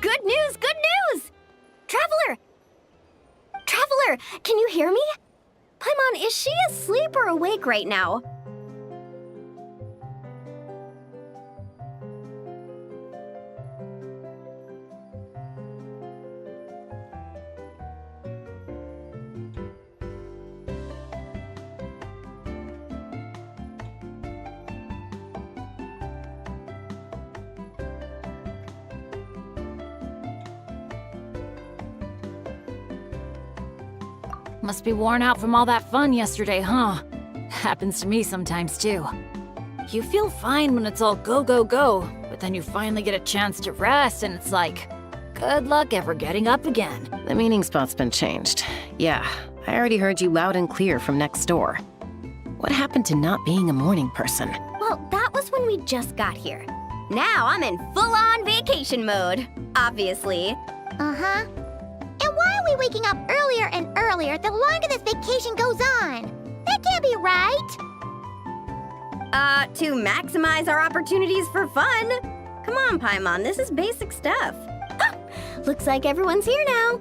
Good news! Good news! Traveler! Traveler, can you hear me? Paimon, is she asleep or awake right now? Must be worn out from all that fun yesterday, huh? Happens to me sometimes, too. You feel fine when it's all go, go, go, but then you finally get a chance to rest and it's like, good luck ever getting up again. The meeting spot's been changed. Yeah, I already heard you loud and clear from next door. What happened to not being a morning person? Well, that was when we just got here. Now I'm in full-on vacation mode, obviously. Uh-huh. And why are we waking up earlier and earlier the longer this vacation goes on? That can't be right. To maximize our opportunities for fun. Come on, Paimon, this is basic stuff. Ah, looks like everyone's here now.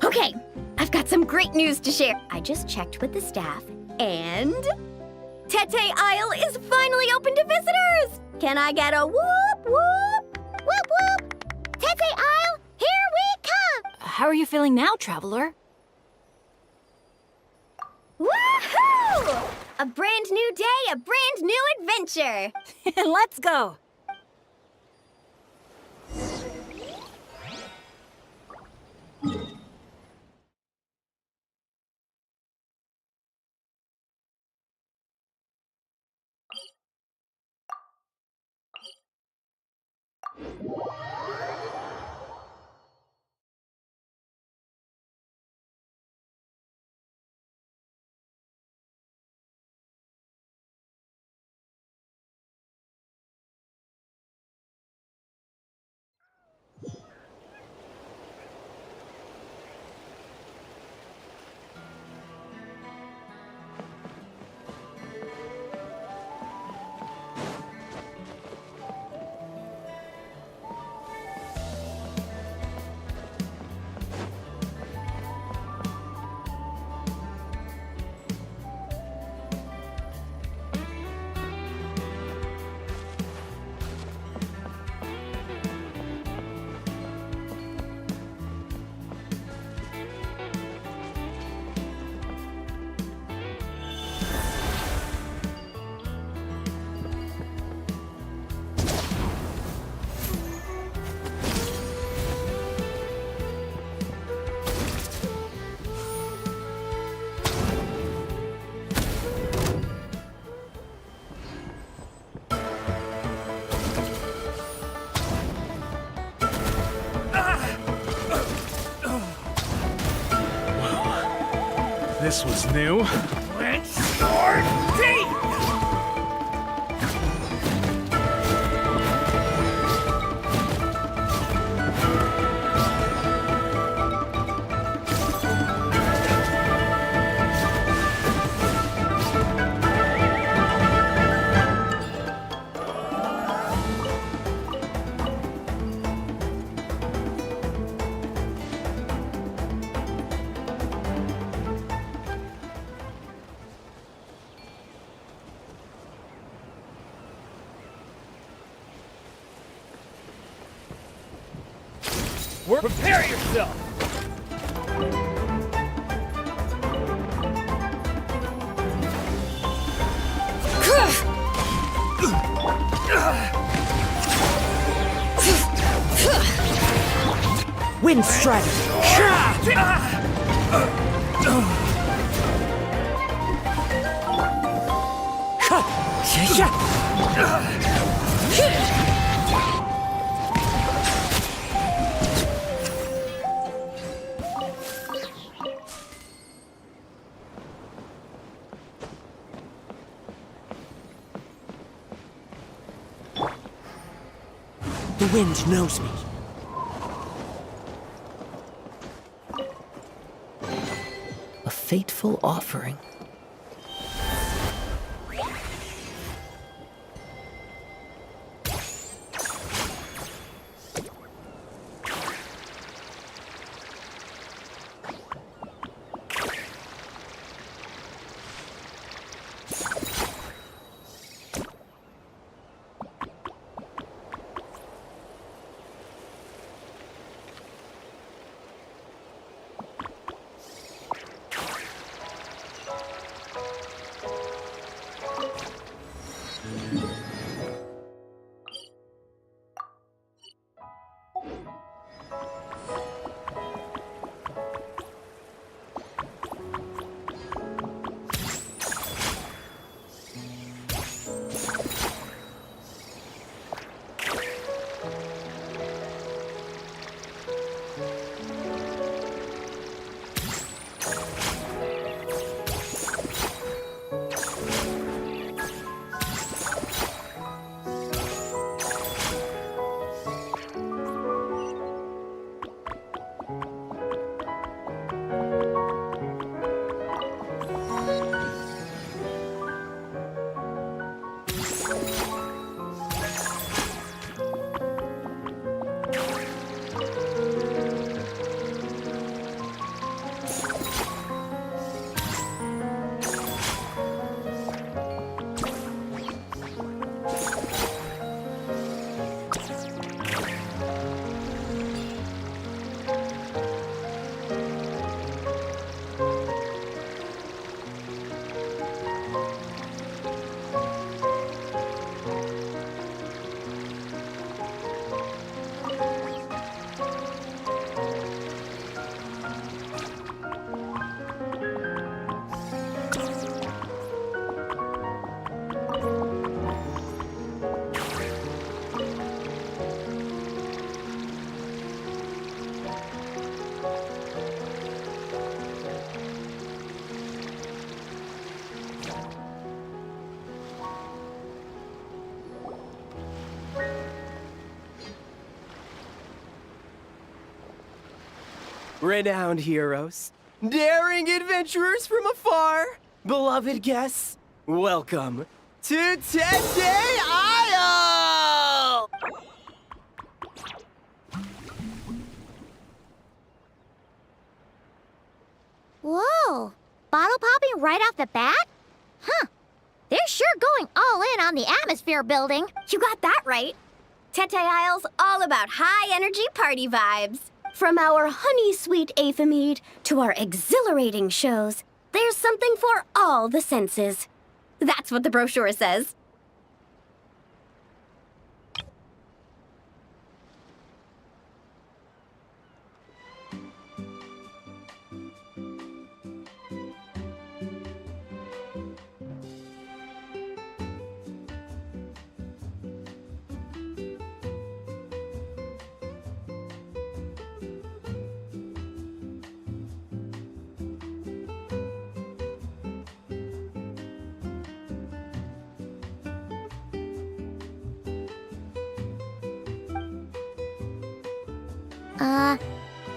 Okay, I've got some great news to share. I just checked with the staff, and Tete Isle is finally open to visitors! Can I get a whoop whoop? Whoop whoop! Tete Isle, here we come! How are you feeling now, Traveler? Woohoo! A brand new day, a brand new adventure! Let's go! This was new. Let's start deep! Prepare yourself! Wind strike! The wind knows me. A fateful offering. Renowned heroes, daring adventurers from afar, beloved guests, welcome to Tete Isle! Whoa! Bottle popping right off the bat? Huh. They're sure going all in on the atmosphere building. You got that right. Tete Isle's all about high-energy party vibes. From our honey-sweet aphemide to our exhilarating shows, there's something for all the senses. That's what the brochure says.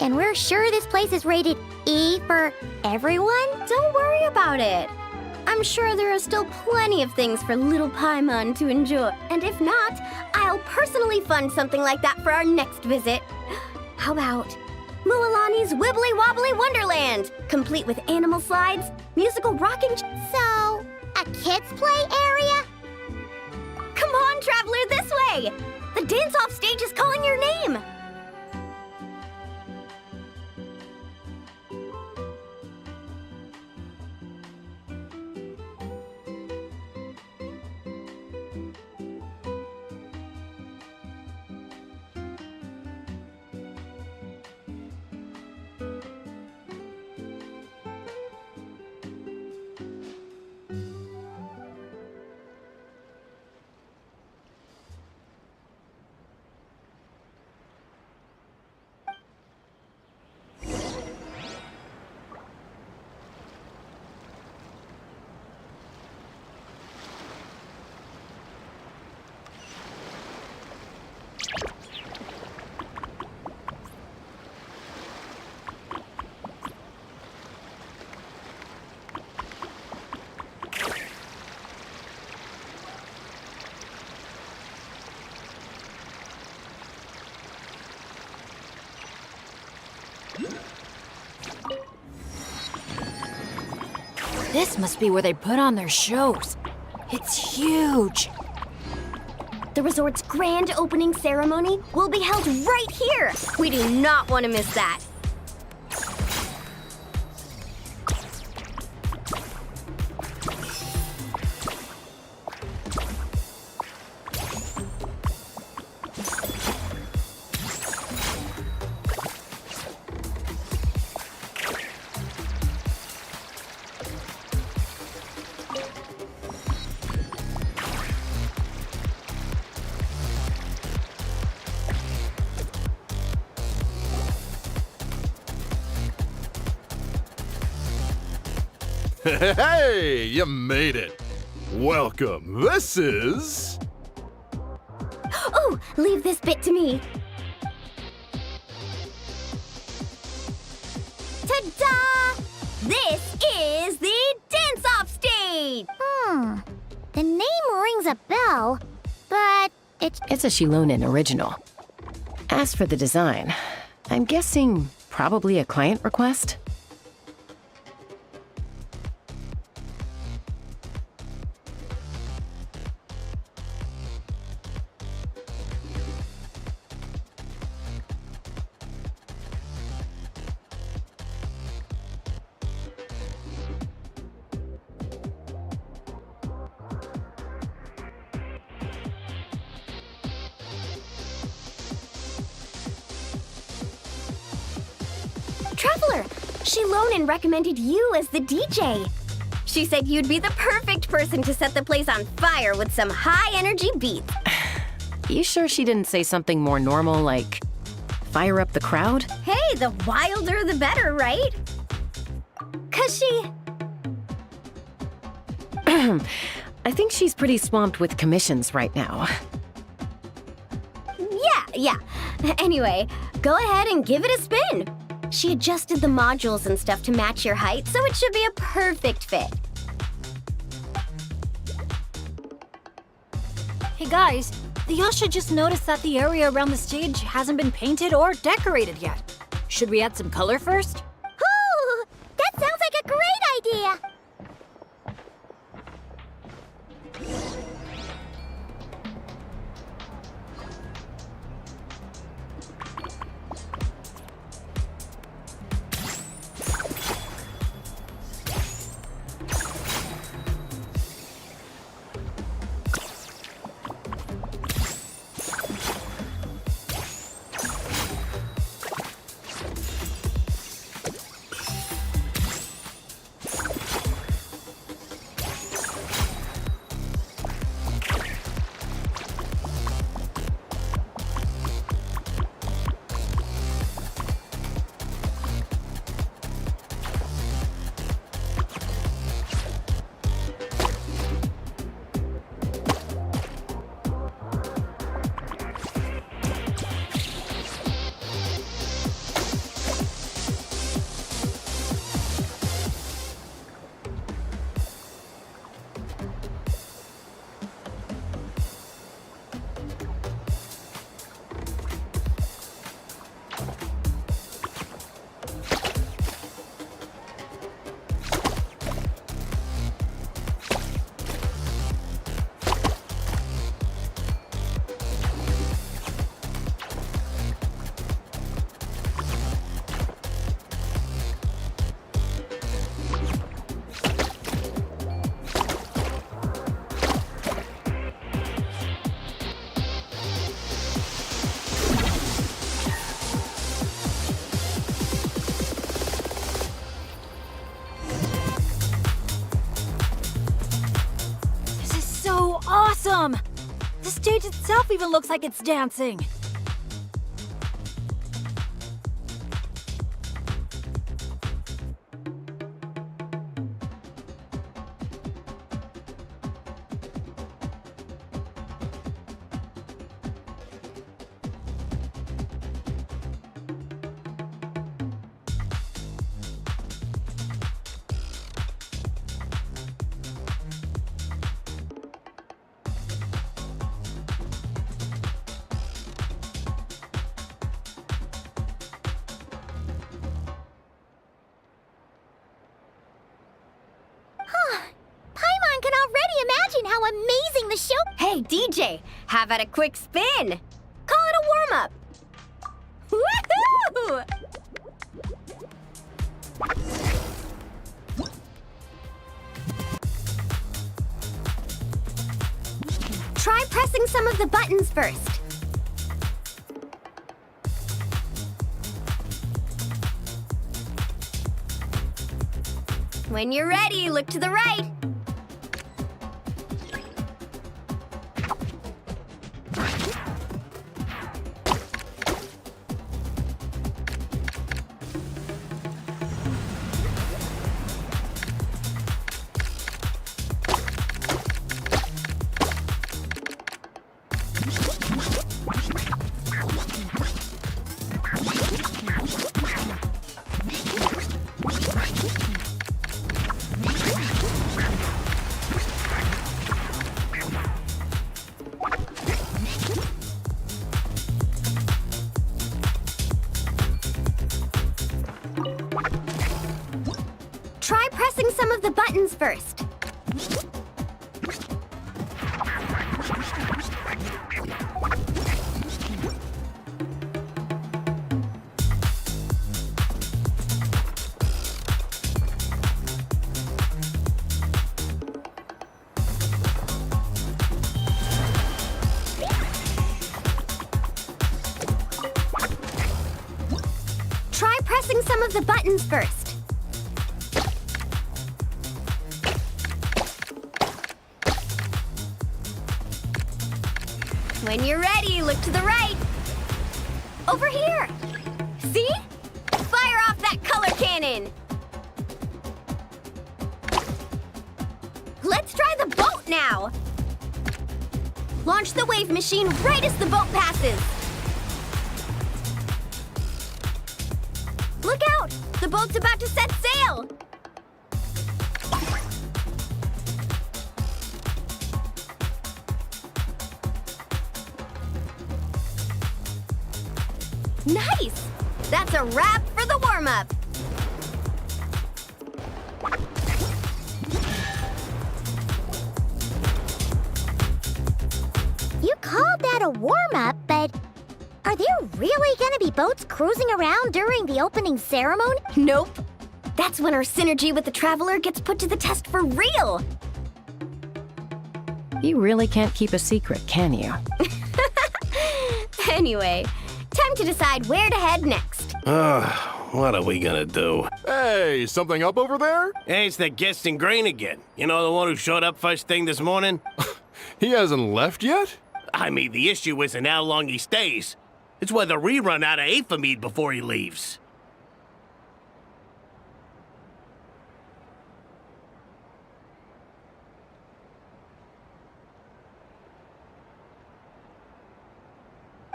And we're sure this place is rated E for everyone? Don't worry about it. I'm sure there are still plenty of things for little Paimon to enjoy. And if not, I'll personally fund something like that for our next visit. How about Mualani's Wibbly Wobbly Wonderland, complete with animal slides, musical rocking... So, a kids' play area? Come on, traveler, this way! The dance-off stage is calling your name! This must be where they put on their shows. It's huge. The resort's grand opening ceremony will be held right here. We do not want to miss that. Hey, you made it. Welcome. This is... Oh, leave this bit to me. Ta-da! This is the dance-off stage! The name rings a bell, but It's a Shilonen original. As for the design, I'm guessing probably a client request? Traveler, Shilonen recommended you as the DJ. She said you'd be the perfect person to set the place on fire with some high-energy beats. You sure she didn't say something more normal like fire up the crowd? Hey, the wilder the better, right? 'Cause she... I think she's pretty swamped with commissions right now. Yeah. Anyway, go ahead and give it a spin. She adjusted the modules and stuff to match your height, so it should be a perfect fit. Hey guys, the Yasha just noticed that the area around the stage hasn't been painted or decorated yet. Should we add some color first? Ooh, that sounds like a great idea. The stage itself even looks like it's dancing. Paimon can already imagine how amazing the show. Hey, DJ, how about a quick spin? Call it a warm-up. Woohoo! Try pressing some of the buttons first. When you're ready, look to the right. Try pressing some of the buttons first. Try pressing some of the buttons first. When you're ready, look to the right. Over here. See? Fire off that color cannon. Let's try the boat now. Launch the wave machine right as the boat passes. Look out! The boat's about to set sail. Nice! That's a wrap for the warm-up. You called that a warm-up, but are there really gonna be boats cruising around during the opening ceremony? Nope. That's when our synergy with the Traveler gets put to the test for real. You really can't keep a secret, can you? Anyway, time to decide where to head next. What are we gonna do? Hey, something up over there? Hey, it's that guest in green again. You know, the one who showed up first thing this morning? He hasn't left yet? I mean, the issue isn't how long he stays. It's whether we run out of Aphamide before he leaves.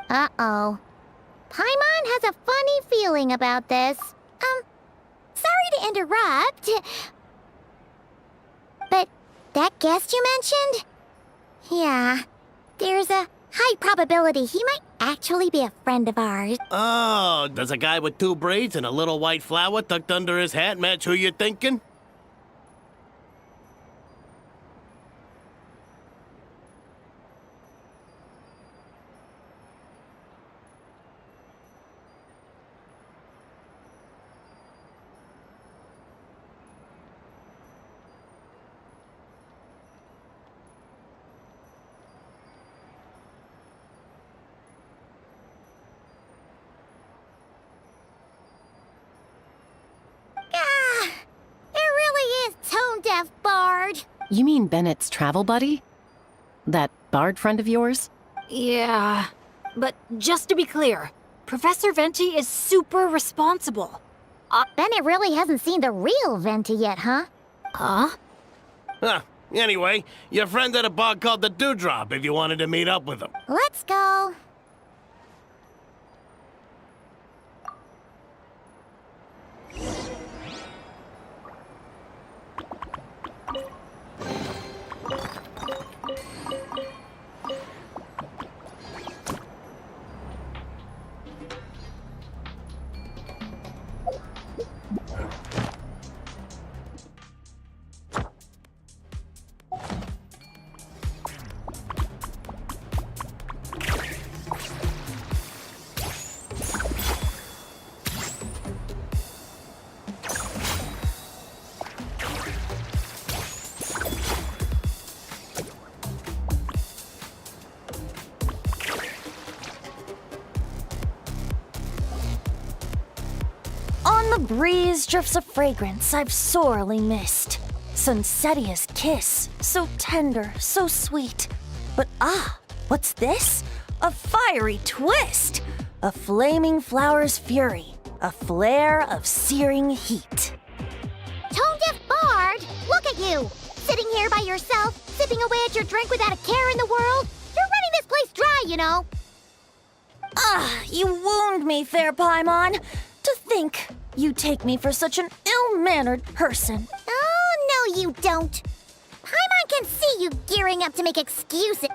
Uh-oh. Paimon has a funny feeling about this. Sorry to interrupt. But that guest you mentioned? Yeah, there's a high probability he might actually be a friend of ours. Oh, does a guy with 2 braids and a little white flower tucked under his hat match who you're thinking? It really is tone-deaf, Bard. You mean Bennett's travel buddy? That bard friend of yours? Yeah, but just to be clear, Professor Venti is super responsible. Bennett really hasn't seen the real Venti yet, huh? Huh? Huh. Anyway, your friend at a bar called the Dewdrop if you wanted to meet up with him. Let's go. On the breeze drifts a fragrance I've sorely missed. Sunsetia's kiss, so tender, so sweet. But what's this? A fiery twist! A flaming flower's fury, a flare of searing heat. Tone-deaf bard, look at you! Sitting here by yourself, sipping away at your drink without a care in the world. You're running this place dry, you know. You wound me, fair Paimon. To think you take me for such an ill-mannered person. Oh, no, you don't. Paimon can see you gearing up to make excuses.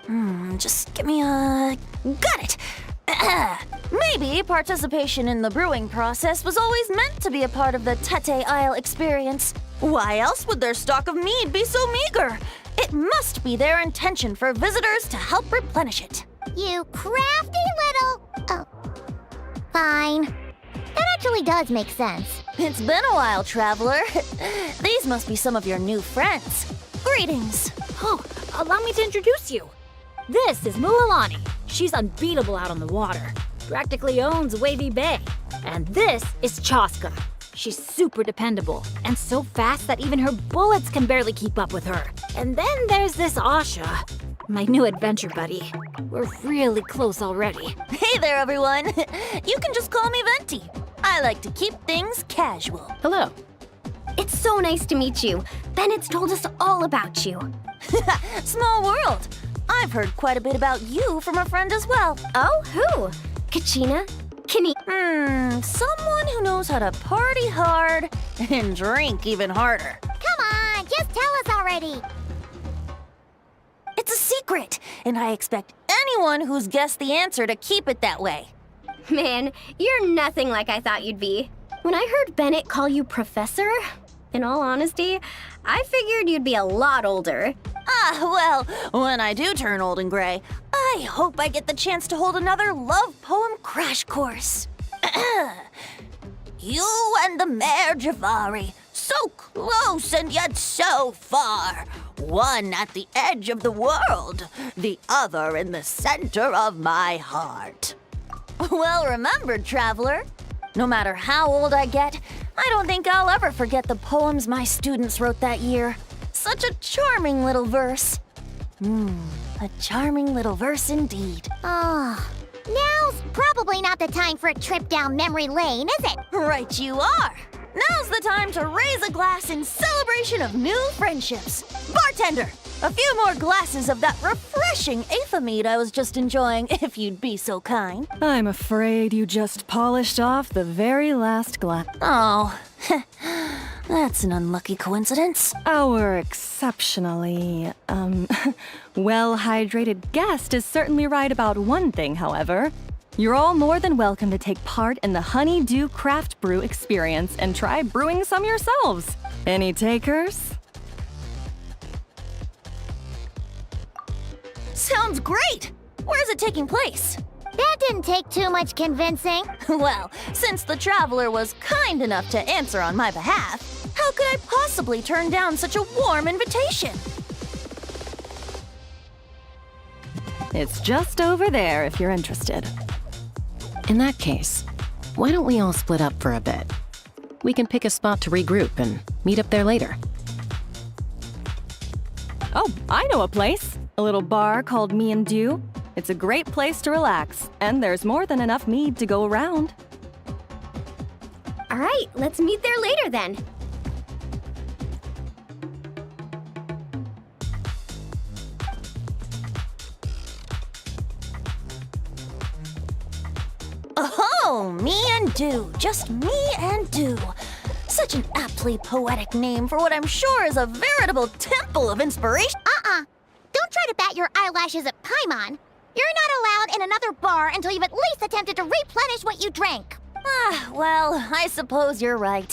Just give me a... Got it! Maybe participation in the brewing process was always meant to be a part of the Tete Isle experience. Why else would their stock of mead be so meager? It must be their intention for visitors to help replenish it. You crafty little... Oh. Fine. That actually does make sense. It's been a while, traveler. These must be some of your new friends. Greetings. Oh, allow me to introduce you. This is Mualani. She's unbeatable out on the water. Practically owns Wavy Bay. And this is Chaska. She's super dependable and so fast that even her bullets can barely keep up with her. And then there's this Asha, my new adventure buddy. We're really close already. Hey there, everyone. You can just call me Venti. I like to keep things casual. Hello. It's so nice to meet you. Bennett's told us all about you. Small world. I've heard quite a bit about you from a friend as well. Oh, who? Kachina? Kenny? Someone who knows how to party hard and drink even harder. Come on, just tell us already. It's a secret, and I expect anyone who's guessed the answer to keep it that way. Man, you're nothing like I thought you'd be. When I heard Bennett call you Professor, in all honesty, I figured you'd be a lot older. Well, when I do turn old and gray, I hope I get the chance to hold another love poem crash course. You and the Mare Javari, so close and yet so far. One at the edge of the world, the other in the center of my heart. Well remembered, traveler. No matter how old I get, I don't think I'll ever forget the poems my students wrote that year. Such a charming little verse. A charming little verse indeed. Oh, now's probably not the time for a trip down memory lane, is it? Right you are. Now's the time to raise a glass in celebration of new friendships. Bartender, a few more glasses of that refreshing Aethamide I was just enjoying, if you'd be so kind. I'm afraid you just polished off the very last glass. Oh, that's an unlucky coincidence. Our exceptionally, well-hydrated guest is certainly right about one thing, however. You're all more than welcome to take part in the Honeydew Craft Brew experience and try brewing some yourselves. Any takers? Sounds great! Where's it taking place? That didn't take too much convincing. Well, since the traveler was kind enough to answer on my behalf, how could I possibly turn down such a warm invitation? It's just over there if you're interested. In that case, why don't we all split up for a bit? We can pick a spot to regroup and meet up there later. Oh, I know a place. A little bar called Me and Dew. It's a great place to relax, and there's more than enough mead to go around. All right, let's meet there later then. Oh, me and Dew. Just me and Dew. Such an aptly poetic name for what I'm sure is a veritable temple of inspiration. Don't try to bat your eyelashes at Paimon. You're not allowed in another bar until you've at least attempted to replenish what you drank. Well, I suppose you're right.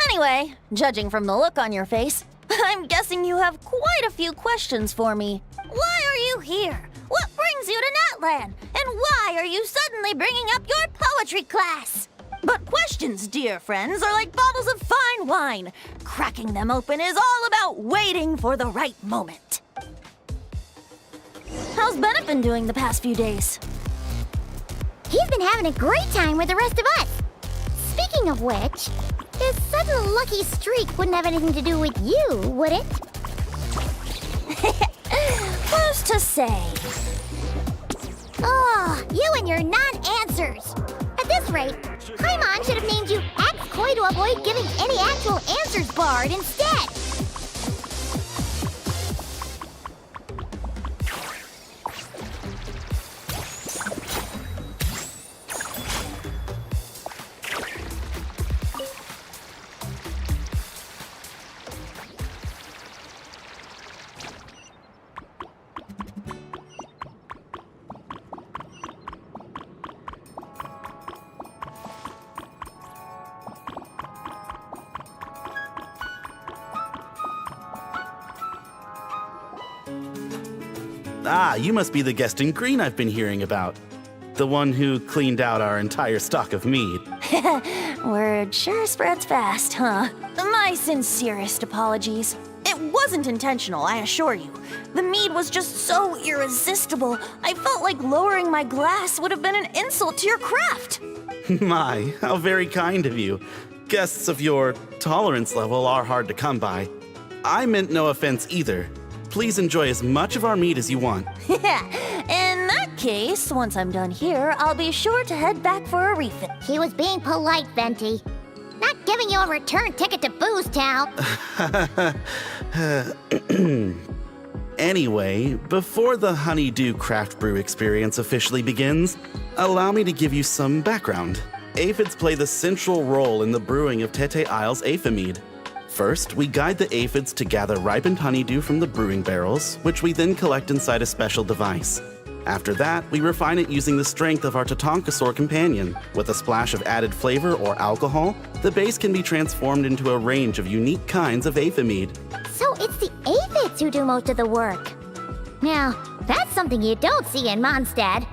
Anyway, judging from the look on your face, I'm guessing you have quite a few questions for me. Why are you here? What brings you to Natlan? And why are you suddenly bringing up your poetry class? But questions, dear friends, are like bottles of fine wine. Cracking them open is all about waiting for the right moment. How's Bennett been doing the past few days? He's been having a great time with the rest of us. Speaking of which, his sudden lucky streak wouldn't have anything to do with you, would it? Who's to say? Oh, you and your non-answers. At this rate, Paimon should have named you Act Coy to avoid giving any actual answers barred instead. Ah, you must be the guest in green I've been hearing about. The one who cleaned out our entire stock of mead. Word sure spreads fast, huh? My sincerest apologies. It wasn't intentional, I assure you. The mead was just so irresistible, I felt like lowering my glass would have been an insult to your craft. My, how very kind of you. Guests of your tolerance level are hard to come by. I meant no offense either. Please enjoy as much of our mead as you want. In that case, once I'm done here, I'll be sure to head back for a refill. He was being polite, Venti. Not giving you a return ticket to Booze Town. Anyway, before the Honeydew Craft Brew experience officially begins, allow me to give you some background. Aphids play the central role in the brewing of Tete Isle's Aphimead. First, we guide the aphids to gather ripened honeydew from the brewing barrels, which we then collect inside a special device. After that, we refine it using the strength of our Tatankasaur companion. With a splash of added flavor or alcohol, the base can be transformed into a range of unique kinds of Aphimead. So it's the aphids who do most of the work. Now, that's something you don't see in Mondstadt.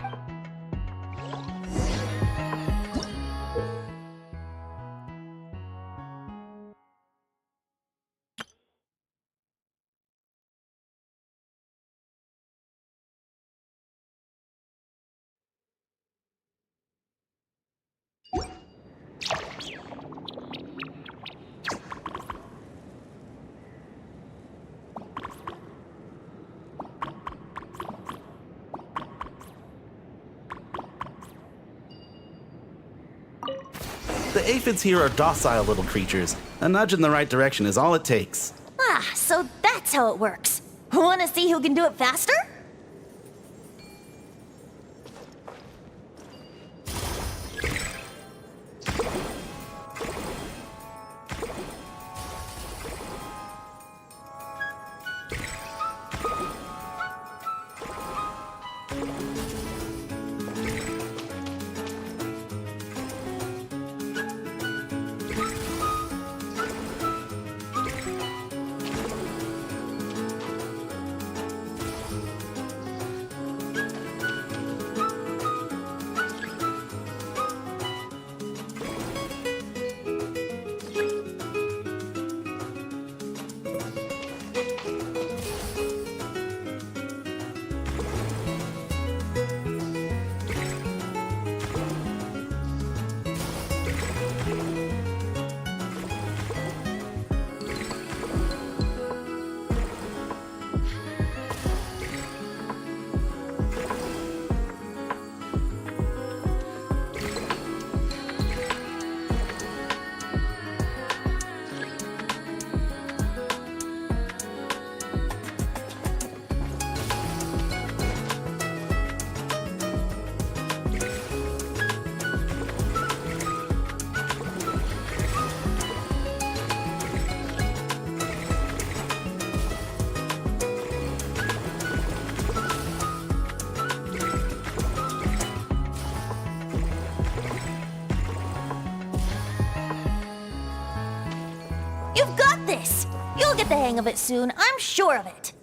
The aphids here are docile little creatures. A nudge in the right direction is all it takes. Ah, so that's how it works. Wanna see who can do it faster? You've got this! You'll get the hang of it soon, I'm sure of it.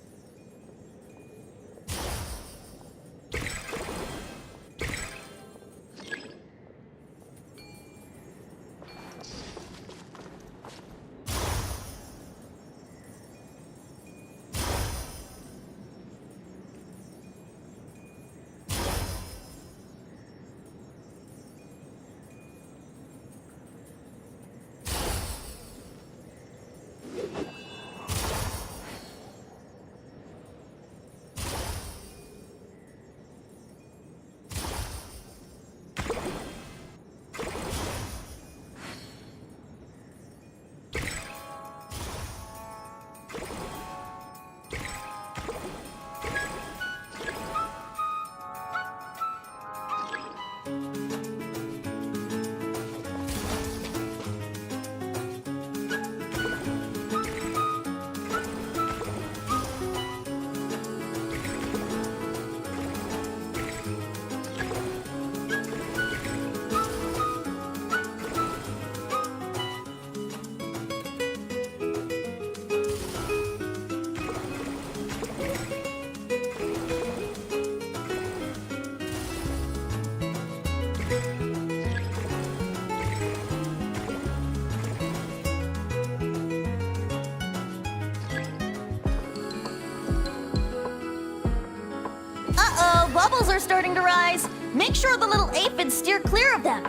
Uh-oh, bubbles are starting to rise. Make sure the little aphids steer clear of them.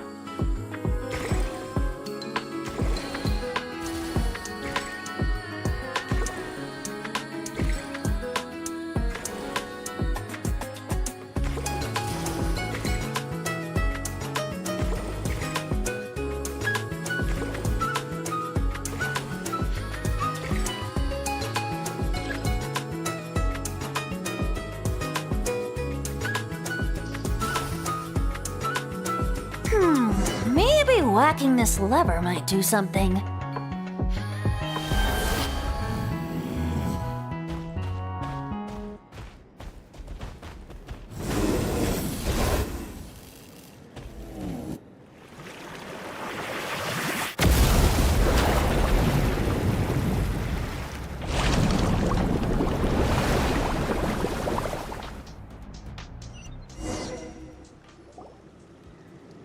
Maybe whacking this lever might do something.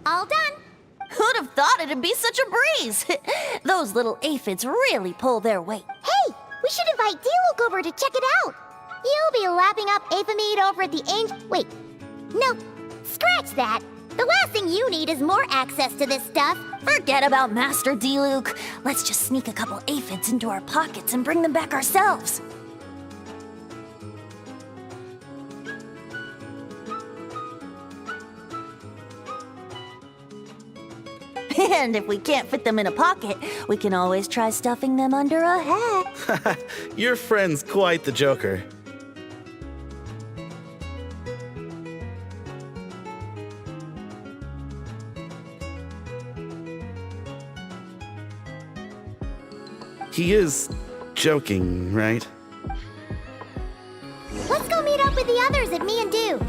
All done. Who'd have thought it'd be such a breeze? Those little aphids really pull their weight. Hey, we should invite D-Luke over to check it out. You'll be lapping up aphid over at the Angel. Wait, no, scratch that. The last thing you need is more access to this stuff. Forget about Master D-Luke. Let's just sneak a couple aphids into our pockets and bring them back ourselves. And if we can't fit them in a pocket, we can always try stuffing them under a hat. Your friend's quite the joker. He is joking, right? Let's go meet up with the others at Me and Do.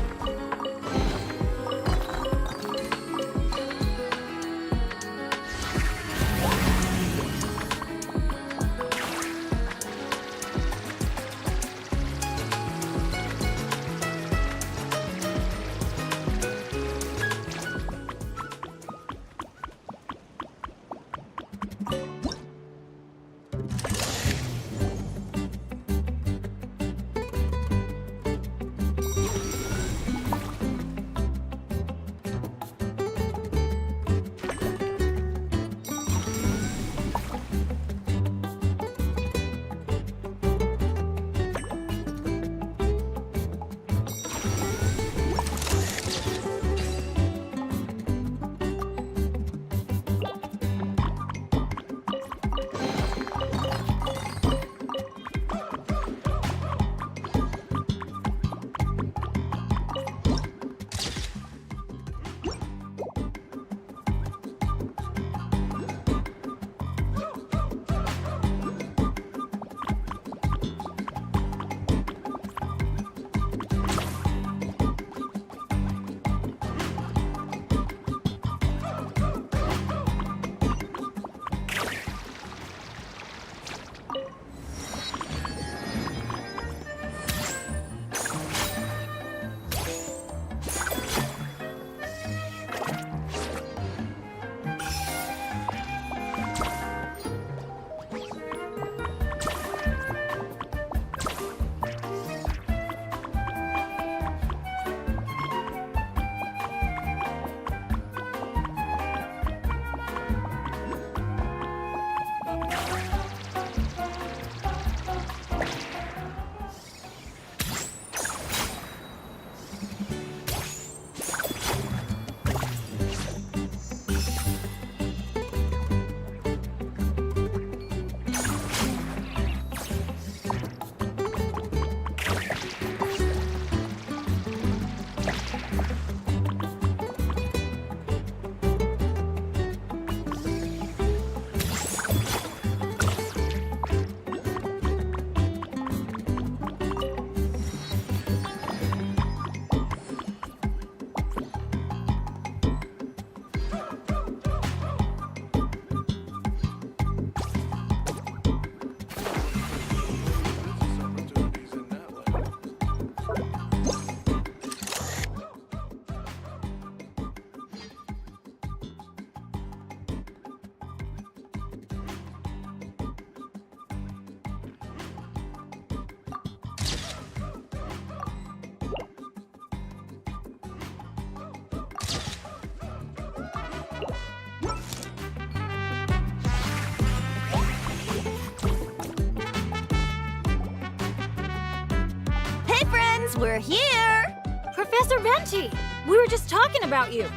Hey, friends, we're here! Professor Venti, we were just talking about you.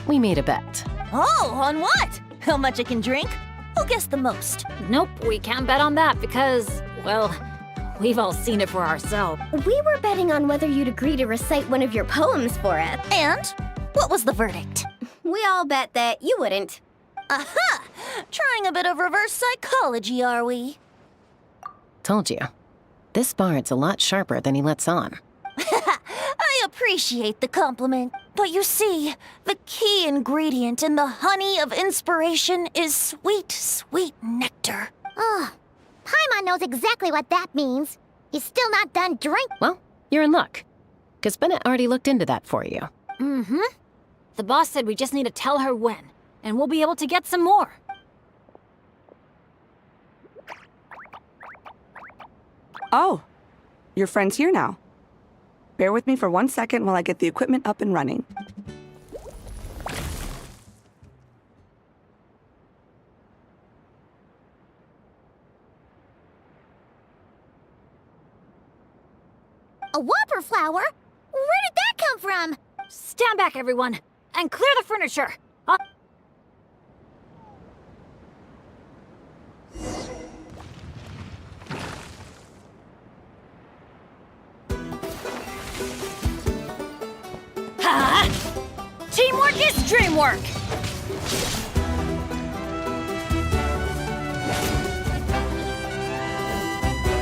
We made a bet. Oh, on what? How much I can drink? Who gets the most? Nope, we can't bet on that because, well, we've all seen it for ourselves. We were betting on whether you'd agree to recite one of your poems for us. And what was the verdict? We all bet that you wouldn't. Aha! Trying a bit of reverse psychology, are we? Told you. This bard's a lot sharper than he lets on. I appreciate the compliment. But you see, the key ingredient in the honey of inspiration is sweet, sweet nectar. Oh, Paimon knows exactly what that means. He's still not done drinking. Well, you're in luck. Because Bennett already looked into that for you. Mm-hmm. The boss said we just need to tell her when, and we'll be able to get some more. Oh, your friend's here now. Bear with me for 1 second while I get the equipment up and running. A whopper flower? Where did that come from? Stand back, everyone, and clear the furniture. Teamwork is dreamwork!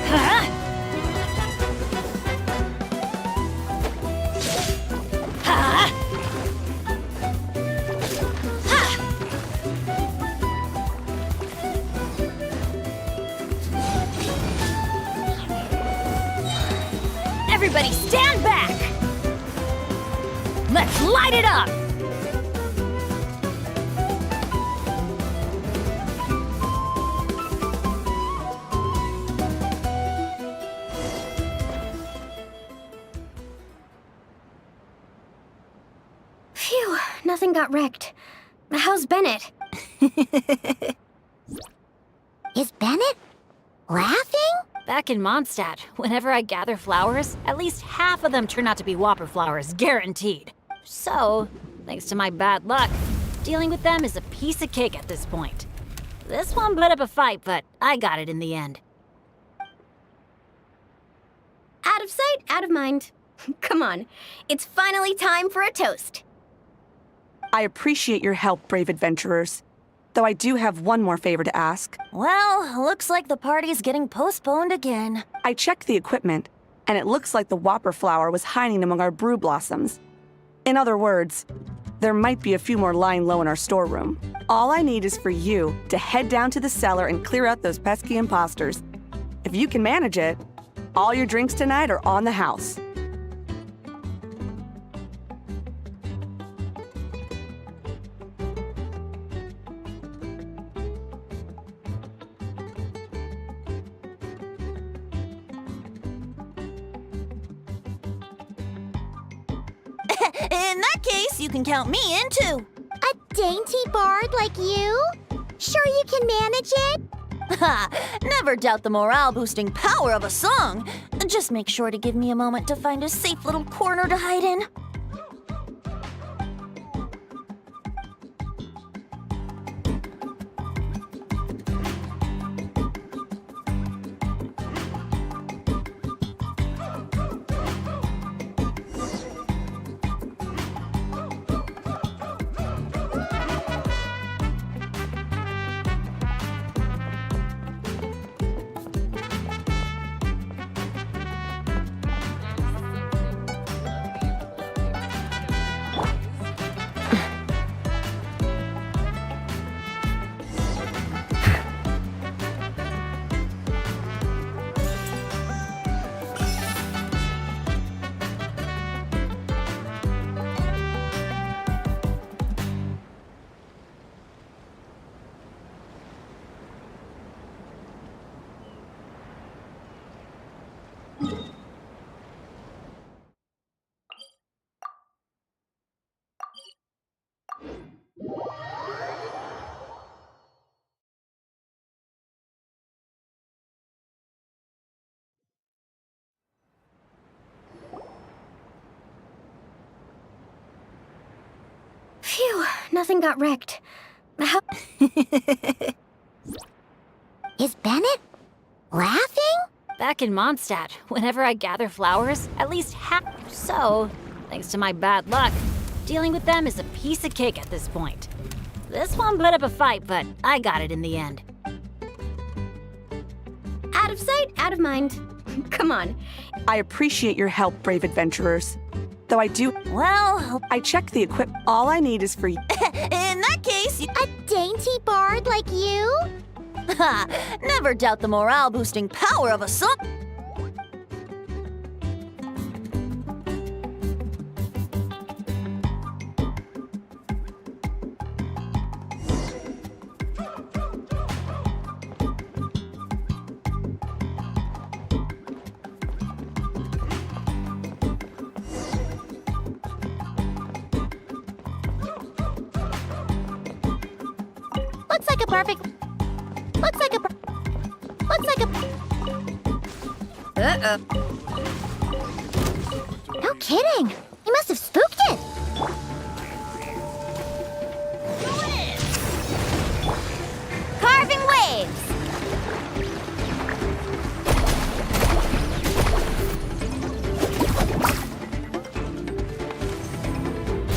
Huh? Huh? Ha! Everybody stand back! Let's light it up! Phew, nothing got wrecked. How's Bennett? Is Bennett laughing? Back in Mondstadt, whenever I gather flowers, at least half of them turn out to be whopper flowers, guaranteed. So, thanks to my bad luck, dealing with them is a piece of cake at this point. This one put up a fight, but I got it in the end. Out of sight, out of mind. Come on, it's finally time for a toast. I appreciate your help, brave adventurers. Though I do have one more favor to ask. Well, looks like the party's getting postponed again. I checked the equipment, and it looks like the whopper flower was hiding among our brew blossoms. In other words, there might be a few more lying low in our storeroom. All I need is for you to head down to the cellar and clear out those pesky imposters. If you can manage it, all your drinks tonight are on the house. In that case, you can count me in too. A dainty bard like you? Sure you can manage it? Ha! Never doubt the morale-boosting power of a song. Just make sure to give me a moment to find a safe little corner to hide in. Phew, nothing got wrecked. How- Is Bennett laughing? Back in Mondstadt, whenever I gather flowers, at least half or so, thanks to my bad luck, dealing with them is a piece of cake at this point. This one put up a fight, but I got it in the end. Out of sight, out of mind. Come on. I appreciate your help, brave adventurers. Though Well, I checked the equipment. All I need is for you. in that case, A dainty bard like you? ha! Never doubt the morale-boosting power of a song. No kidding. He must have spooked it. Carving waves!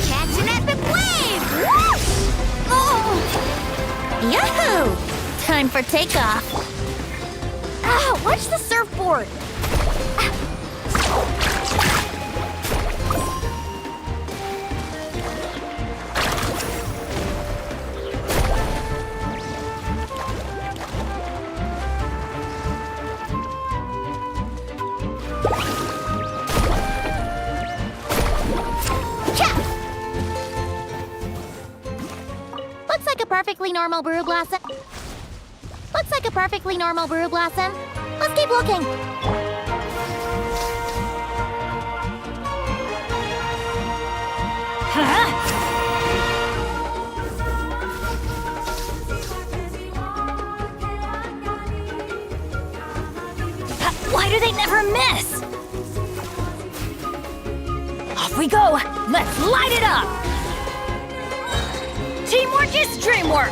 Catch an epic wave! Oh! Yahoo! Time for takeoff. Ah, watch the surfboard! Looks like a perfectly normal brew blossom. Looks like a perfectly normal brew blossom. Let's keep looking. Why do they never miss? Off we go! Let's light it up! Teamwork is dreamwork!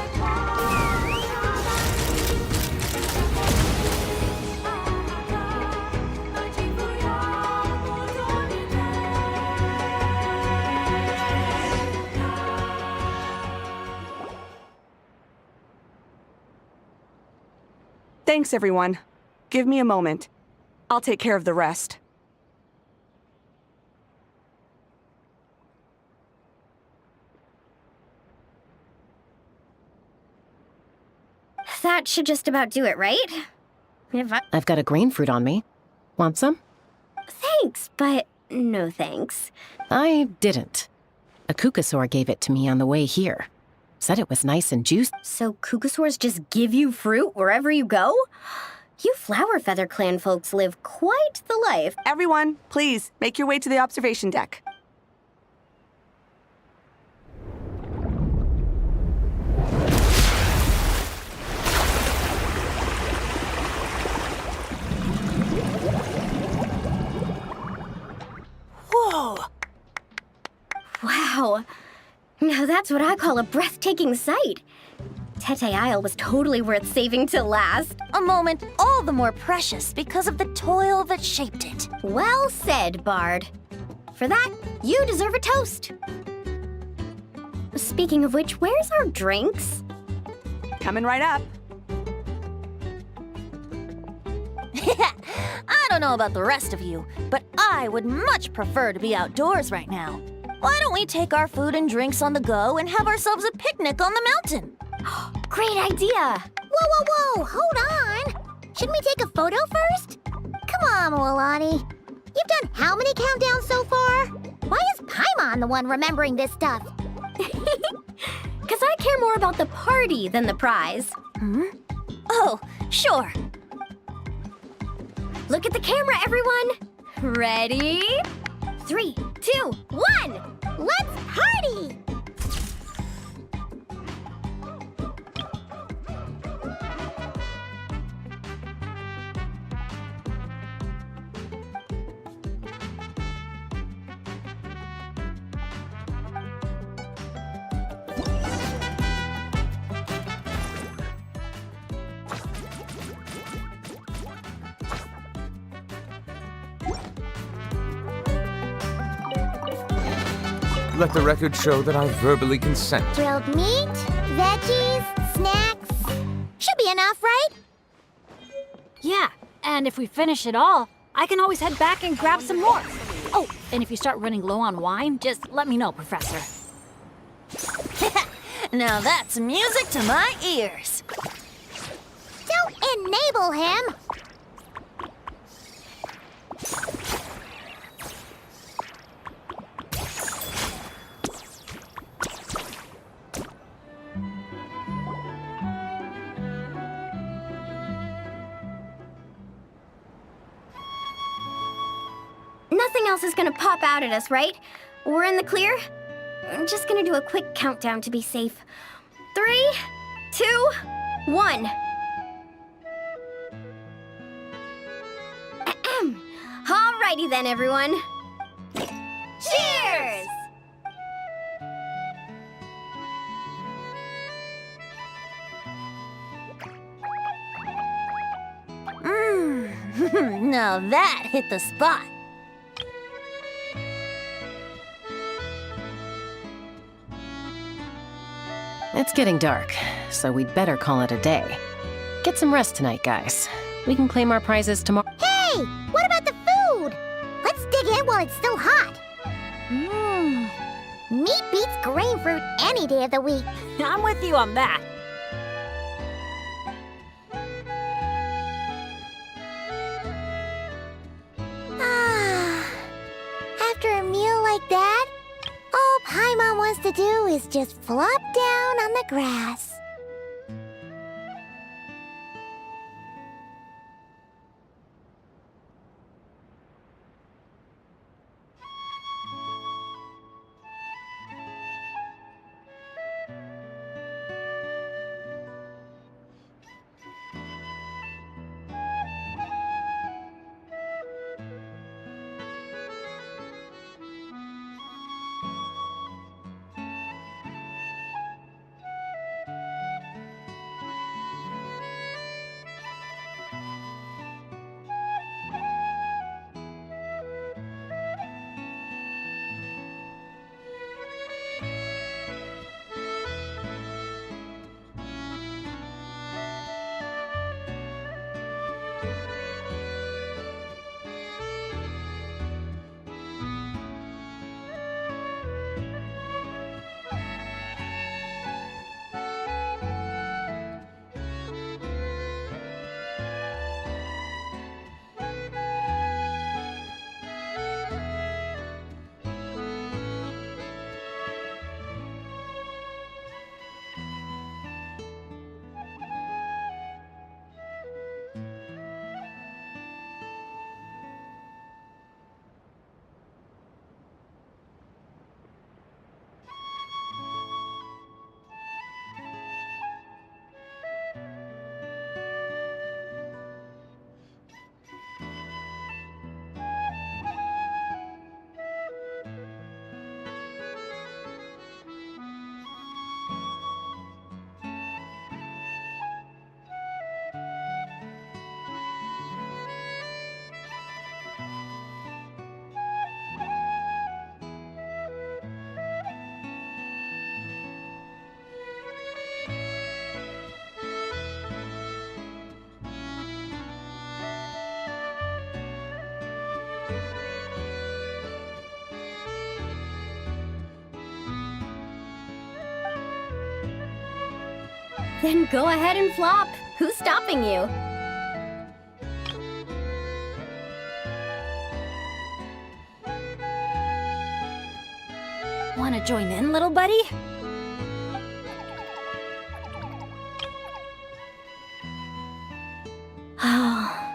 Thanks, everyone. Give me a moment. I'll take care of the rest. That should just about do it, right? I've got a green fruit on me. Want some? Thanks, but no thanks. I didn't. A kukasaur gave it to me on the way here. Said it was nice and juicy. So kukasaurs just give you fruit wherever you go? You Flower Feather Clan folks live quite the life. Everyone, please, make your way to the observation deck. That's what I call a breathtaking sight. Tete Isle was totally worth saving till last. A moment all the more precious because of the toil that shaped it. Well said, Bard. For that, you deserve a toast. Speaking of which, where's our drinks? Coming right up. I don't know about the rest of you, but I would much prefer to be outdoors right now. Why don't we take our food and drinks on the go and have ourselves a picnic on the mountain? Great idea! Whoa, whoa, whoa! Hold on! Shouldn't we take a photo first? Come on, Milani. You've done how many countdowns so far? Why is Paimon the one remembering this stuff? Because I care more about the party than the prize. Oh, sure. Look at the camera, everyone! Ready? 3, 2, 1! Let's party! Let the record show that I verbally consent. Grilled meat, veggies, snacks. Should be enough, right? Yeah, and if we finish it all, I can always head back and grab some more. Oh, and if you start running low on wine, just let me know, Professor. Now that's music to my ears. Don't enable him! Nothing else is gonna pop out at us, right? We're in the clear? I'm just gonna do a quick countdown to be safe. 3, 2, 1. Alrighty then, everyone. Cheers! Now that hit the spot. It's getting dark, so we'd better call it a day. Get some rest tonight, guys. We can claim our prizes tomorrow. Hey! What about the food? Let's dig in while it's still hot. Meat beats grain fruit any day of the week. I'm with you on that. After a meal like that, all Paimon wants to do is just flop down on the grass. Then go ahead and flop. Who's stopping you? Wanna join in, little buddy? Oh,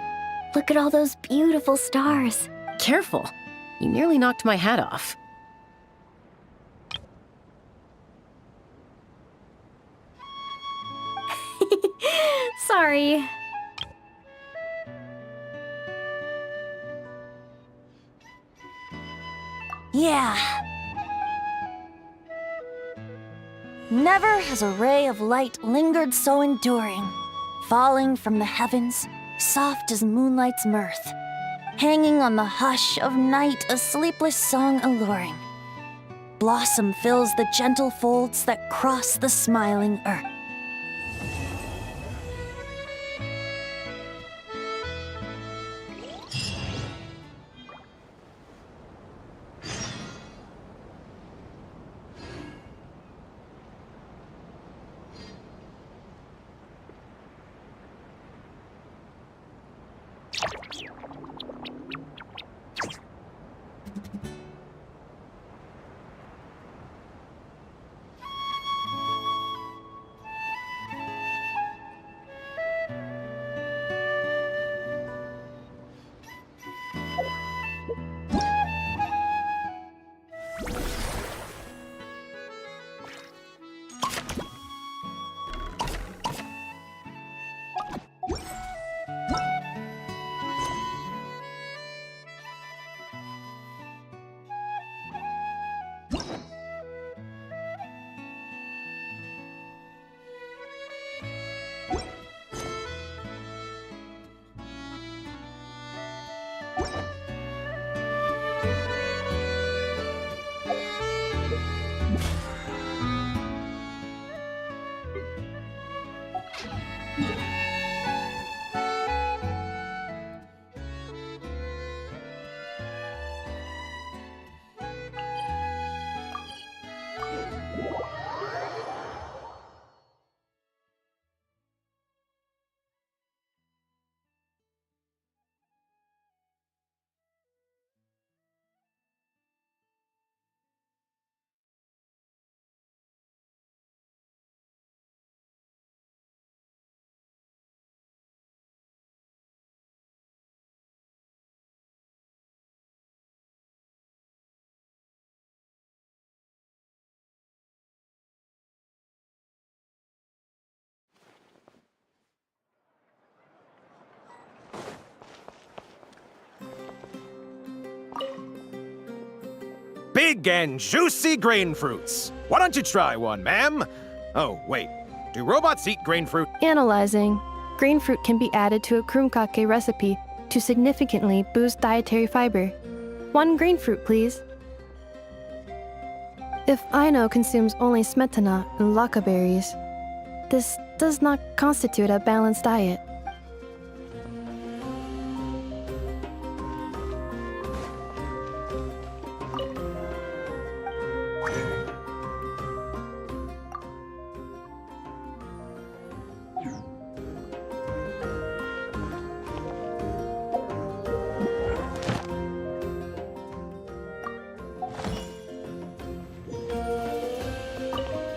look at all those beautiful stars. Careful. You nearly knocked my hat off. Sorry. Yeah. Never has a ray of light lingered so enduring, falling from the heavens, soft as moonlight's mirth, hanging on the hush of night, a sleepless song alluring. Blossom fills the gentle folds that cross the smiling earth. Big and juicy grain fruits. Why don't you try one, ma'am? Oh, wait. Do robots eat grain fruit? Analyzing. Grain fruit can be added to a krumkake recipe to significantly boost dietary fiber. 1 grain fruit, please. If Aino consumes only smetana and laka berries, this does not constitute a balanced diet.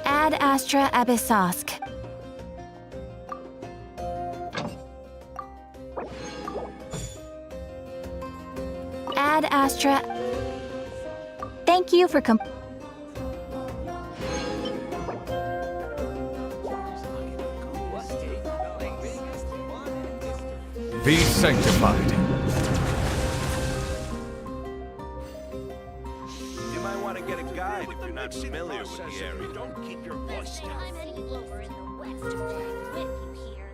Ad astra abyssosque. Ad astra. Thank you for Be sanctified. You might want to get a guide if you're not familiar with the area. Don't keep your voice down. I'm heading over in the west to play with you here.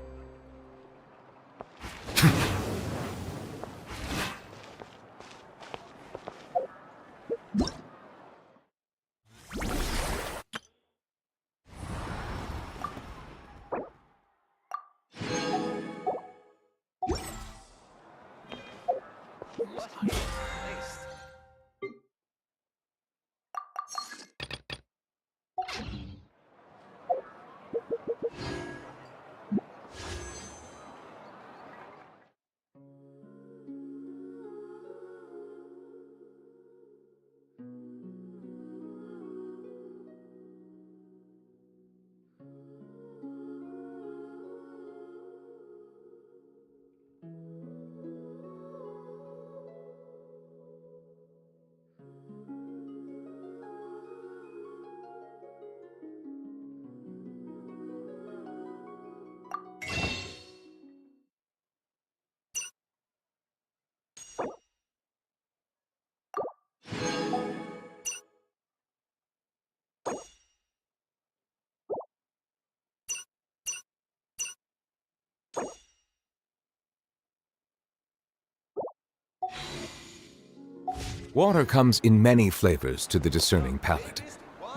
Water comes in many flavors to the discerning palate.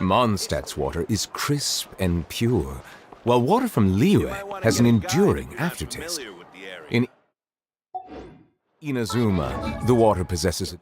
Mondstadt's water is crisp and pure, while water from Liyue has an enduring aftertaste. In Inazuma, the water possesses a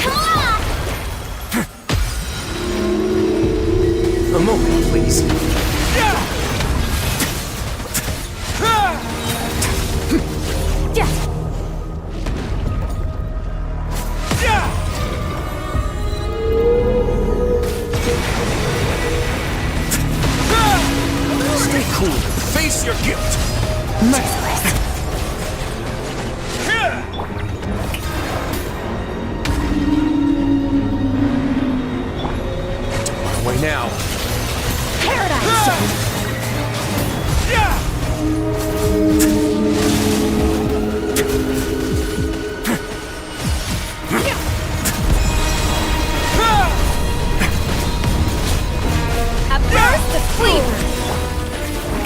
Come on! A moment, please. Stay cool and face your guilt. Merciless. On our way now. Paradise. A burst of flavor!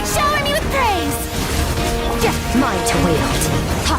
Shower me with praise. Mine to wield. Ha.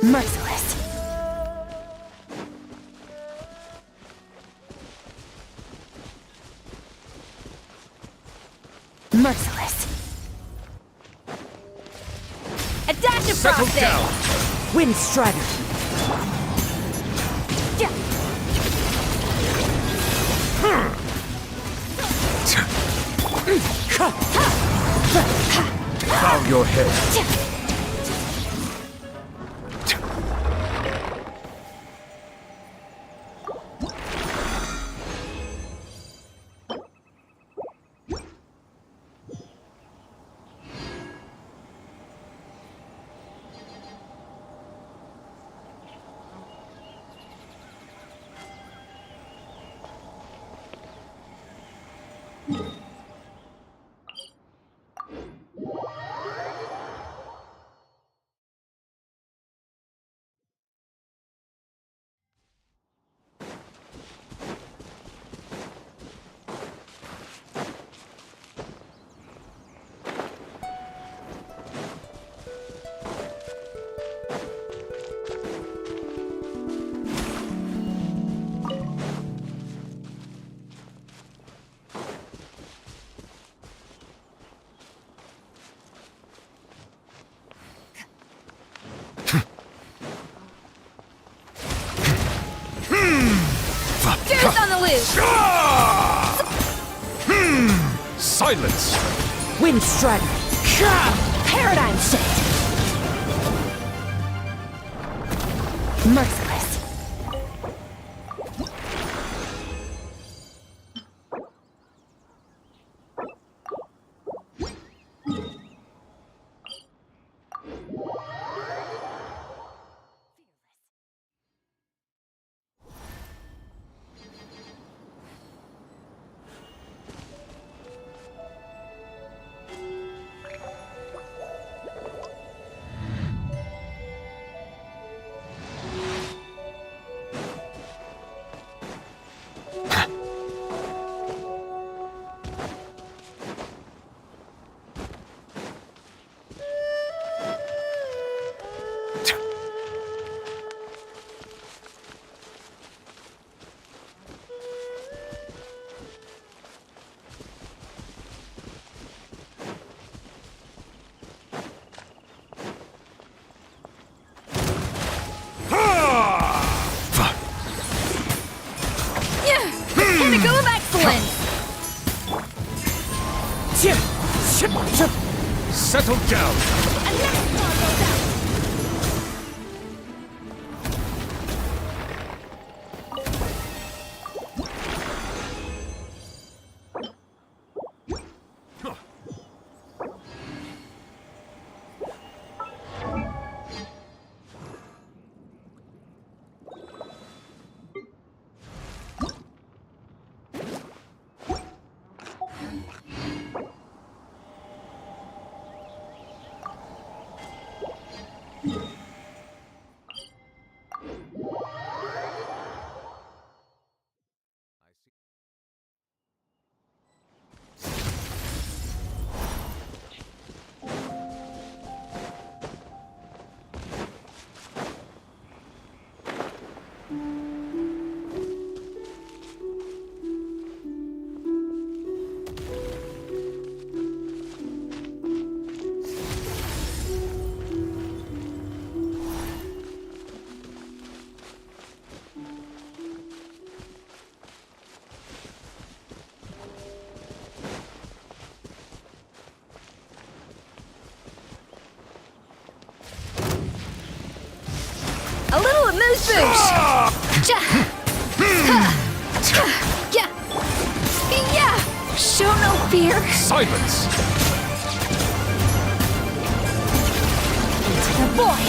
Merciless. Merciless. A dash of Settle frosting! down! Wind Strider. Bow your head. Deer's on the loose! Silence! Wind Strider. Paradigm shift. Merciless. Pinnacle of excellence! Settle down! A little amuse bouche! Yeah! Show no fear! Silence! Into the void!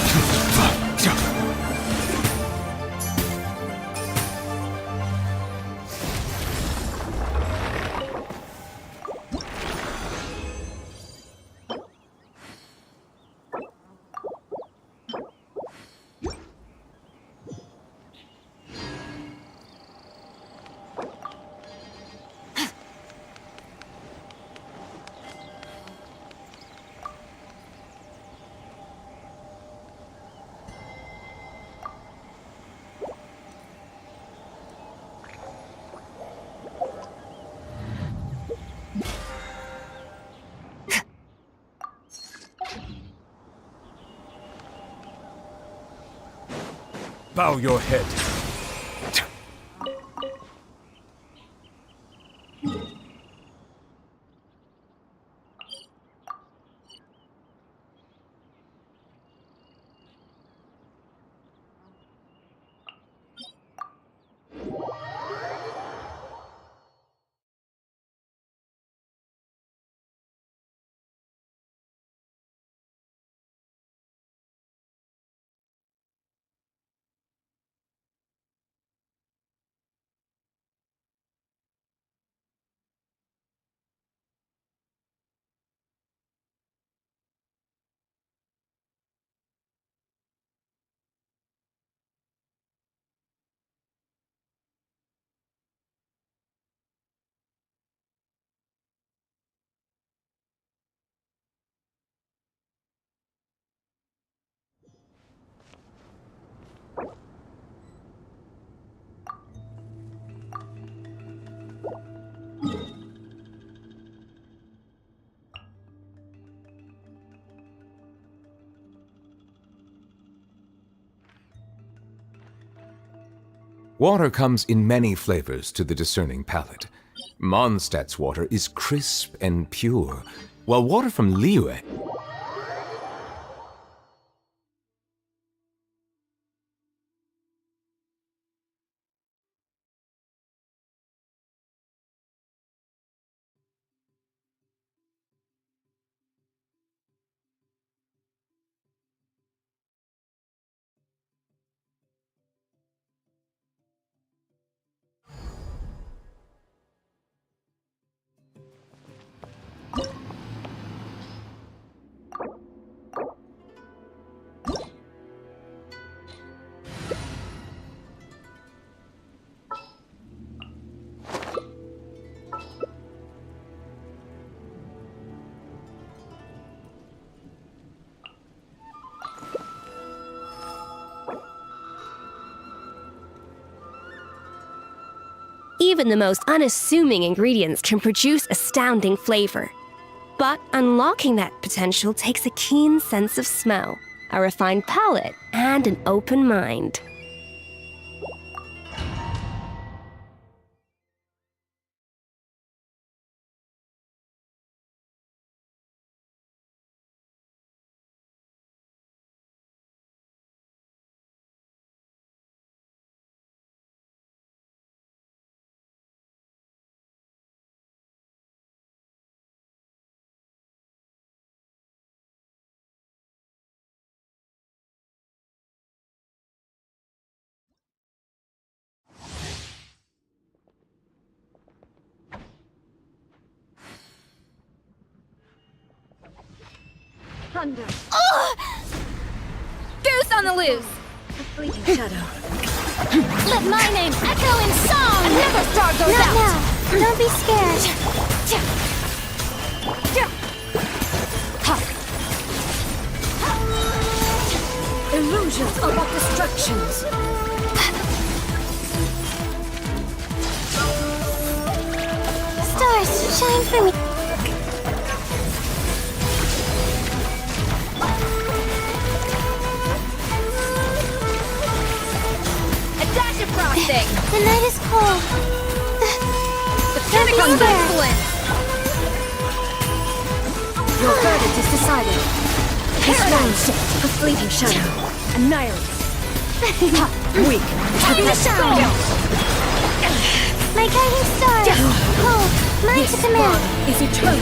Bow your head. Water comes in many flavors to the discerning palate. Mondstadt's water is crisp and pure, while water from Liyue... Even the most unassuming ingredients can produce astounding flavor. But unlocking that potential takes a keen sense of smell, a refined palate, and an open mind. Thunder. Goose on the loose! A fleeting shadow. Let my name echo in song! Another star goes Not out! now! Don't be scared! Illusions are but distractions. Stars, shine for me! Frosting! The night is cold. The Pentagon's excellent! Your verdict is decided. Paradise! A fleeting shadow. Annihilate. Weak. Having a shadow! My guiding star! Cold, mine to command! Is eternal.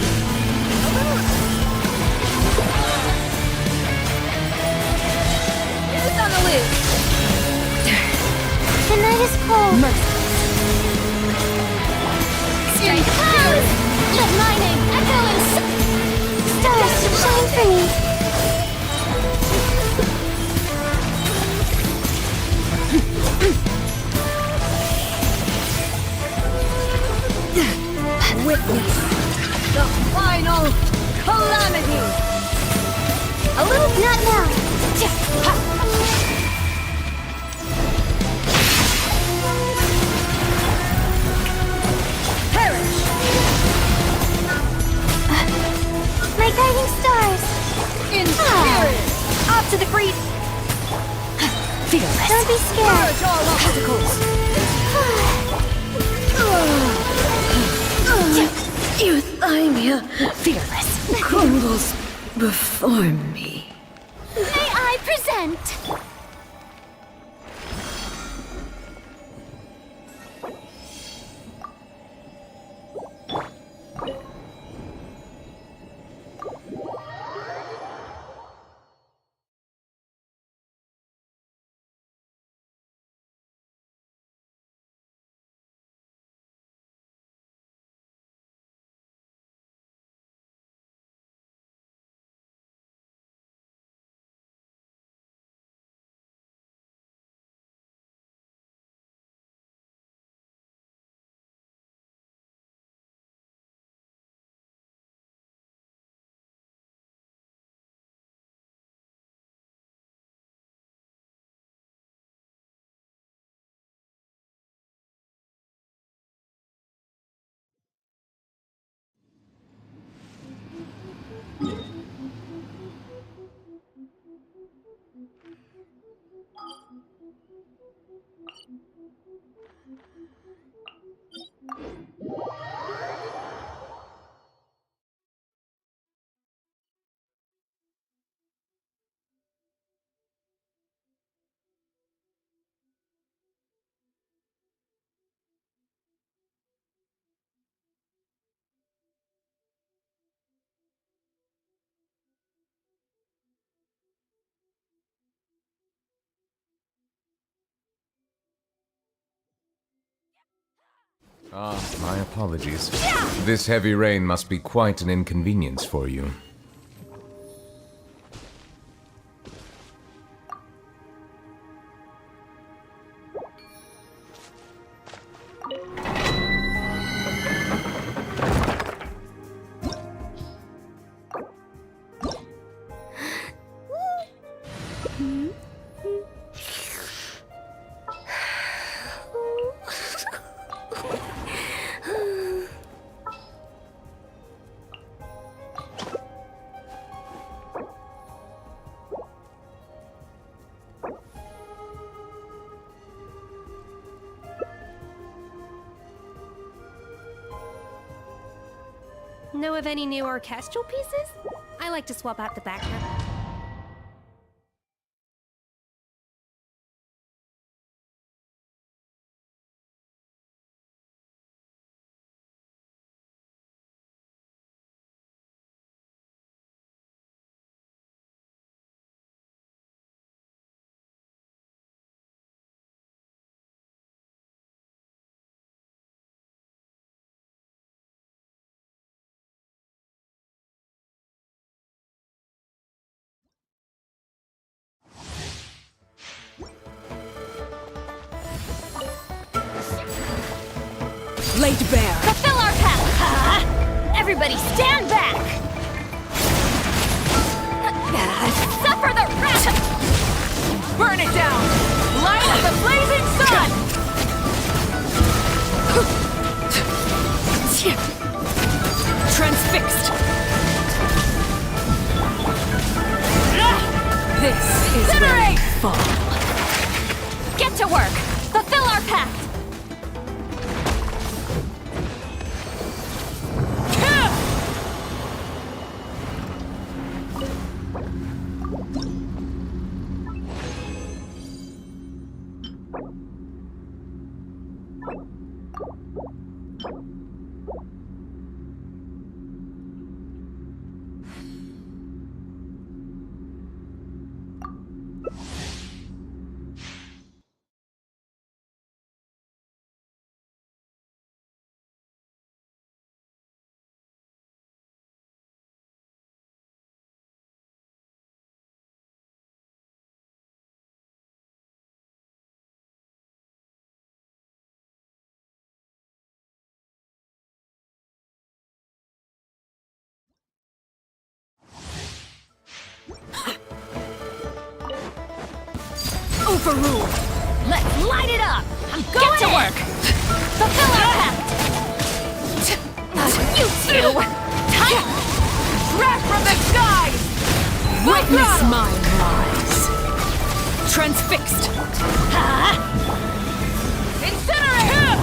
Who's on the loose? The night is cold. Strength powers! Let my name echo in stars, shine for me! Witness the final calamity! A little... Not now! My guiding stars! In spirit! Up to the creep! Fearless. Don't be scared. Purge all obstacles. Euthymia Fearless. crumbles before me. May I present? My apologies. This heavy rain must be quite an inconvenience for you. Know of any new orchestral pieces? I like to swap out the background. Laid bare. Fulfill our path! Everybody stand back! Suffer the wrath! Burn it down! Light up the blazing sun! Transfixed! This is Incinerate! where we fall. Get to work! Fulfill our pact! Overruled! Let's light it up! I'm going Get to work! Fulfill our pact! You two! Tight! Crash from the skies! Witness my lies! Transfixed! Incinerate!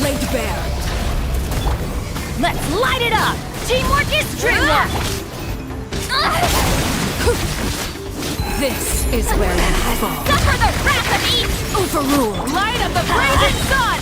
Laid bare. Let's light it up! Teamwork is dreamwork! This is where you fall. Suffer the wrath of each! Overruled! Light of the blazing sun!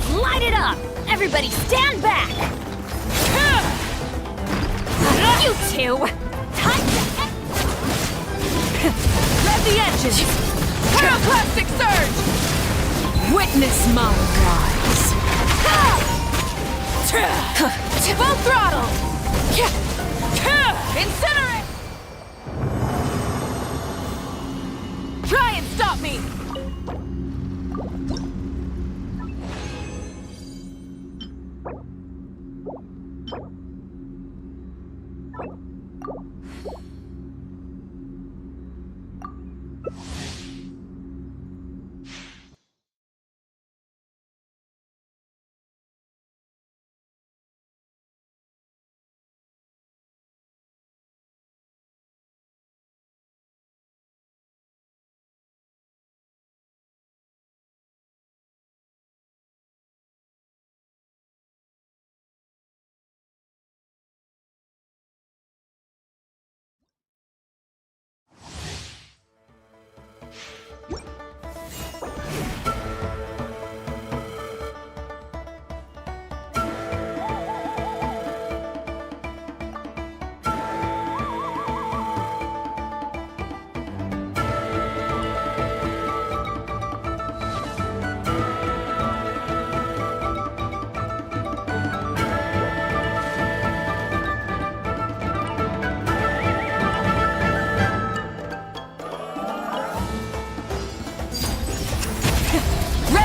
Light it up! Everybody stand back! You two! Time to... Rev the engines! Pyroclastic surge! Witness my rise! Full throttle! Incinerate! Try and stop me!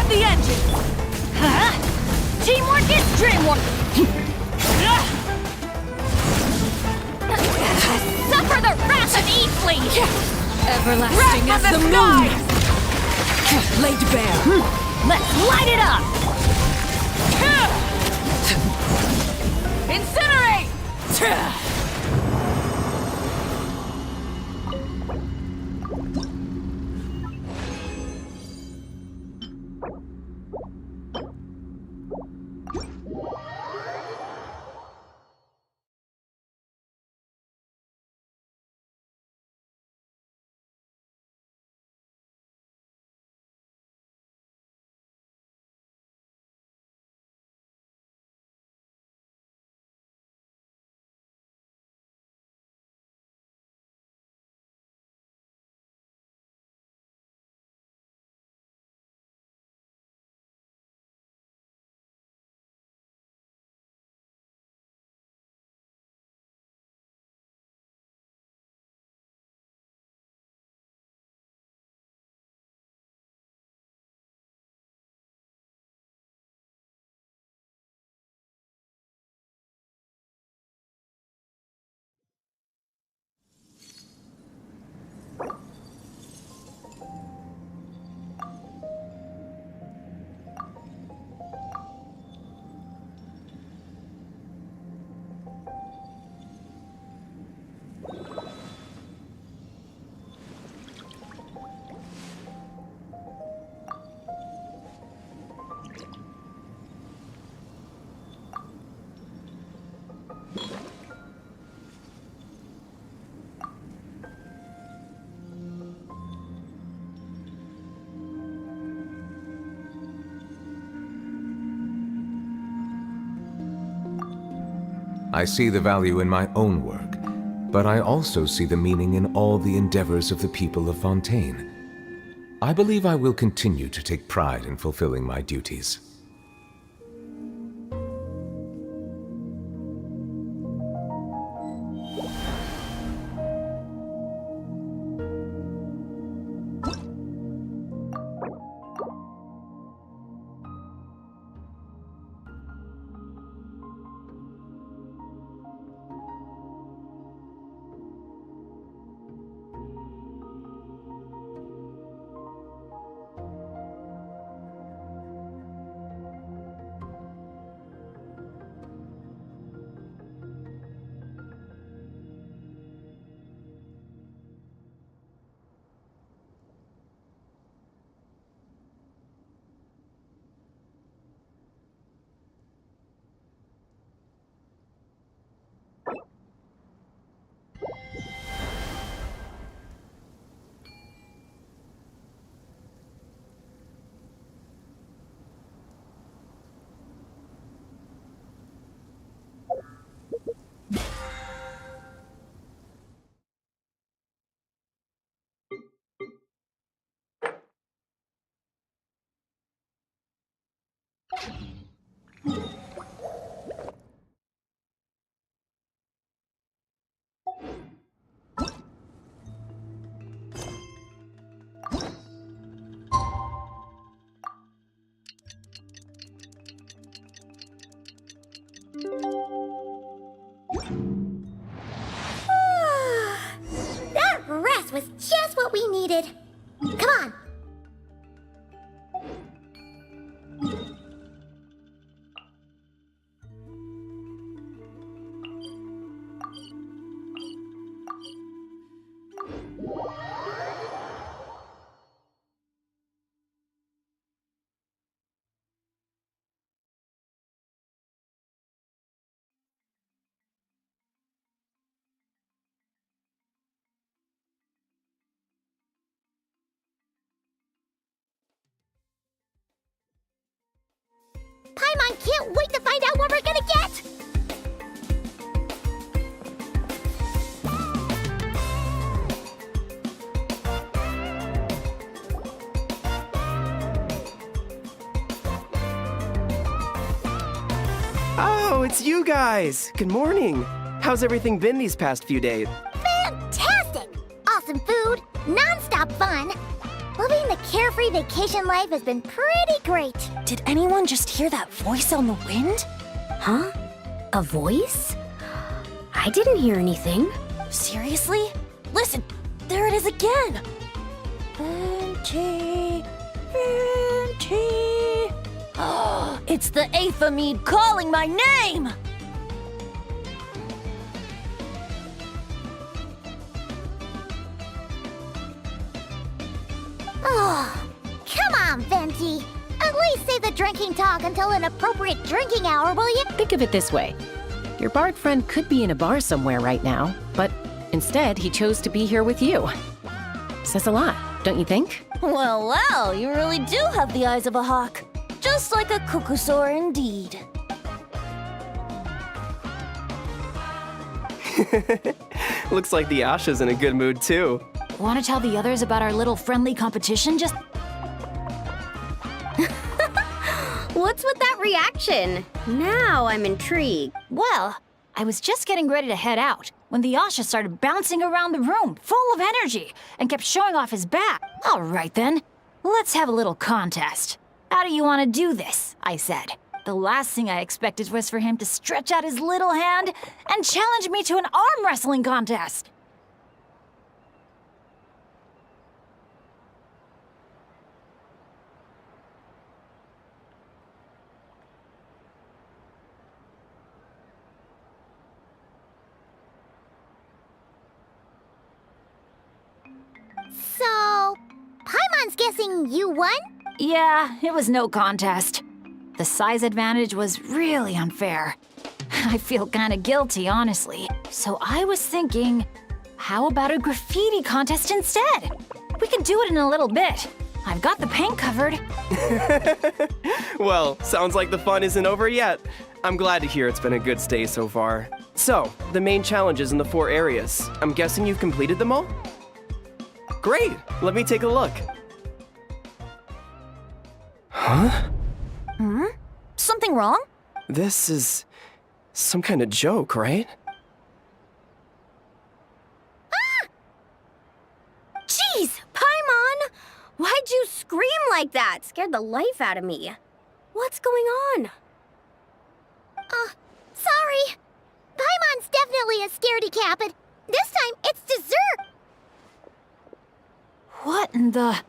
The engine! Teamwork is dreamwork! Suffer the wrath of Eatly! Everlasting as the moon! Laid bare! Let's light it up! Incinerate! I see the value in my own work, but I also see the meaning in all the endeavors of the people of Fontaine. I believe I will continue to take pride in fulfilling my duties. That rest was just what we needed. Come on. Paimon can't wait to find out what we're gonna get! Oh, it's you guys! Good morning! How's everything been these past few days? Fantastic! Awesome food, non-stop fun. Living the carefree vacation life has been pretty great. Did anyone just hear that voice on the wind? Huh? A voice? I didn't hear anything. Seriously? Listen, there it is again. Venti, Venti. Oh, it's the Aphamid calling my name! Oh, come on, Venti. At least save the drinking talk until an appropriate drinking hour, will you? Think of it this way. Your bard friend could be in a bar somewhere right now, but instead he chose to be here with you. Says a lot, don't you think? Well, well, you really do have the eyes of a hawk. Just like a cuckoosaur indeed. Looks like the Asha's in a good mood too. Want to tell the others about our little friendly competition? Just... What's with that reaction? Now I'm intrigued. Well, I was just getting ready to head out when the Asha started bouncing around the room, full of energy, and kept showing off his back. All right then, let's have a little contest. How do you want to do this? I said. The last thing I expected was for him to stretch out his little hand and challenge me to an arm wrestling contest. So, Paimon's guessing you won? Yeah, it was no contest. The size advantage was really unfair. I feel kinda guilty, honestly. So I was thinking, how about a graffiti contest instead? We can do it in a little bit. I've got the paint covered. Well, sounds like the fun isn't over yet. I'm glad to hear it's been a good stay so far. So, the main challenges in the 4 areas. I'm guessing you've completed them all? Great! Let me take a look. Huh? Something wrong? This is some kind of joke, right? Jeez, Paimon! Why'd you scream like that? Scared the life out of me. What's going on? Sorry. Paimon's definitely a scaredy cat, but this time it's dessert. What in the...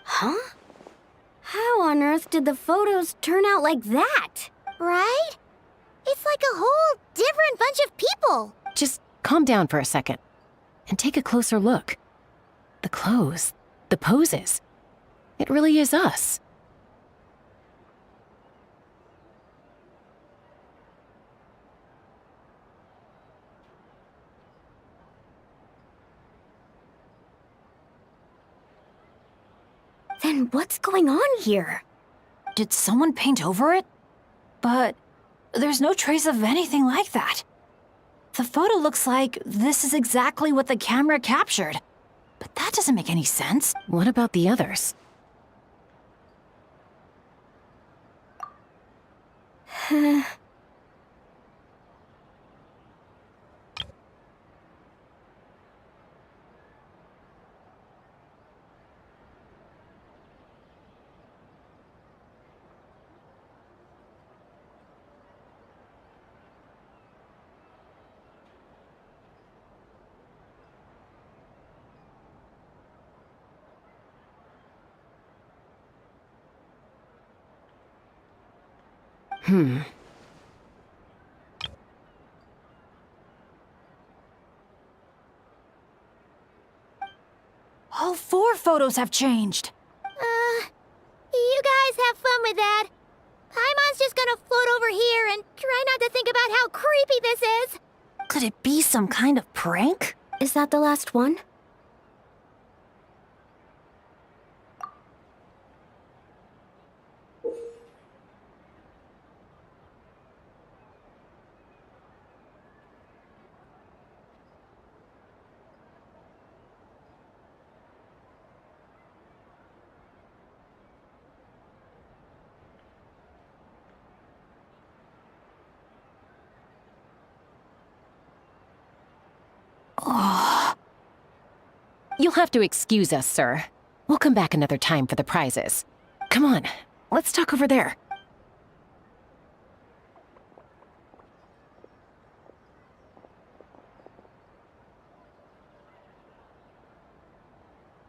Huh? How on earth did the photos turn out like that? Right? It's like a whole different bunch of people. Just calm down for a second and take a closer look. The clothes, the poses. It really is us. Then what's going on here? Did someone paint over it? But there's no trace of anything like that. The photo looks like this is exactly what the camera captured. But that doesn't make any sense. What about the others? All 4 photos have changed. You guys have fun with that. Paimon's just gonna float over here and try not to think about how creepy this is. Could it be some kind of prank? Is that the last one? You'll have to excuse us, sir. We'll come back another time for the prizes. Come on, let's talk over there.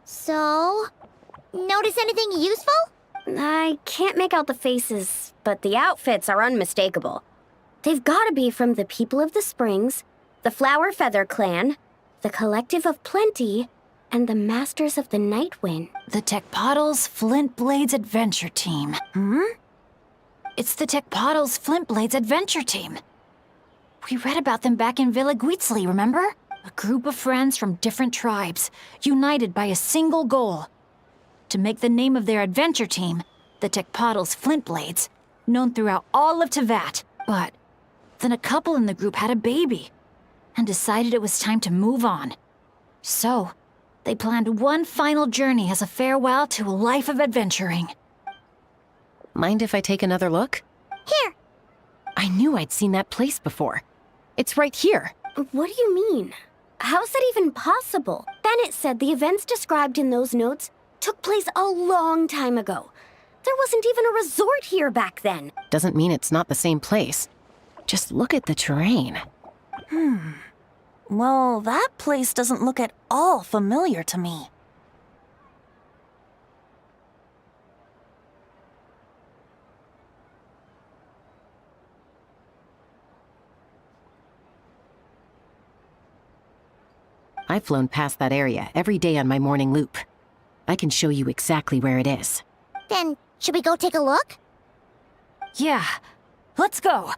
So, notice anything useful? I can't make out the faces, but the outfits are unmistakable. They've gotta be from the People of the Springs, the Flower Feather Clan, the Collective of Plenty, and the Masters of the Night Wind. The Tecpotals Flint Blades Adventure Team. It's the Tecpotals Flint Blades Adventure Team. We read about them back in Villa Guitzli, remember? A group of friends from different tribes, united by a single goal. To make the name of their adventure team, the Tecpotals Flint Blades, known throughout all of Tevat. But then a couple in the group had a baby, and decided it was time to move on. So, they planned one final journey as a farewell to a life of adventuring. Mind if I take another look? Here. I knew I'd seen that place before. It's right here. What do you mean? How's that even possible? Bennett said the events described in those notes took place a long time ago. There wasn't even a resort here back then. Doesn't mean it's not the same place. Just look at the terrain. Well, that place doesn't look at all familiar to me. I've flown past that area every day on my morning loop. I can show you exactly where it is. Then, should we go take a look? Yeah, let's go.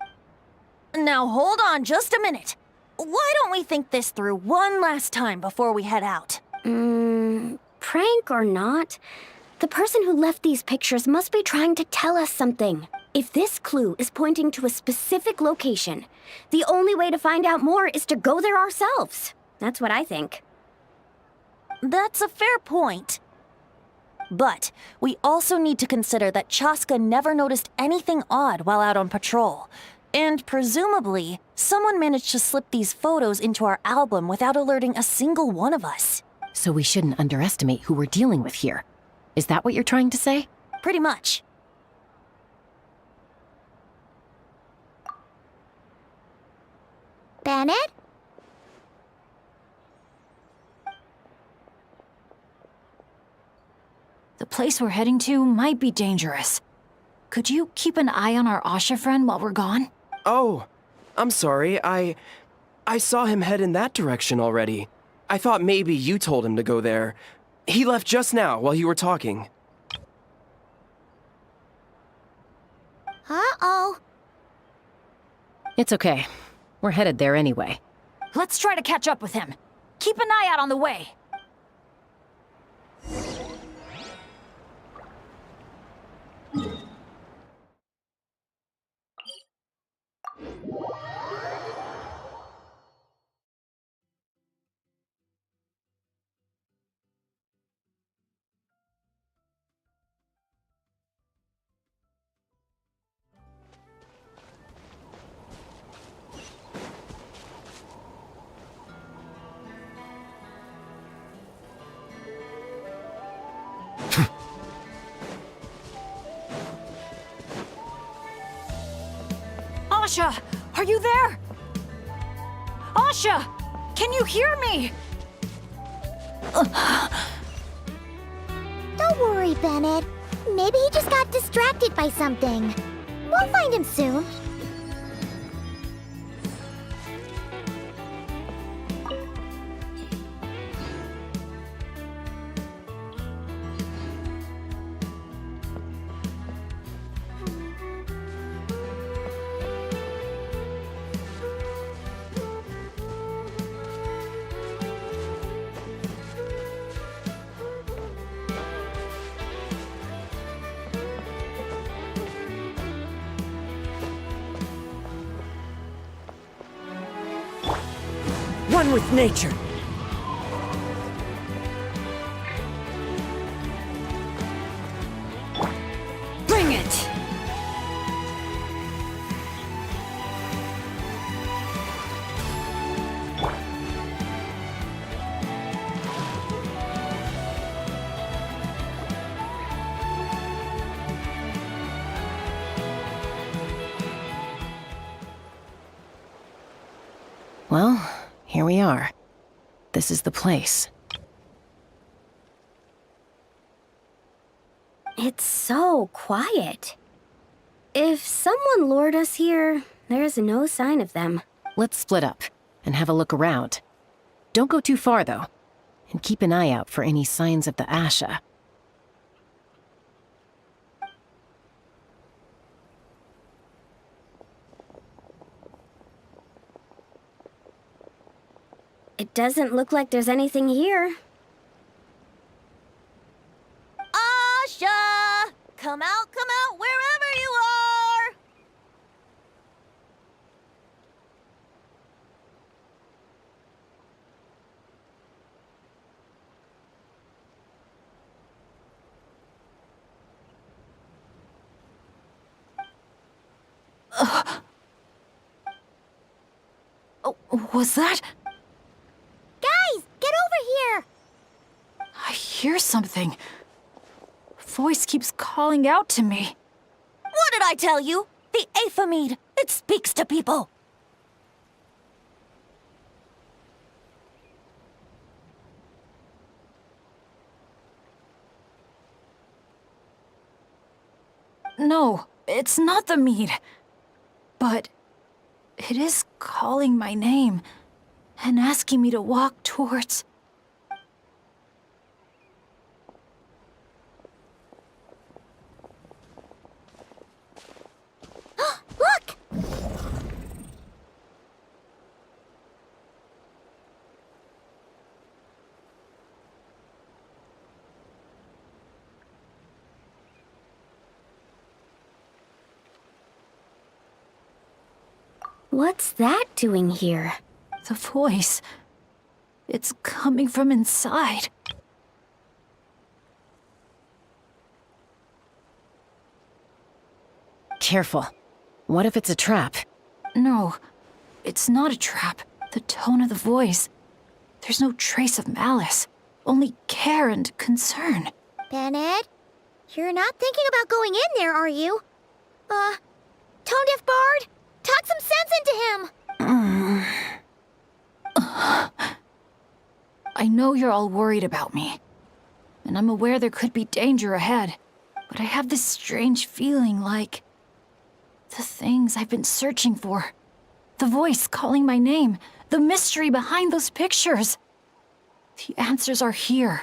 Now hold on just a minute. Why don't we think this through one last time before we head out? Prank or not, the person who left these pictures must be trying to tell us something. If this clue is pointing to a specific location, the only way to find out more is to go there ourselves. That's what I think. That's a fair point. But we also need to consider that Chaska never noticed anything odd while out on patrol. And presumably, someone managed to slip these photos into our album without alerting a single one of us. So we shouldn't underestimate who we're dealing with here. Is that what you're trying to say? Pretty much. Bennett? The place we're heading to might be dangerous. Could you keep an eye on our Asha friend while we're gone? Oh, I'm sorry. I saw him head in that direction already. I thought maybe you told him to go there. He left just now while you were talking. Uh-oh. It's okay. We're headed there anyway. Let's try to catch up with him. Keep an eye out on the way. Asha, are you there? Asha, can you hear me? Don't worry, Bennett. Maybe he just got distracted by something. We'll find him soon. One with nature. Bring it! Well, here we are. This is the place. It's so quiet. If someone lured us here, there's no sign of them. Let's split up and have a look around. Don't go too far, though. And keep an eye out for any signs of the Asha. It doesn't look like there's anything here. Asha! Come out, wherever you are! Oh, was that? Guys, get over here! I hear something. Voice keeps calling out to me. What did I tell you? The Aphemide. It speaks to people. No, it's not the mead. But it is calling my name and asking me to walk towards... Look! What's that doing here? The voice. It's coming from inside. Careful. What if it's a trap? No, it's not a trap. The tone of the voice. There's no trace of malice, only care and concern. Bennett, you're not thinking about going in there, are you? Tone Deaf Bard, talk some sense into him. I know you're all worried about me, and I'm aware there could be danger ahead, but I have this strange feeling like the things I've been searching for. The voice calling my name, the mystery behind those pictures. The answers are here.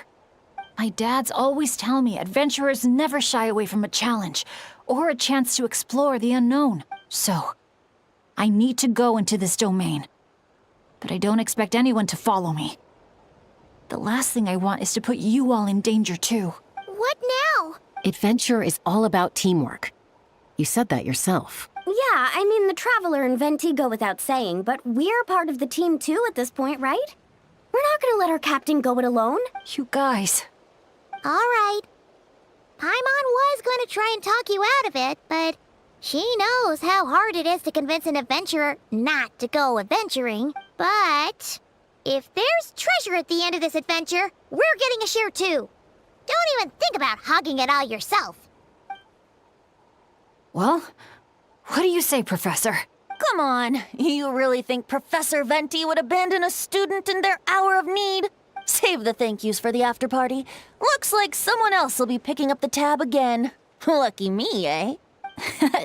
My dads always tell me adventurers never shy away from a challenge or a chance to explore the unknown. So, I need to go into this domain. But I don't expect anyone to follow me. The last thing I want is to put you all in danger too. What now? Adventure is all about teamwork. You said that yourself. Yeah, I mean, the Traveler and VENTI go without saying, but we're part of the team too at this point, right? We're not gonna let our captain go it alone. You guys. All right. Paimon was going to try and talk you out of it, but she knows how hard it is to convince an adventurer not to go adventuring. But if there's treasure at the end of this adventure, we're getting a share too. Don't even think about hogging it all yourself. Well, what do you say, Professor? Come on, you really think Professor Venti would abandon a student in their hour of need? Save the thank yous for the after party. Looks like someone else will be picking up the tab again. Lucky me, eh?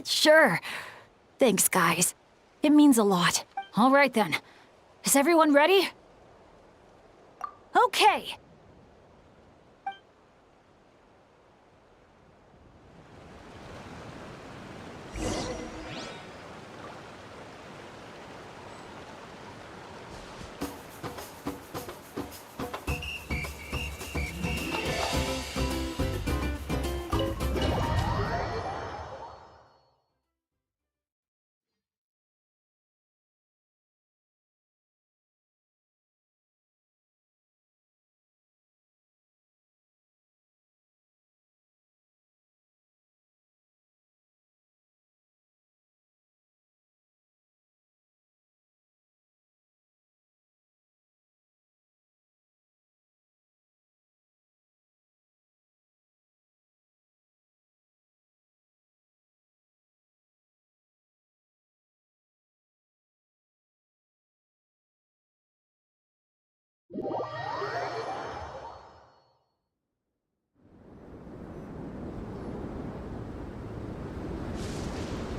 Sure. Thanks, guys. It means a lot. All right then. Is everyone ready? Okay.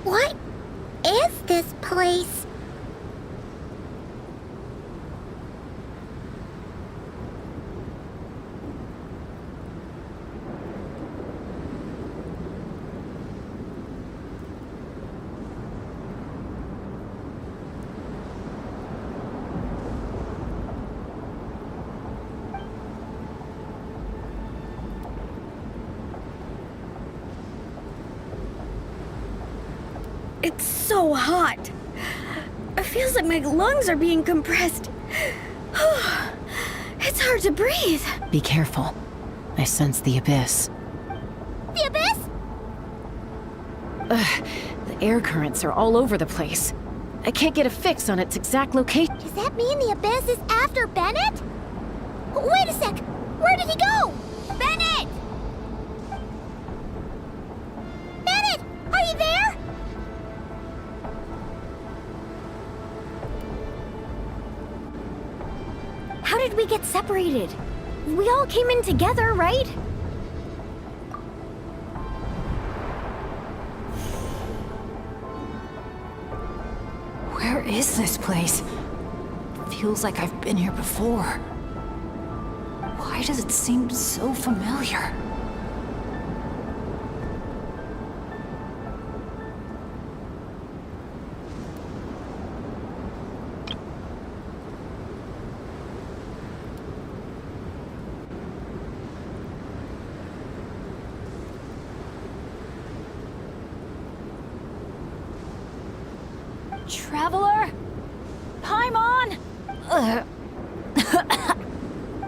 What is this place? It's so hot. It feels like my lungs are being compressed. It's hard to breathe. Be careful. I sense the abyss. The abyss? The air currents are all over the place. I can't get a fix on its exact location. Does that mean the abyss is after Bennett? Wait a sec! Where did he go? Bennett! Bennett! Are you there? How did we get separated? We all came in together, right? Where is this place? Feels like I've been here before. Why does it seem so familiar? Traveler? Paimon?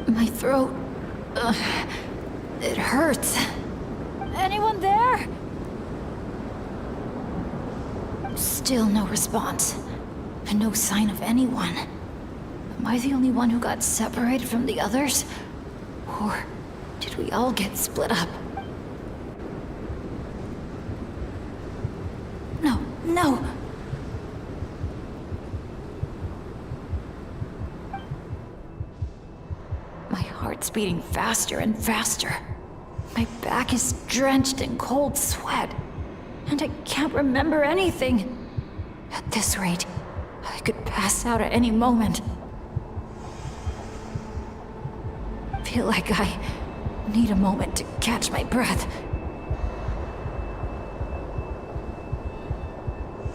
My throat. It hurts. Anyone there? Still no response. And no sign of anyone. Am I the only one who got separated from the others? Or did we all get split up? No. My heart's beating faster and faster. My back is drenched in cold sweat. And I can't remember anything. At this rate, I could pass out at any moment. Feel like I need a moment to catch my breath.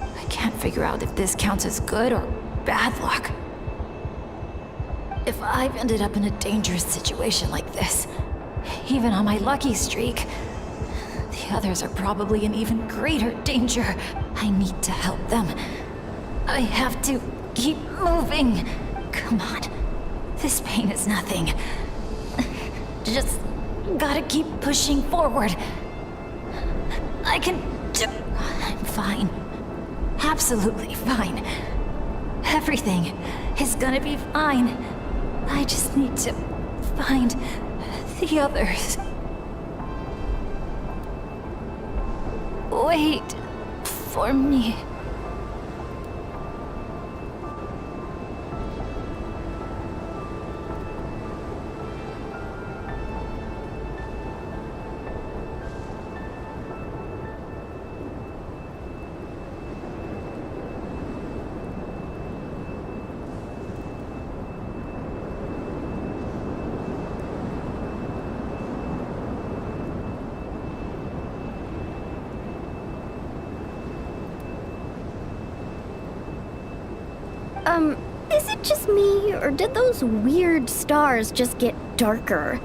I can't figure out if this counts as good or bad luck. If I've ended up in a dangerous situation like this, even on my lucky streak, the others are probably in even greater danger. I need to help them. I have to keep moving. Come on. This pain is nothing. Just gotta keep pushing forward. I can do... I'm fine. Absolutely fine. Everything is gonna be fine. I just need to find the others. Wait for me. Is it just me, or did those weird stars just get darker?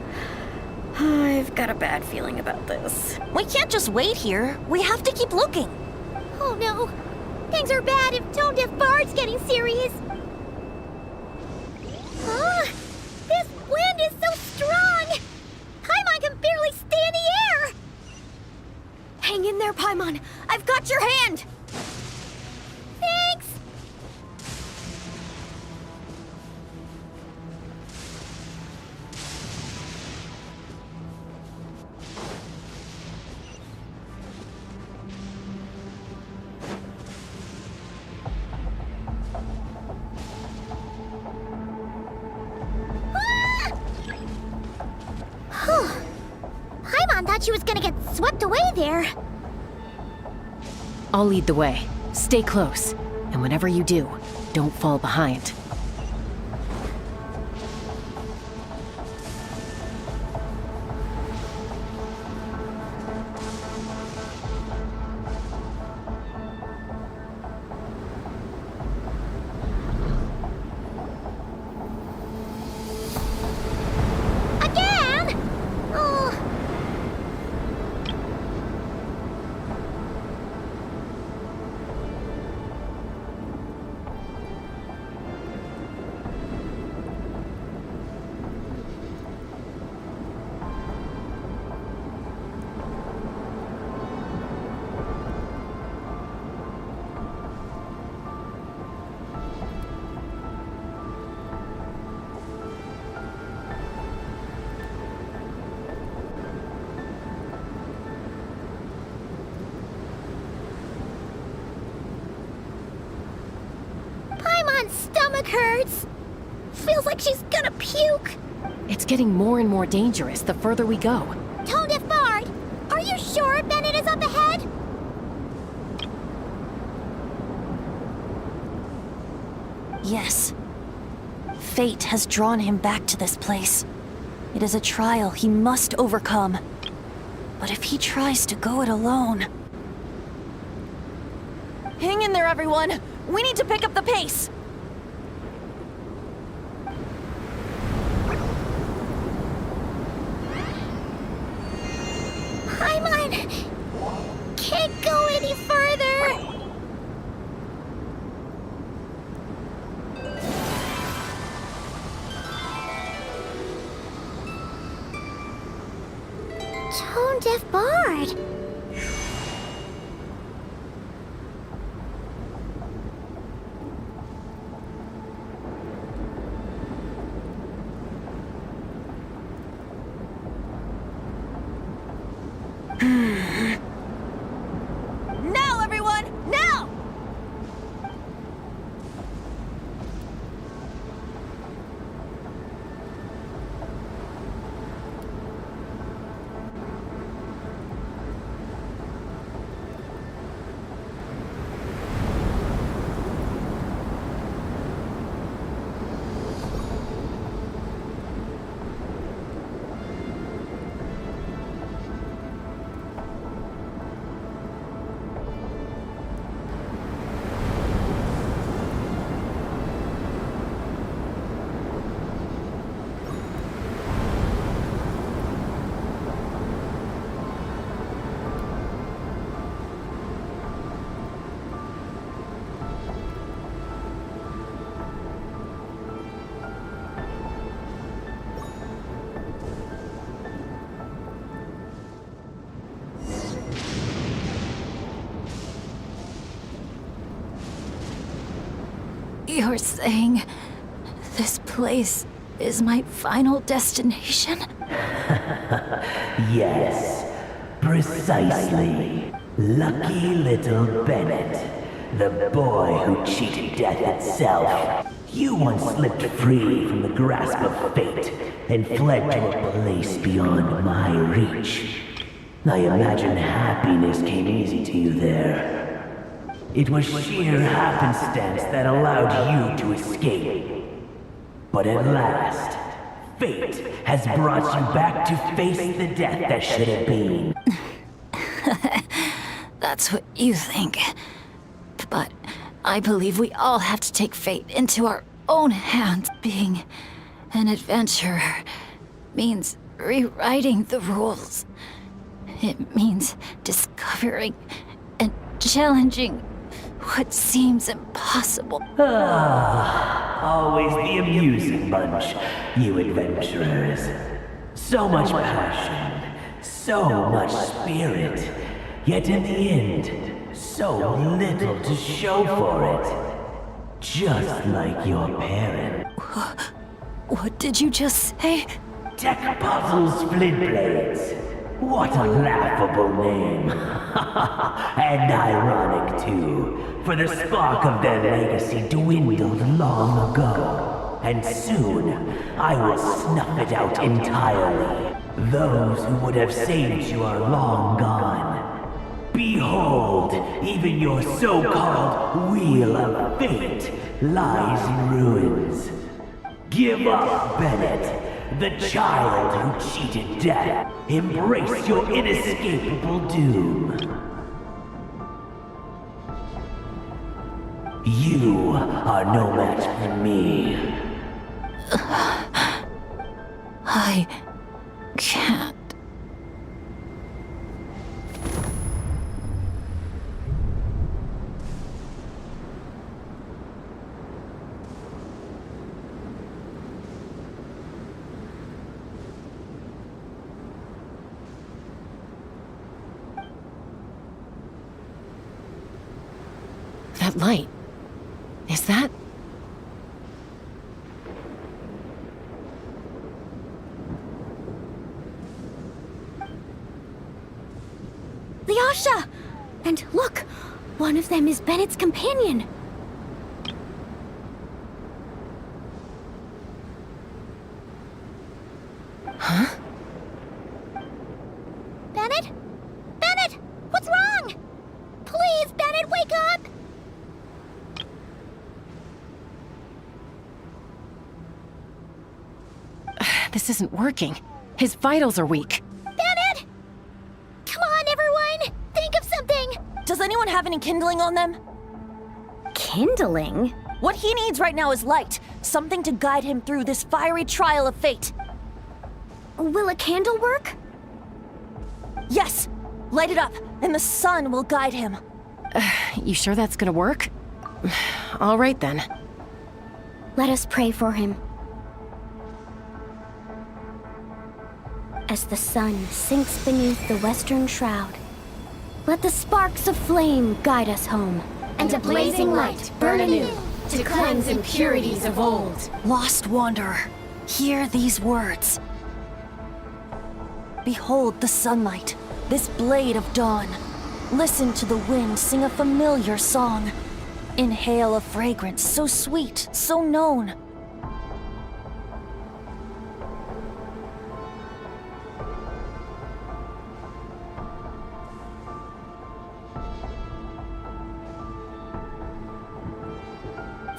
I've got a bad feeling about this. We can't just wait here. We have to keep looking. Oh no. Things are bad if Tone Deaf Bard's getting serious. This wind is so strong. Paimon can barely stay in the air. Hang in there, Paimon. I've got your hand. Thanks. Paimon thought she was gonna get swept away there. I'll lead the way. Stay close. And whenever you do, don't fall behind. Again? Oh. Paimon's stomach hurts. Feels like she's gonna puke. It's getting more and more dangerous the further we go. Tone Deaf Bard, are you sure Bennett is up ahead? Yes. Fate has drawn him back to this place. It is a trial he must overcome. But if he tries to go it alone... Hang in there, everyone! We need to pick up the pace! Paimon! Can't go any further! Tone-deaf bard. Now, everyone! Now! You're saying this place is my final destination? Yes, precisely. Lucky little Bennett, the boy who cheated death itself. You once slipped free from the grasp of fate and fled to a place beyond my reach. I imagine happiness came easy to you there. It was sheer happenstance that allowed you to escape. But at last, fate has brought you back to face the death that should have been. That's what you think. But I believe we all have to take fate into our own hands. Being an adventurer means rewriting the rules. It means discovering and challenging what seems impossible. Always the amusing bunch, you adventurers. So much passion, so much spirit, yet in the end, so little to show for it. Just like your parent. What did you just say? Tech Puzzles Flintblades. What a laughable name. And ironic, too, for the spark of their legacy dwindled long ago. And soon, I will snuff it out entirely. Those who would have saved you are long gone. Behold, even your so-called Wheel of Fate lies in ruins. Give up, Bennett. The child who cheated death. Embrace your inescapable doom. You are no match for me. I can't. That light. Is that? The Asha! And look, one of them is Bennett's companion. Huh? Bennett? Bennett! What's wrong? Please, Bennett, wake up! This isn't working. His vitals are weak. Bennett! Come on, everyone! Think of something! Does anyone have any kindling on them? Kindling? What he needs right now is light. Something to guide him through this fiery trial of fate. Will a candle work? Yes! Light it up, and the sun will guide him. You sure that's gonna work? All right then. Let us pray for him. as the sun sinks beneath the western shroud. Let the sparks of flame guide us home, and a blazing light burn anew to cleanse impurities of old. Lost wanderer, hear these words. Behold the sunlight, this blade of dawn. Listen to the wind sing a familiar song. Inhale a fragrance so sweet, so known.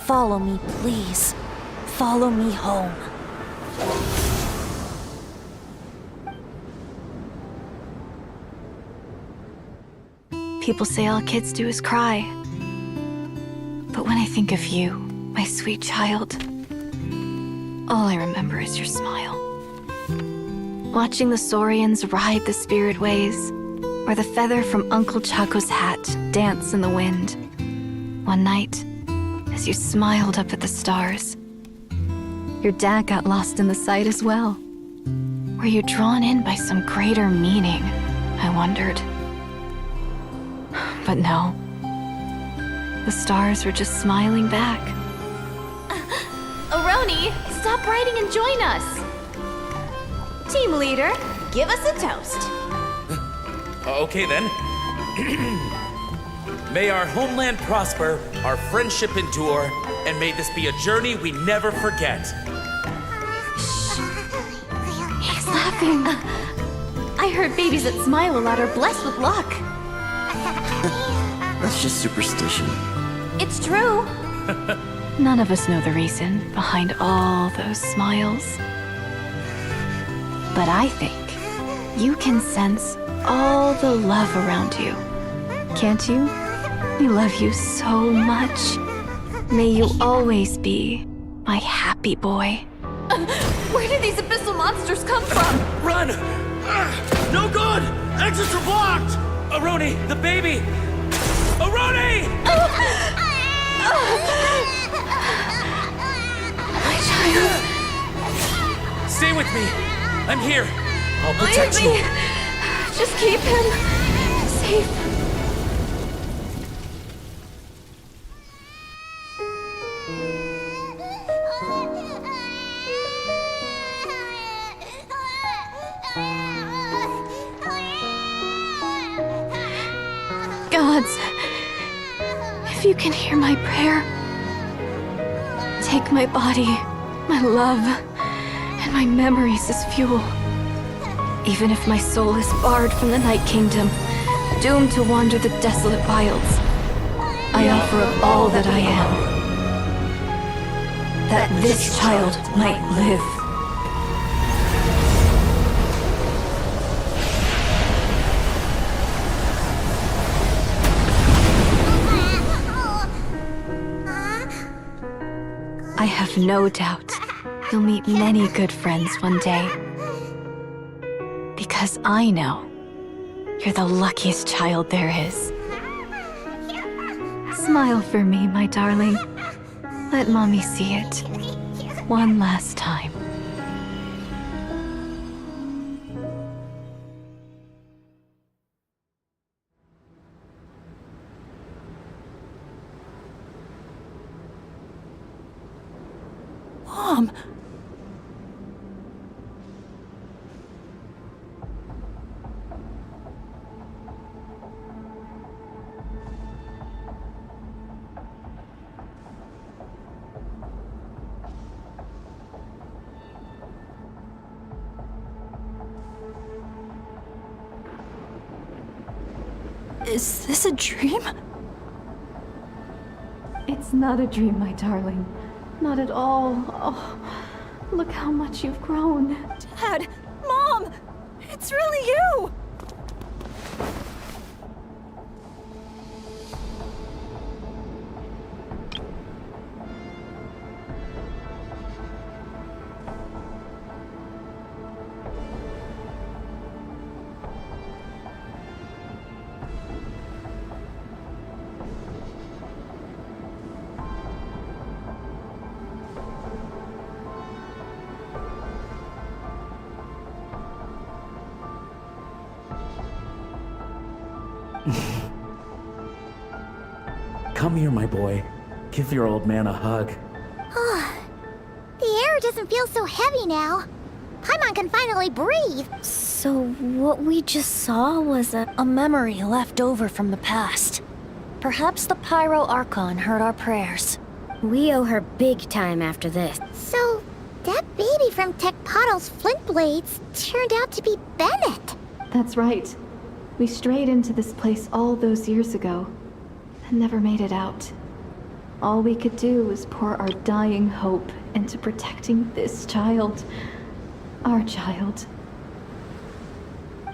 Follow me, please. Follow me home. People say all kids do is cry. But when I think of you, my sweet child, all I remember is your smile. Watching the saurians ride the spirit ways, or the feather from Uncle Chaco's hat dance in the wind. One night, as you smiled up at the stars, your dad got lost in the sight as well. Were you drawn in by some greater meaning, I wondered. But no. The stars were just smiling back. Aroni, stop writing and join us! Team leader, give us a toast. Okay then. May our homeland prosper, our friendship endure, and may this be a journey we never forget. He's laughing. I heard babies that smile a lot are blessed with luck. That's just superstition. It's true. None of us know the reason behind all those smiles. But I think you can sense all the love around you. Can't you? I love you so much. May you always be my happy boy. Where did these abyssal monsters come from? Run! No good! Exits are blocked! Aroni, the baby! Aroni! My child. Stay with me. I'm here. I'll protect Leave you. me. Just keep him safe. Gods, if you can hear my prayer, take my body, my love, and my memories as fuel. Even if my soul is barred from the Night Kingdom, doomed to wander the desolate wilds, I offer up all that I am, that this child might live. I have no doubt you'll meet many good friends one day. Because I know you're the luckiest child there is. Smile for me, my darling. Let Mommy see it one last time. Mom! Is this a dream? It's not a dream, my darling. Not at all. Oh, look how much you've grown. Dad! Mom! It's really you! Come here, my boy. Give your old man a hug. The air doesn't feel so heavy now. Paimon can finally breathe. So what we just saw was A memory left over from the past. Perhaps the Pyro Archon heard our prayers. We owe her big time after this. So, that baby from Tecpato's Flint Blades turned out to be Bennett. That's right. We strayed into this place all those years ago and never made it out. All we could do was pour our dying hope into protecting this child. Our child.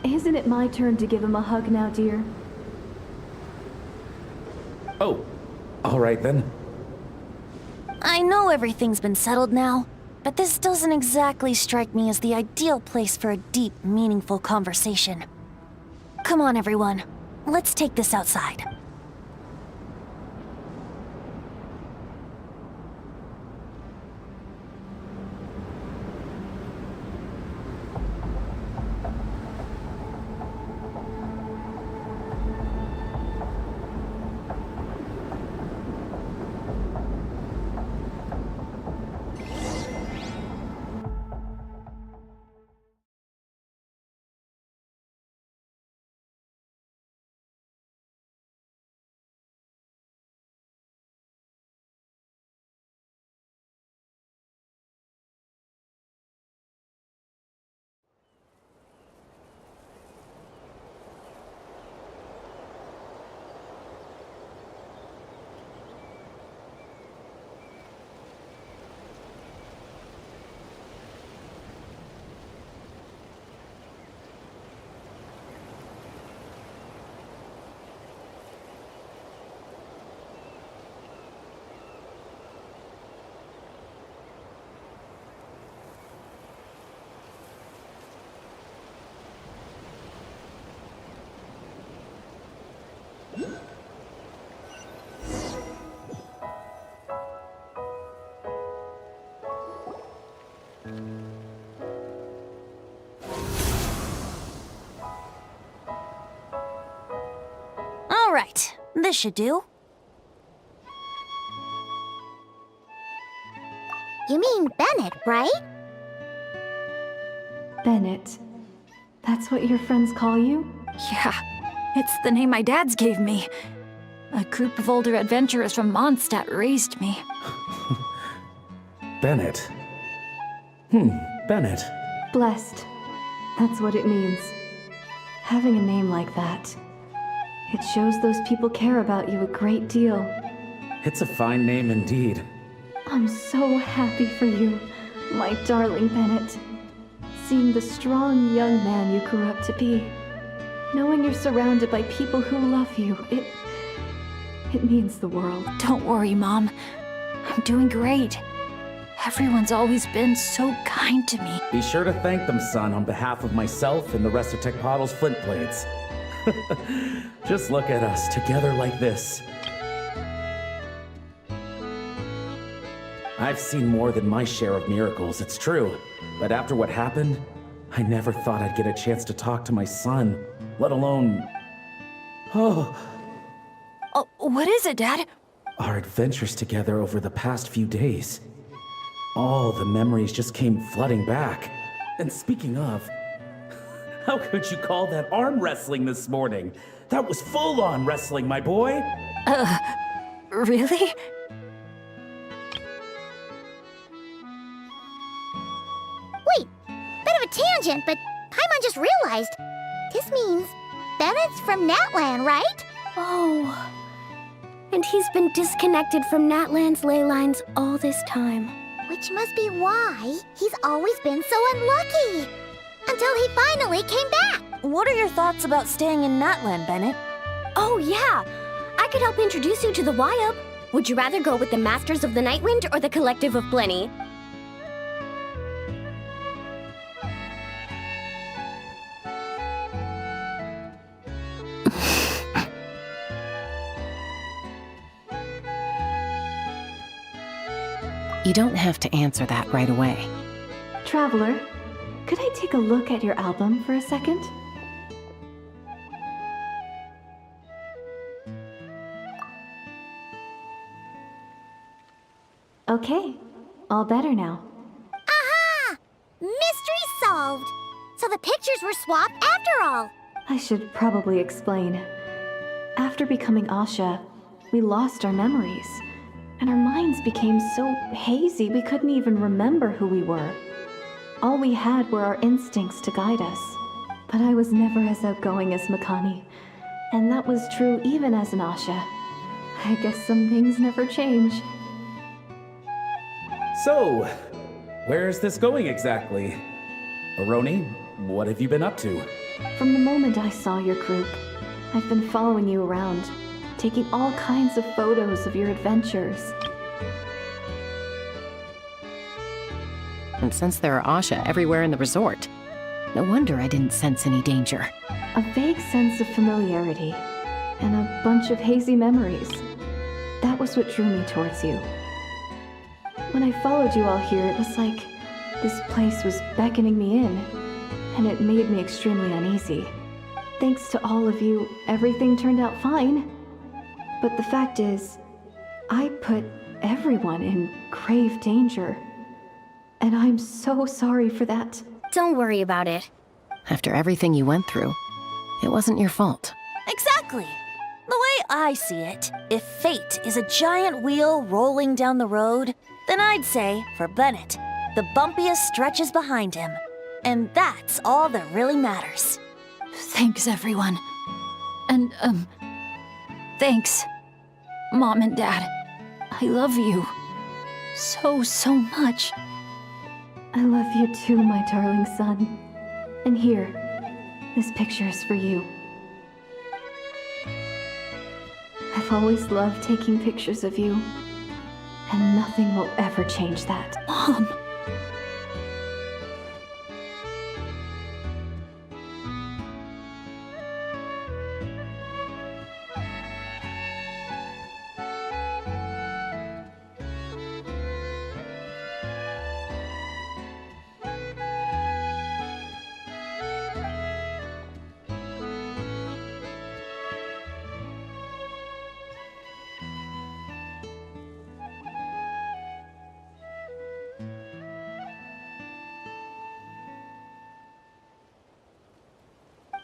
Isn't it my turn to give him a hug now, dear? Oh, all right then. I know everything's been settled now, but this doesn't exactly strike me as the ideal place for a deep, meaningful conversation. Come on, everyone. Let's take this outside. All right, this should do. You mean Bennett, right? Bennett. That's what your friends call you? Yeah, it's the name my dad's gave me. A group of older adventurers from Mondstadt raised me. Bennett. Bennett. Blessed. That's what it means. Having a name like that. It shows those people care about you a great deal. It's a fine name indeed. I'm so happy for you, my darling Bennett. Seeing the strong young man you grew up to be. Knowing you're surrounded by people who love you, it means the world. Don't worry, Mom. I'm doing great. Everyone's always been so kind to me. Be sure to thank them, son, on behalf of myself and the rest of Tecpato's Flint Blades. Just look at us, together like this. I've seen more than my share of miracles, it's true. But after what happened, I never thought I'd get a chance to talk to my son, let alone... Oh, what is it, Dad? our adventures together over the past few days. All the memories just came flooding back. And speaking of, how could you call that arm wrestling this morning? That was full-on wrestling, my boy! Really? Wait, bit of a tangent, but Paimon just realized. This means Bennett's from Natlan, right? Oh. And he's been disconnected from Natlan's ley lines all this time. Which must be why he's always been so unlucky. Until he finally came back. What are your thoughts about staying in Natlan, Bennett? Oh, yeah. I could help introduce you to the Wyub. Would you rather go with the Masters of the Nightwind or the Collective of Plenty? You don't have to answer that right away. Traveler, could I take a look at your album for a second? Okay, all better now. Aha! Mystery solved! So the pictures were swapped after all! I should probably explain. After becoming Asha, we lost our memories, and our minds became so hazy we couldn't even remember who we were. All we had were our instincts to guide us. But I was never as outgoing as Makani, and that was true even as an Asha. I guess some things never change. So, where's this going exactly? Aroni, what have you been up to? From the moment I saw your group, I've been following you around, taking all kinds of photos of your adventures. And since there are Asha everywhere in the resort, no wonder I didn't sense any danger. A vague sense of familiarity, and a bunch of hazy memories. That was what drew me towards you. When I followed you all here, it was like this place was beckoning me in, and it made me extremely uneasy. Thanks to all of you, everything turned out fine. But the fact is, I put everyone in grave danger. And I'm so sorry for that. Don't worry about it. After everything you went through, it wasn't your fault. Exactly. The way I see it, if fate is a giant wheel rolling down the road, then I'd say, for Bennett, the bumpiest stretches behind him. And that's all that really matters. Thanks, everyone. And, thanks, Mom and Dad. I love you. So much. I love you too, my darling son. And here, this picture is for you. I've always loved taking pictures of you, and nothing will ever change that. Mom!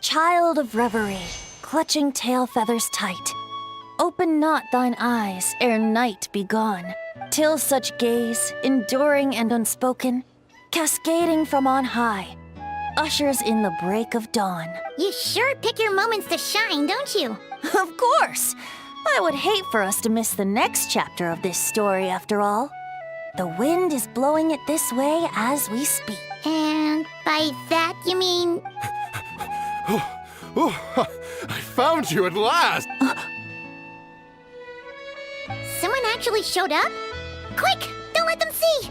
Child of reverie, clutching tail feathers tight, open not thine eyes ere night be gone, till such gaze, enduring and unspoken, cascading from on high, ushers in the break of dawn. You sure pick your moments to shine, don't you? Of course! I would hate for us to miss the next chapter of this story, after all. The wind is blowing it this way as we speak. And by that you mean... I found you at last! Someone actually showed up? Quick! Don't let them see!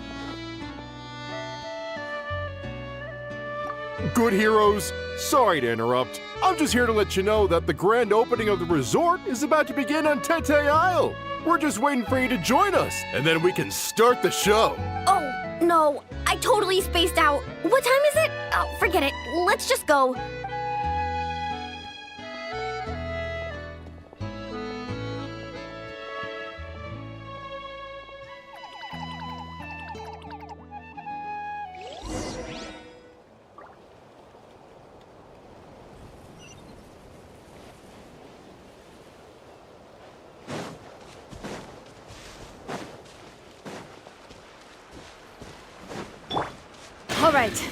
Good heroes, sorry to interrupt. I'm just here to let you know that the grand opening of the resort is about to begin on Tete Isle. We're just waiting for you to join us, and then we can start the show. Oh, no, I totally spaced out. What time is it? Oh, forget it. Let's just go. All right.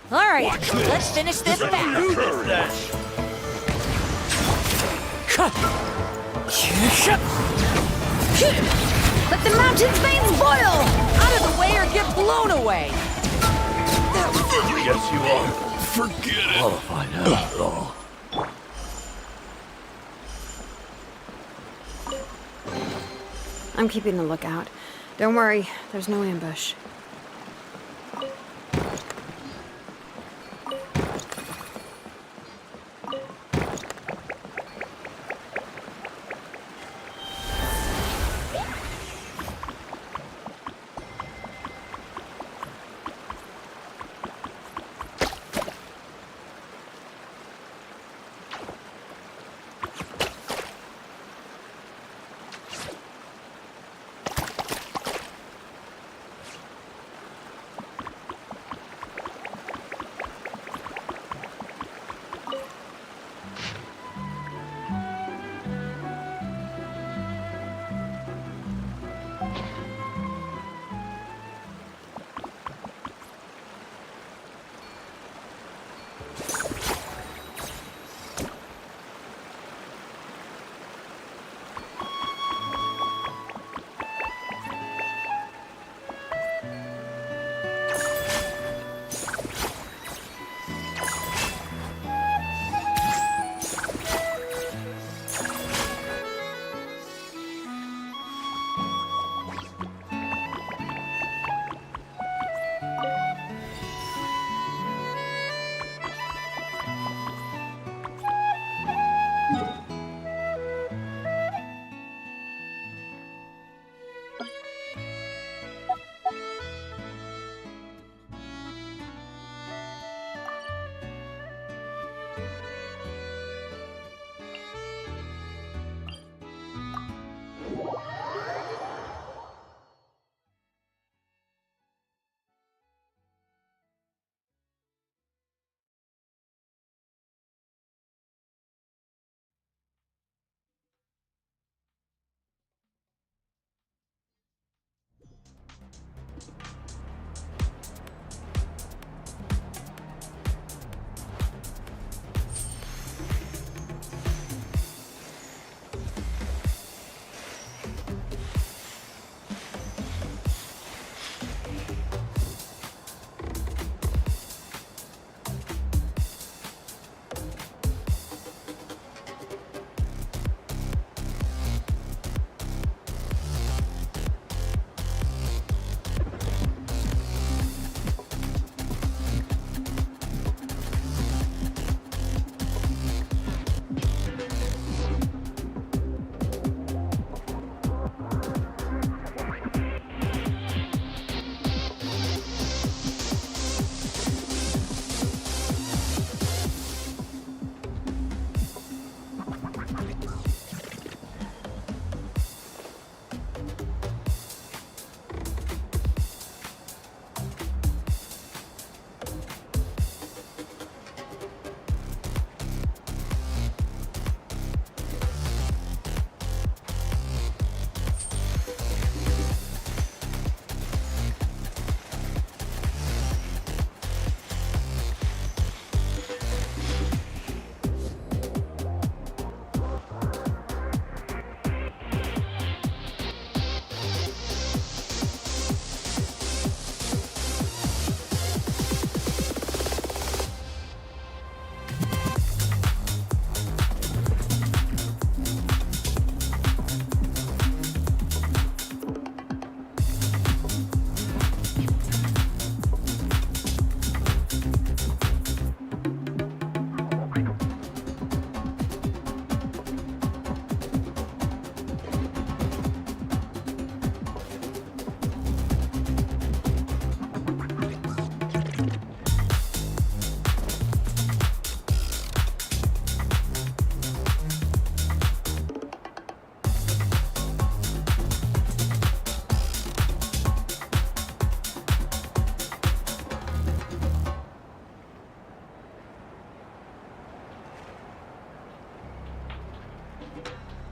All right, let's finish this fast. Let the mountain's veins boil! Out of the way or get blown away! Yes, you are. Forget it. I'll find out. I'm keeping a lookout. Don't worry, there's no ambush.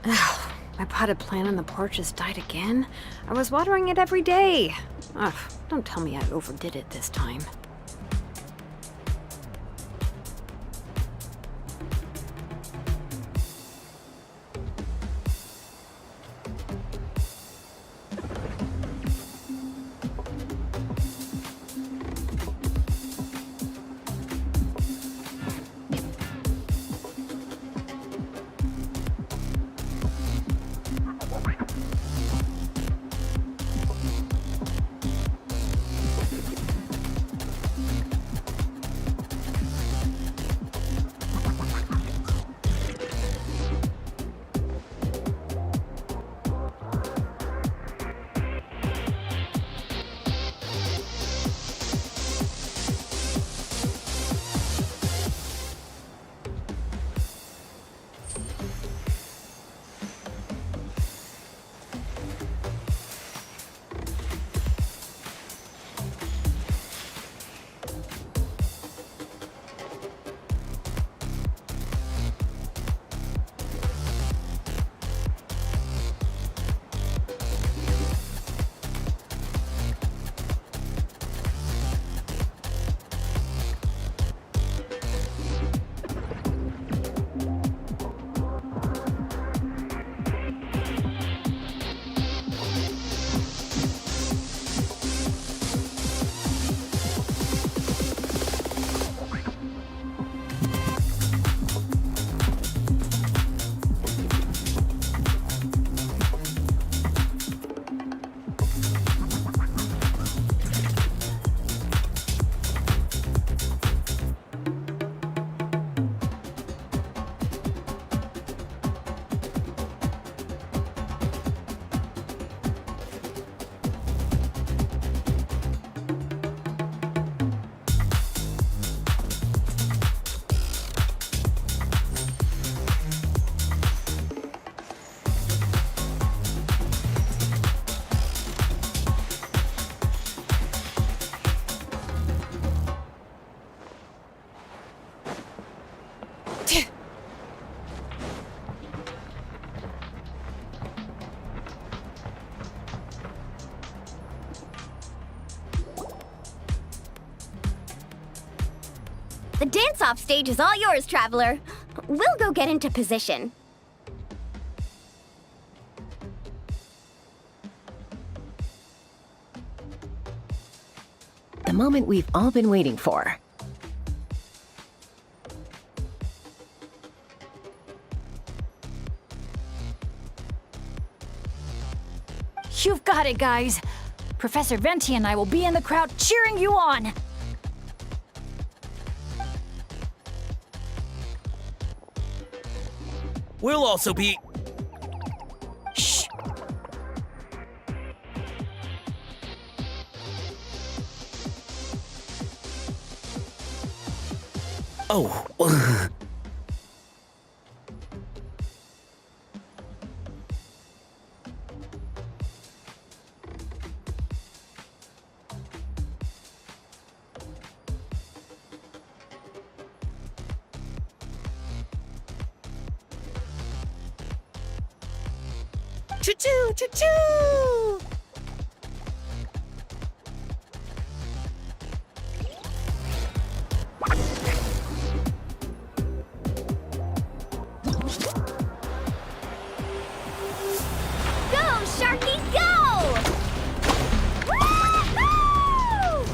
My potted plant on the porch has died again. I was watering it every day. Ugh, don't tell me I overdid it this time. The dance-off stage is all yours, Traveler. We'll go get into position. The moment we've all been waiting for. You've got it, guys. Professor Venti and I will be in the crowd cheering you on. We'll also be... Shh. Oh. Choo-choo, choo-choo! Go, Sharky, go! Woo-hoo!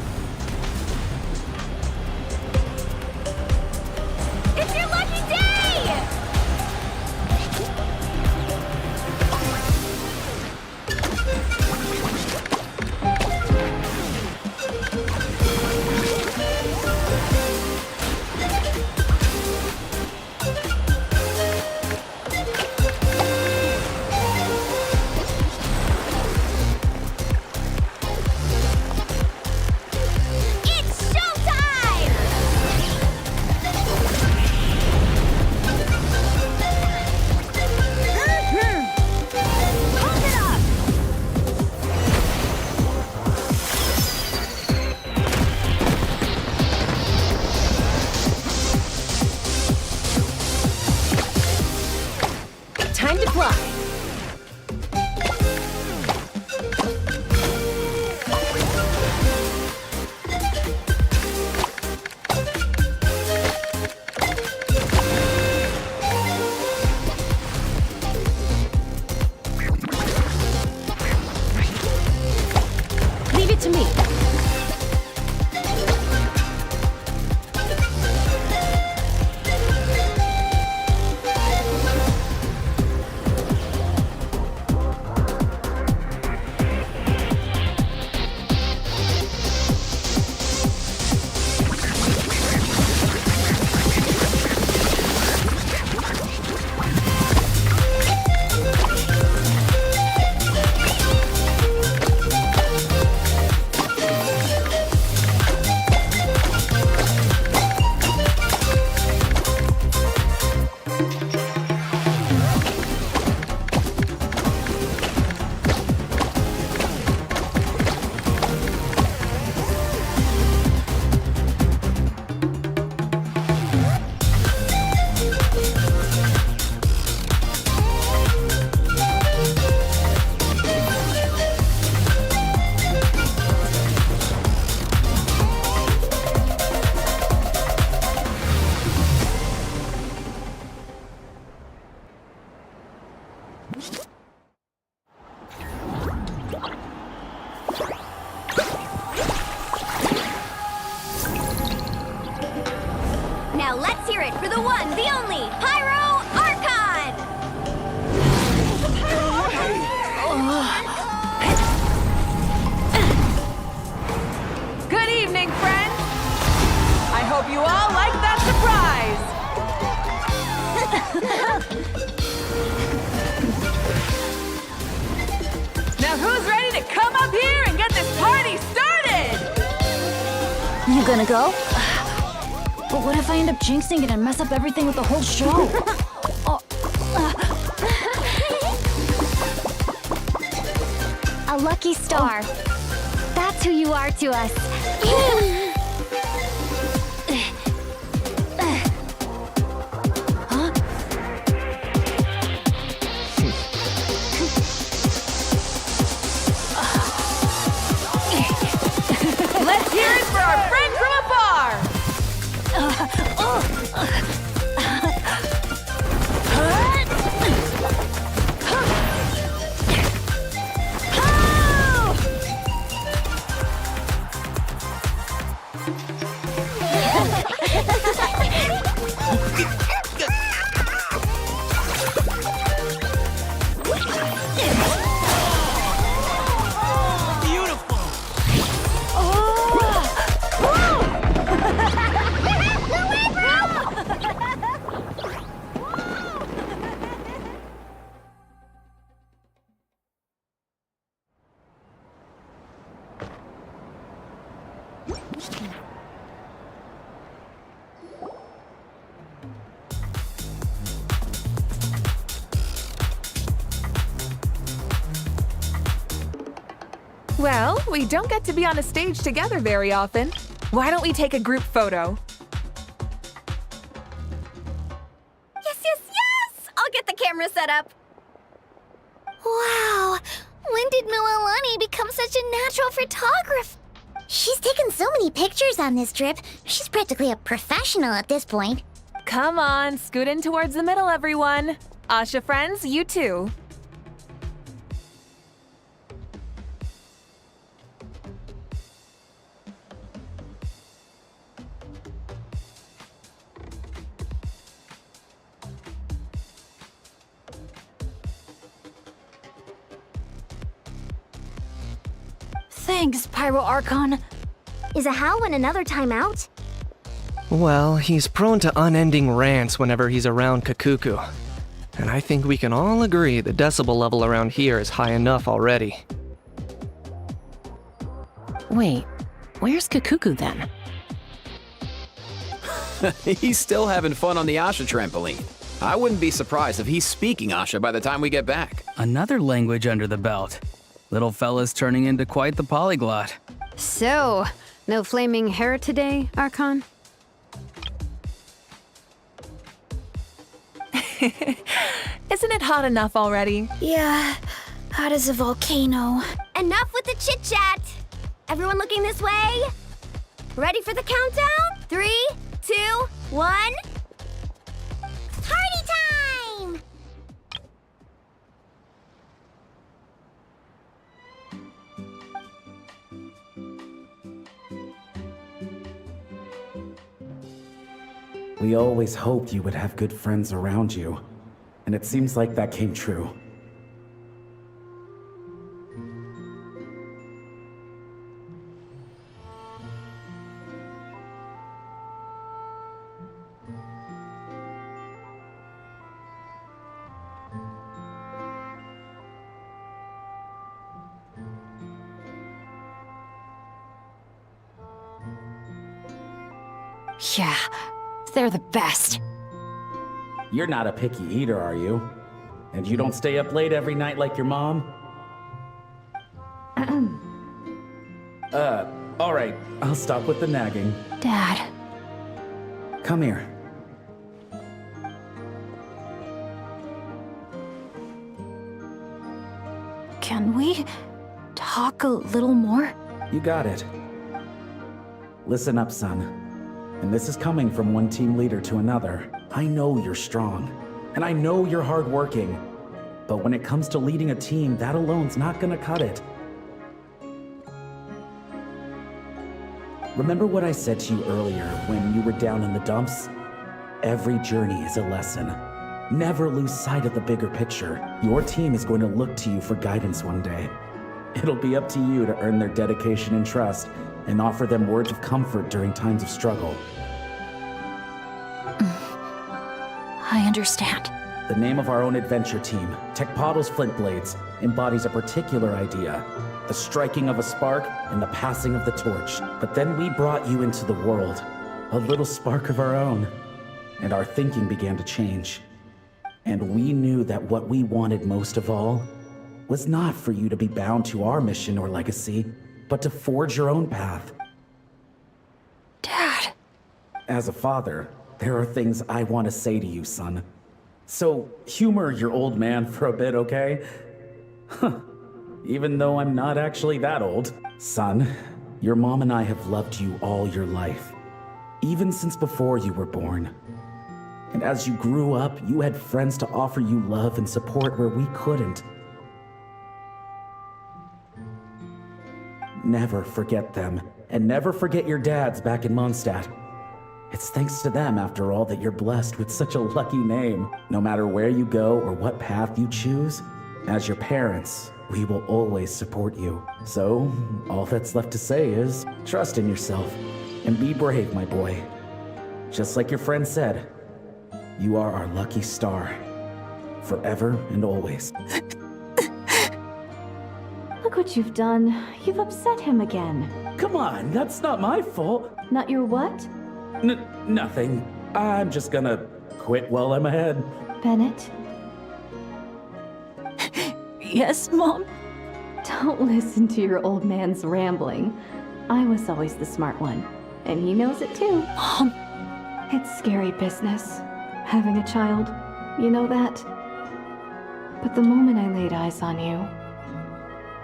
It's your lucky day! Now let's hear it for the one, the only, Pyro Archon! Good evening, friends! I hope you all like that surprise! Now who's ready to come up here and get this party started? You gonna go? But what if I end up jinxing it and mess up everything with the whole show? A lucky star. That's who you are to us. Let's hear it for our friend from afar! Well, we don't get to be on a stage together very often. Why don't we take a group photo? Yes, yes, yes! I'll get the camera set up. Wow! When did Mililani become such a natural photographer? She's taken so many pictures on this trip. She's practically a professional at this point. Come on, scoot in towards the middle, everyone. Asha friends, you too. Thanks, Pyro Archon. Is a Hal in another timeout? Well, he's prone to unending rants whenever he's around Kakuku. And I think we can all agree the decibel level around here is high enough already. Wait, where's Kakuku then? He's still having fun on the Asha trampoline. I wouldn't be surprised if he's speaking Asha by the time we get back. Another language under the belt. Little fella's turning into quite the polyglot. So, no flaming hair today, Archon? Isn't it hot enough already? Yeah, hot as a volcano. Enough with the chit-chat! Everyone looking this way? Ready for the countdown? 3, 2, 1... Party time! We always hoped you would have good friends around you, and it seems like that came true. Yeah, they're the best. You're not a picky eater, are you? And you don't stay up late every night like your mom? All right, I'll stop with the nagging. Dad. Come here. Can we talk a little more? You got it. Listen up, son. And this is coming from one team leader to another. I know you're strong, and I know you're hardworking. But when it comes to leading a team, that alone's not gonna cut it. Remember what I said to you earlier when you were down in the dumps? Every journey is a lesson. Never lose sight of the bigger picture. Your team is going to look to you for guidance one day. It'll be up to you to earn their dedication and trust and offer them words of comfort during times of struggle. I understand. The name of our own adventure team, Tecpado's Flint Blades, embodies a particular idea. The striking of a spark and the passing of the torch. But then we brought you into the world. A little spark of our own. And our thinking began to change. And we knew that what we wanted most of all was not for you to be bound to our mission or legacy, but to forge your own path. Dad. As a father, there are things I want to say to you, son. So humor your old man for a bit, okay? Even though I'm not actually that old. Son, your mom and I have loved you all your life. Even since before you were born. And as you grew up, you had friends to offer you love and support where we couldn't. Never forget them, and never forget your dads back in Mondstadt. It's thanks to them, after all, that you're blessed with such a lucky name. No matter where you go or what path you choose, as your parents, we will always support you. So, all that's left to say is, trust in yourself, and be brave, my boy. Just like your friend said, you are our lucky star, forever and always. Look what you've done. You've upset him again. Come on, that's not my fault. Not your what? Nothing. I'm just gonna quit while I'm ahead. Bennett? Yes, Mom? Don't listen to your old man's rambling. I was always the smart one, and he knows it too. Mom! It's scary business, having a child. You know that? But the moment I laid eyes on you,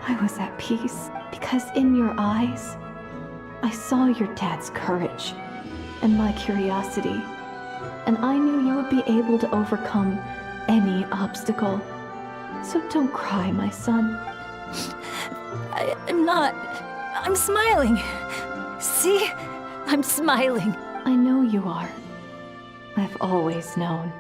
I was at peace, because in your eyes, I saw your dad's courage and my curiosity, and I knew you would be able to overcome any obstacle. So don't cry, my son. I'm not. I'm smiling. See? I'm smiling. I know you are. I've always known.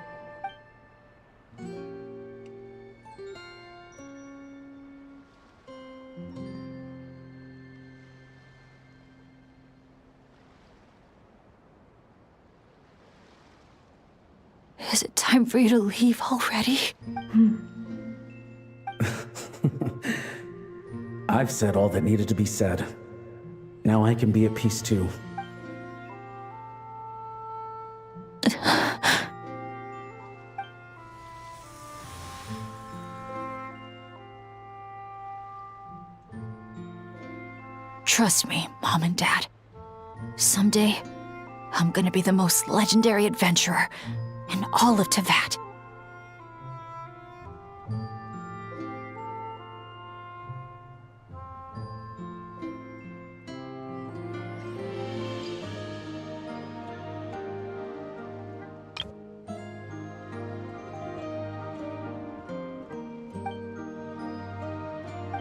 Is it time for you to leave already? I've said all that needed to be said. Now I can be at peace too. Trust me, Mom and Dad. Someday, I'm gonna be the most legendary adventurer in all of Teyvat.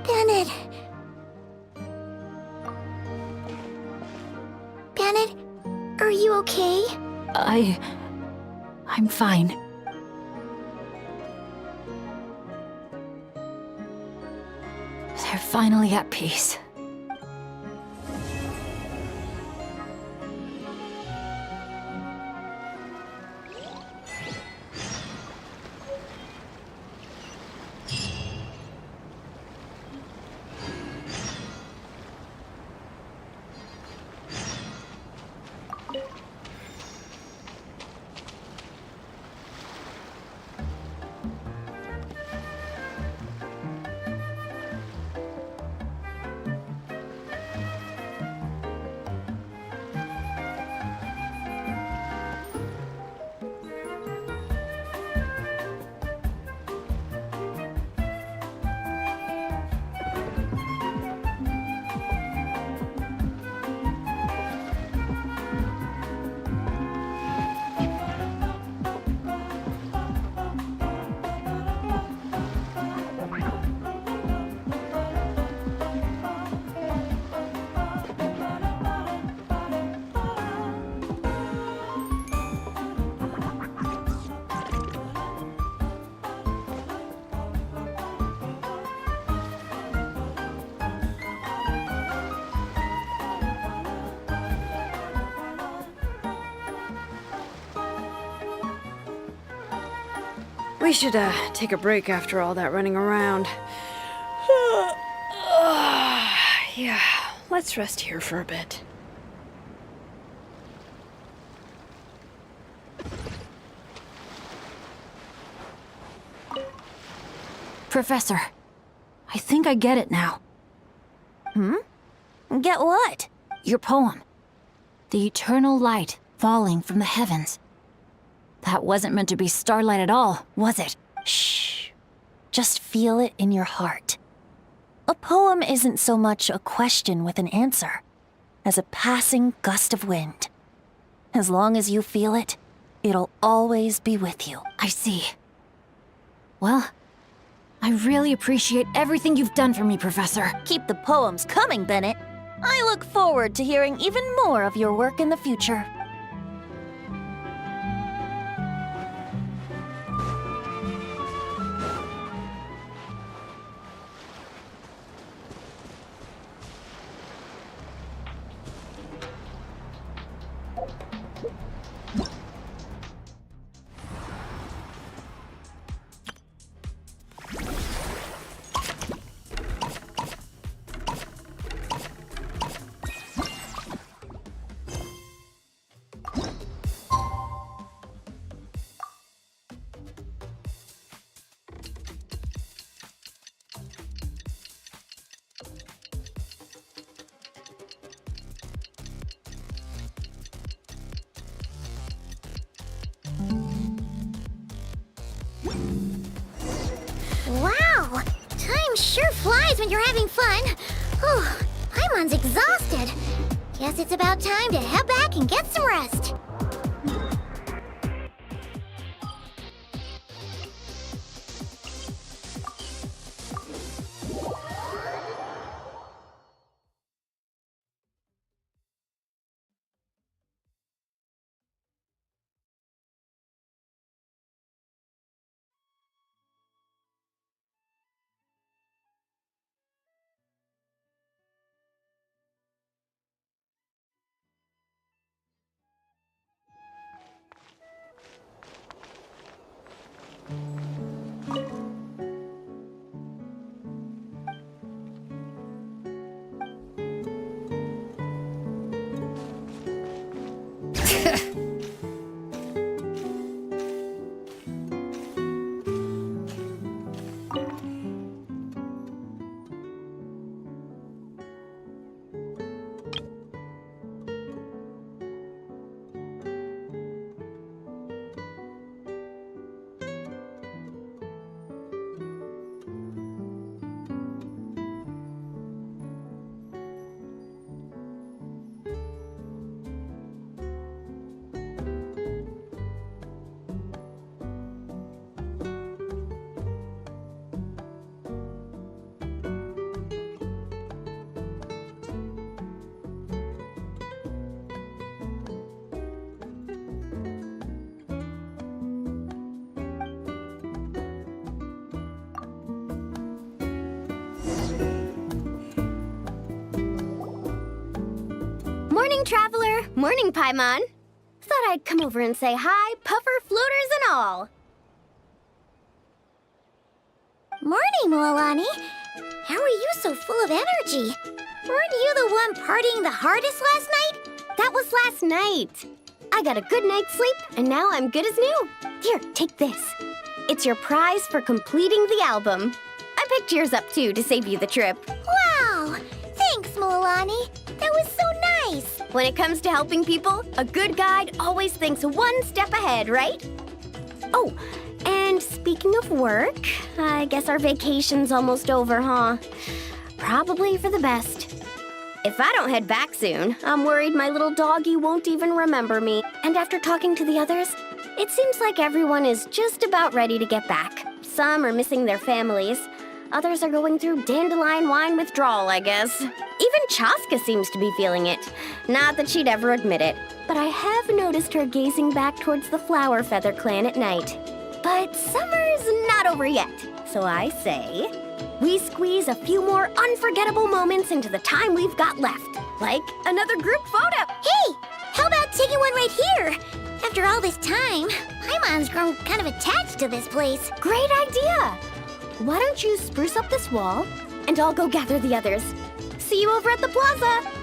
Bennett. Bennett, are you okay? I'm fine. They're finally at peace. We should take a break after all that running around. Yeah, let's rest here for a bit. Professor, I think I get it now. Get what? Your poem. The eternal light falling from the heavens. That wasn't meant to be starlight at all, was it? Shh. Just feel it in your heart. A poem isn't so much a question with an answer as a passing gust of wind. As long as you feel it, it'll always be with you. I see. Well, I really appreciate everything you've done for me, Professor. Keep the poems coming, Bennett. I look forward to hearing even more of your work in the future. Wow! Time sure flies when you're having fun. Oh, Paimon's exhausted. Guess it's about time to head back and get some rest. Morning, Traveler. Morning, Paimon. Thought I'd come over and say hi, puffer, floaters, and all. Morning, Mulani. How are you so full of energy? Weren't you the one partying the hardest last night? That was last night. I got a good night's sleep, and now I'm good as new. Here, take this. It's your prize for completing the album. I picked yours up, too, to save you the trip. Wow! Thanks, Mulani. That was so nice. When it comes to helping people, a good guide always thinks one step ahead, right? Oh, and speaking of work, I guess our vacation's almost over, huh? Probably for the best. If I don't head back soon, I'm worried my little doggy won't even remember me. And after talking to the others, it seems like everyone is just about ready to get back. Some are missing their families. Others are going through dandelion wine withdrawal, I guess. Even Chaska seems to be feeling it. Not that she'd ever admit it, but I have noticed her gazing back towards the Flower Feather clan at night. But summer's not over yet, so I say, we squeeze a few more unforgettable moments into the time we've got left. Like another group photo. Hey, how about taking one right here? After all this time, Paimon's grown kind of attached to this place. Great idea! Why don't you spruce up this wall, and I'll go gather the others. See you over at the plaza!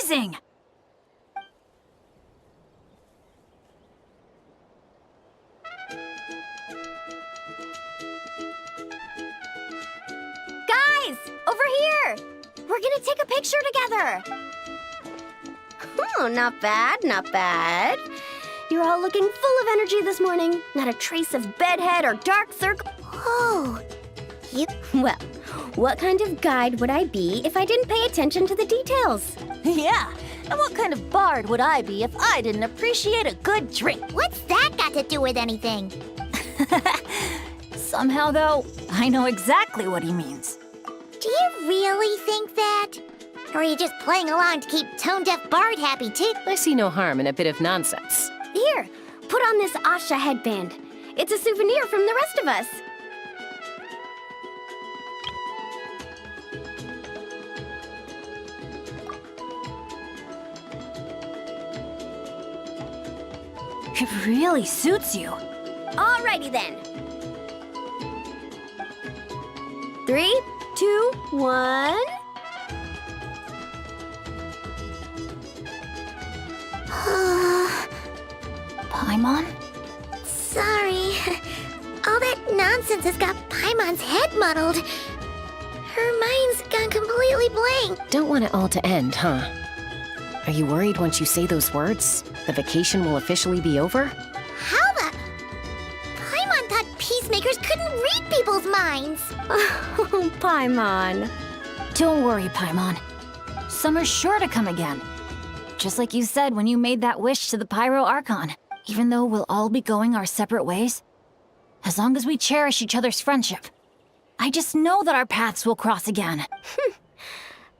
amazing! Guys, over here! We're gonna take a picture together! Oh, not bad, not bad. You're all looking full of energy this morning. Not a trace of bedhead or dark circle. Oh, you... Well, what kind of guide would I be if I didn't pay attention to the details? Yeah, and what kind of bard would I be if I didn't appreciate a good drink? What's that got to do with anything? Somehow, though, I know exactly what he means. Do you really think that? Or are you just playing along to keep tone-deaf Bard happy, too? I see no harm in a bit of nonsense. Here, put on this Asha headband. It's a souvenir from the rest of us. It really suits you. Alrighty then. 3, 2, 1. Paimon? Sorry. All that nonsense has got Paimon's head muddled. Her mind's gone completely blank. Don't want it all to end, huh? Are you worried once you say those words, the vacation will officially be over? How the... Paimon thought peacemakers couldn't read people's minds. Oh, Paimon. Don't worry, Paimon. Summer's sure to come again. Just like you said when you made that wish to the Pyro Archon. Even though we'll all be going our separate ways, as long as we cherish each other's friendship, I just know that our paths will cross again.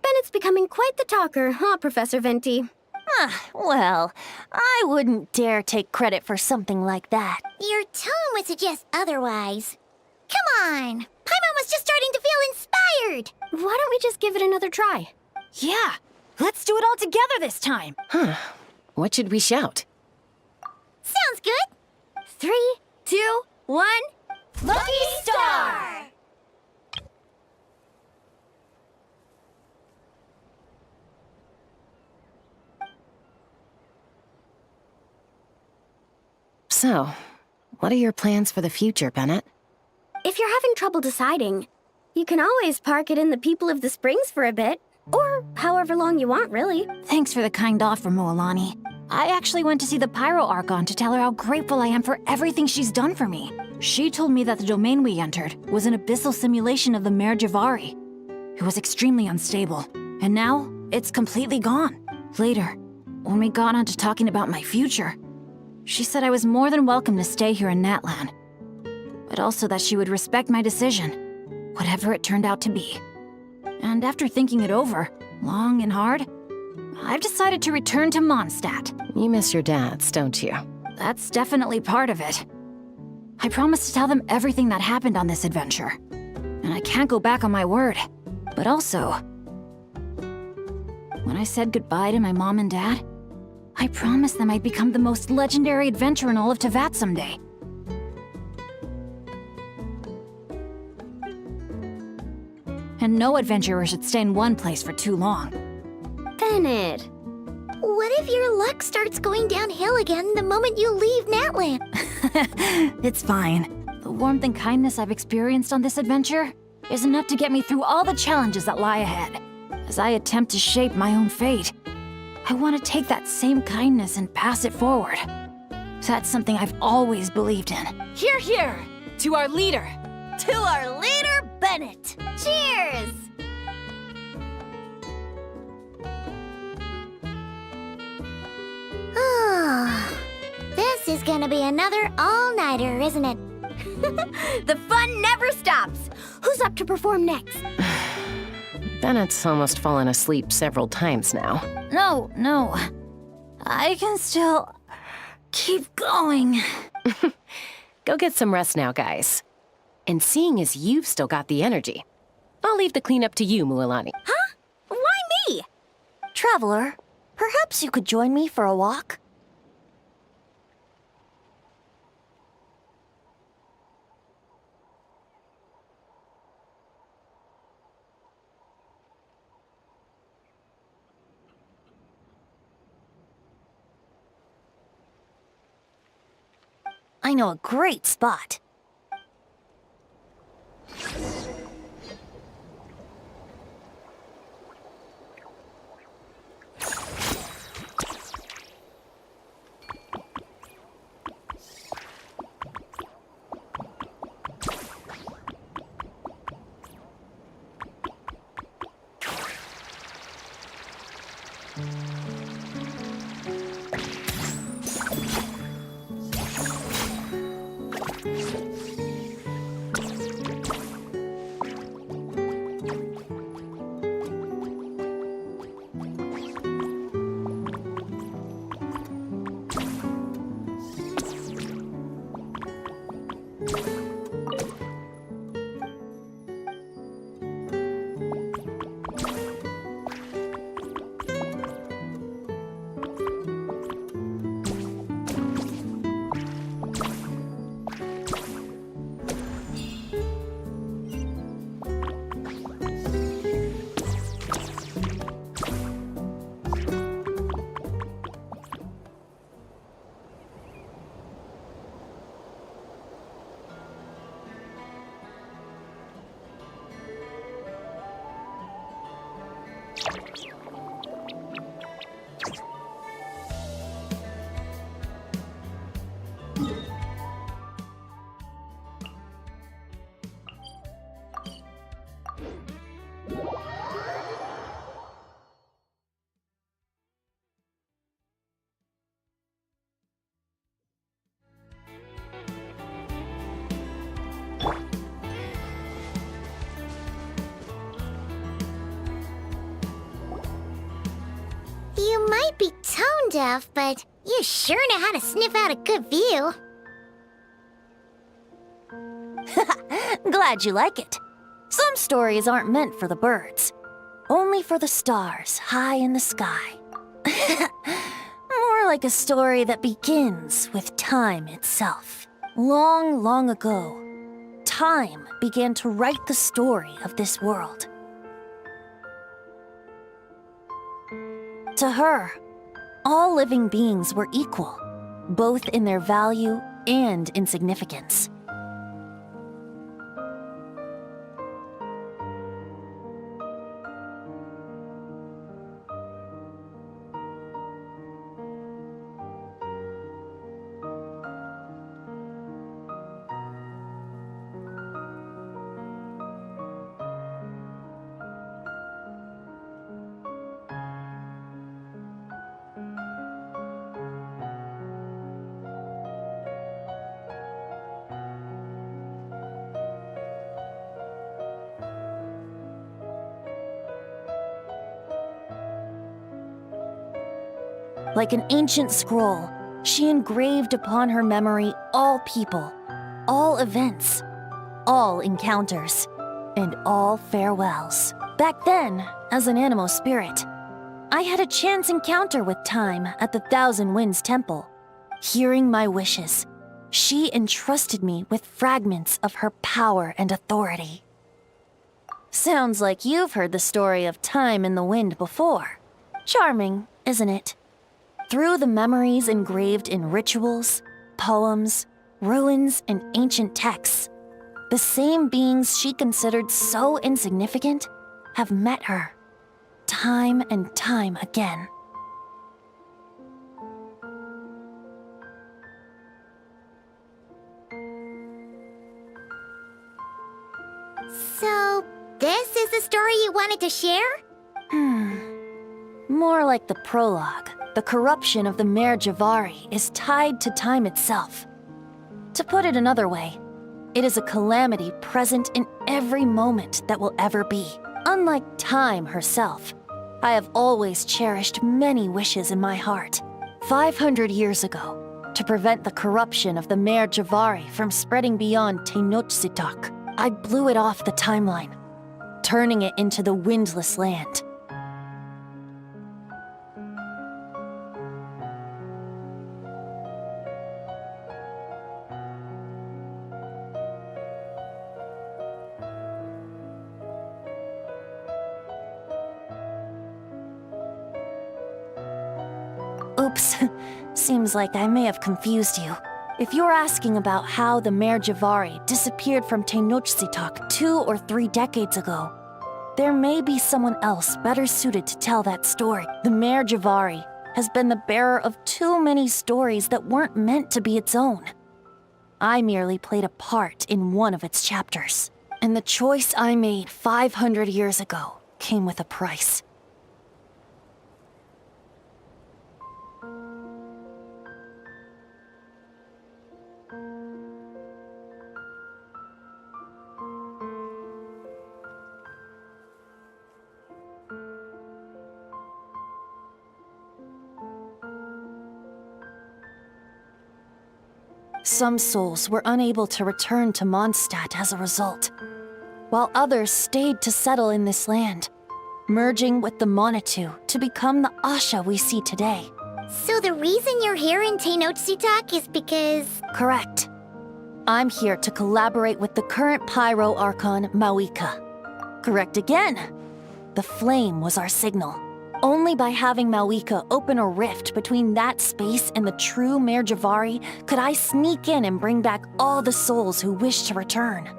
Bennett's becoming quite the talker, huh, Professor Venti? Well, I wouldn't dare take credit for something like that. Your tone would suggest otherwise. Come on! Paimon was just starting to feel inspired! Why don't we just give it another try? Yeah, let's do it all together this time. Huh. What should we shout? Sounds good! 3, 2, 1. Lucky Star! So, what are your plans for the future, Bennett? If you're having trouble deciding, you can always park it in the People of the Springs for a bit. Or however long you want, really. Thanks for the kind offer, Moalani. I actually went to see the Pyro Archon to tell her how grateful I am for everything she's done for me. She told me that the domain we entered was an abyssal simulation of the Mare Javari. It was extremely unstable, and now it's completely gone. Later, when we got on to talking about my future, she said I was more than welcome to stay here in Natlan, but also that she would respect my decision, whatever it turned out to be. And after thinking it over, long and hard, I've decided to return to Mondstadt. You miss your dads, don't you? That's definitely part of it. I promised to tell them everything that happened on this adventure, and I can't go back on my word. But also, when I said goodbye to my mom and dad, I promised them I'd become the most legendary adventurer in all of Teyvat someday. And no adventurer should stay in one place for too long. Bennett. What if your luck starts going downhill again the moment you leave Natlan? It's fine. The warmth and kindness I've experienced on this adventure is enough to get me through all the challenges that lie ahead. As I attempt to shape my own fate, I want to take that same kindness and pass it forward. That's something I've always believed in. Hear, hear! To our leader! To our leader, Bennett! Cheers! Oh, this is gonna be another all-nighter, isn't it? The fun never stops! Who's up to perform next? Bennett's almost fallen asleep several times now. No. I can still keep going. Go get some rest now, guys. And seeing as you've still got the energy, I'll leave the cleanup to you, Mualani. Huh? Why me? Traveler, perhaps you could join me for a walk? I know a great spot. You might be tone deaf, but you sure know how to sniff out a good view. Glad you like it. Some stories aren't meant for the birds, only for the stars high in the sky. More like a story that begins with time itself. Long, long ago, time began to write the story of this world. To her, all living beings were equal, both in their value and in significance. Like an ancient scroll, she engraved upon her memory all people, all events, all encounters, and all farewells. Back then, as an animal spirit, I had a chance encounter with time at the Thousand Winds Temple. Hearing my wishes, she entrusted me with fragments of her power and authority. Sounds like you've heard the story of time in the wind before. Charming, isn't it? Through the memories engraved in rituals, poems, ruins, and ancient texts, the same beings she considered so insignificant have met her, time and time again. So, this is the story you wanted to share? More like the prologue. The corruption of the Mare Javari is tied to time itself. To put it another way, it is a calamity present in every moment that will ever be. Unlike time herself, I have always cherished many wishes in my heart. 500 years ago, to prevent the corruption of the Mare Javari from spreading beyond Tenochtitlán, I blew it off the timeline, turning it into the Windless Land. Oops, seems like I may have confused you. If you're asking about how the Mare Javari disappeared from Tenochtitlán 2 or 3 decades ago, there may be someone else better suited to tell that story. The Mare Javari has been the bearer of too many stories that weren't meant to be its own. I merely played a part in one of its chapters. And the choice I made 500 years ago came with a price. Some souls were unable to return to Mondstadt as a result, while others stayed to settle in this land, merging with the Monitu to become the Asha we see today. So the reason you're here in Tenochtitlán is because... Correct. I'm here to collaborate with the current Pyro Archon, Mawika. Correct again. The flame was our signal. Only by having Mawika open a rift between that space and the true Mare Javari could I sneak in and bring back all the souls who wish to return.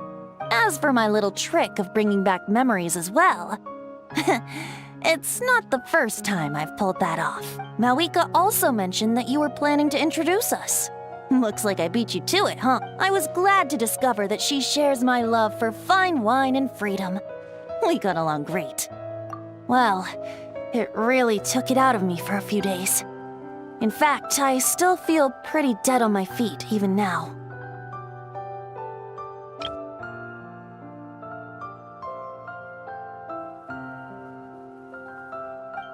As for my little trick of bringing back memories as well, it's not the first time I've pulled that off. Mawika also mentioned that you were planning to introduce us. Looks like I beat you to it, huh? I was glad to discover that she shares my love for fine wine and freedom. We got along great. Well, it really took it out of me for a few days. In fact, I still feel pretty dead on my feet even now.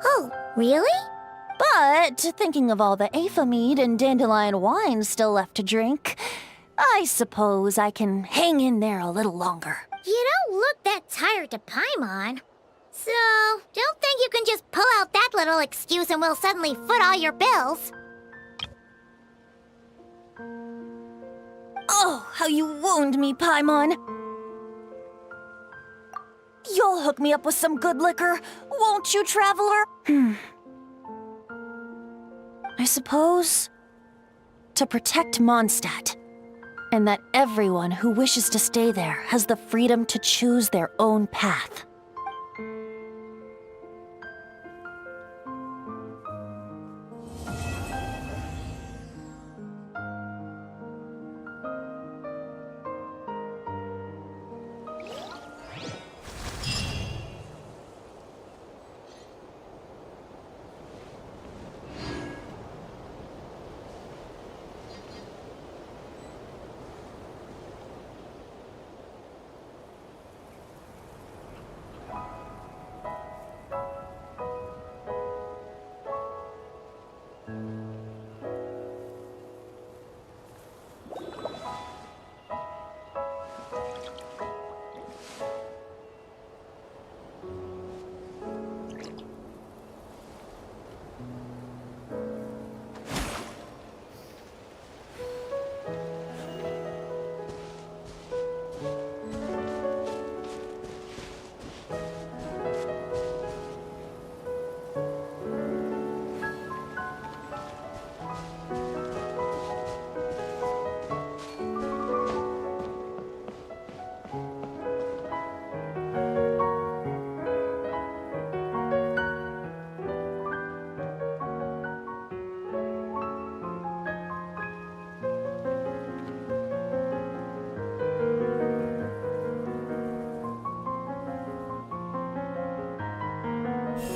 Oh, really? But, thinking of all the Aether mead and dandelion wine still left to drink, I suppose I can hang in there a little longer. You don't look that tired to Paimon. So, don't think you can just pull out that little excuse and we'll suddenly foot all your bills. Oh, how you wound me, Paimon. You'll hook me up with some good liquor, won't you, traveler? I suppose to protect Mondstadt, and that everyone who wishes to stay there has the freedom to choose their own path.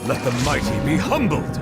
Let the mighty be humbled!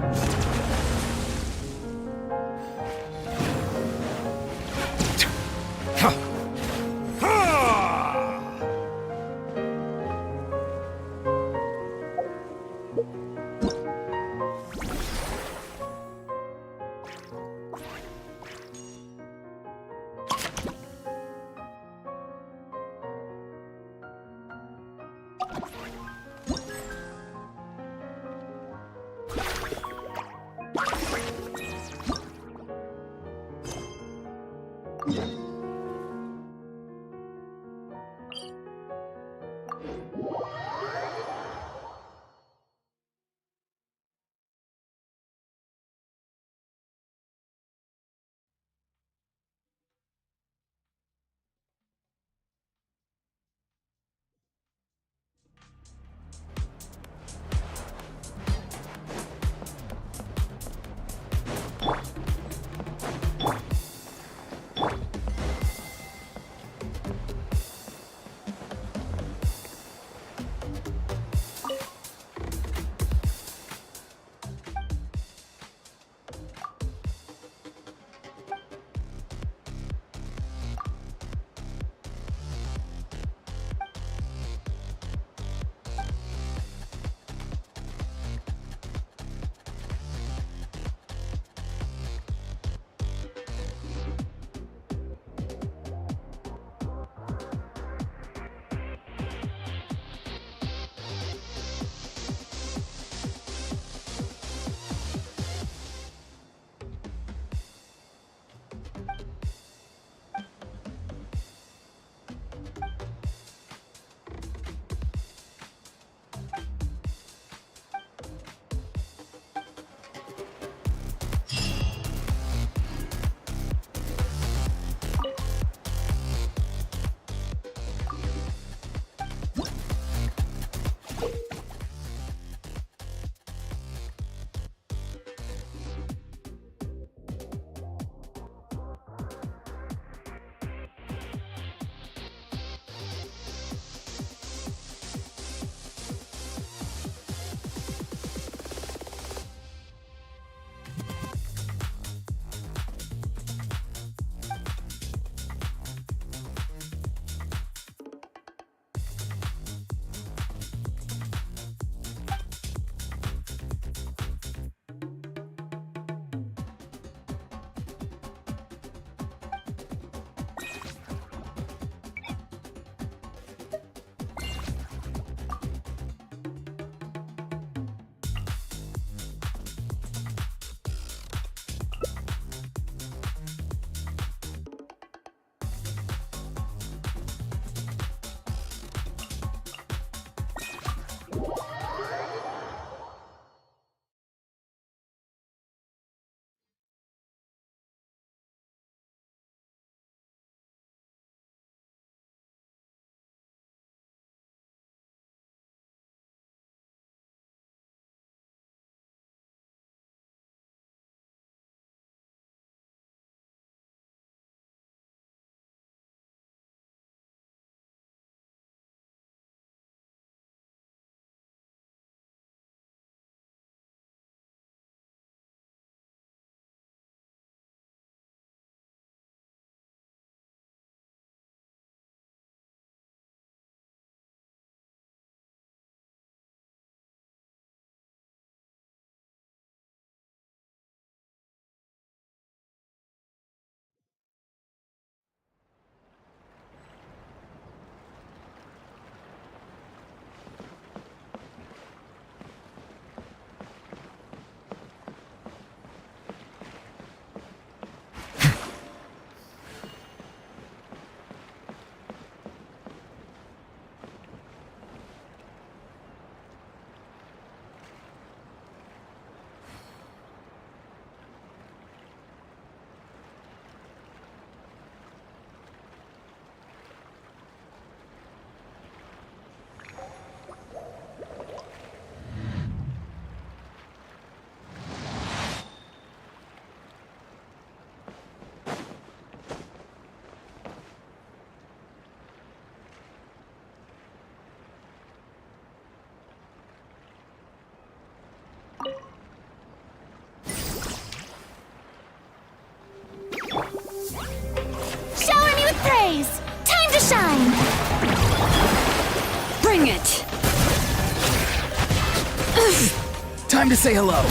Time to say hello.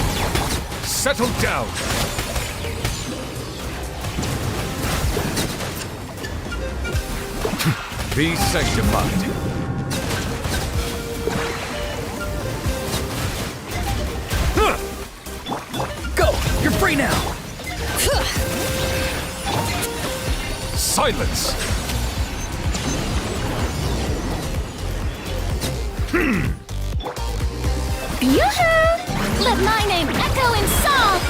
Settle down. Be sanctified. Go! You're free now! Silence! Yoo-hoo! Let my name echo in song!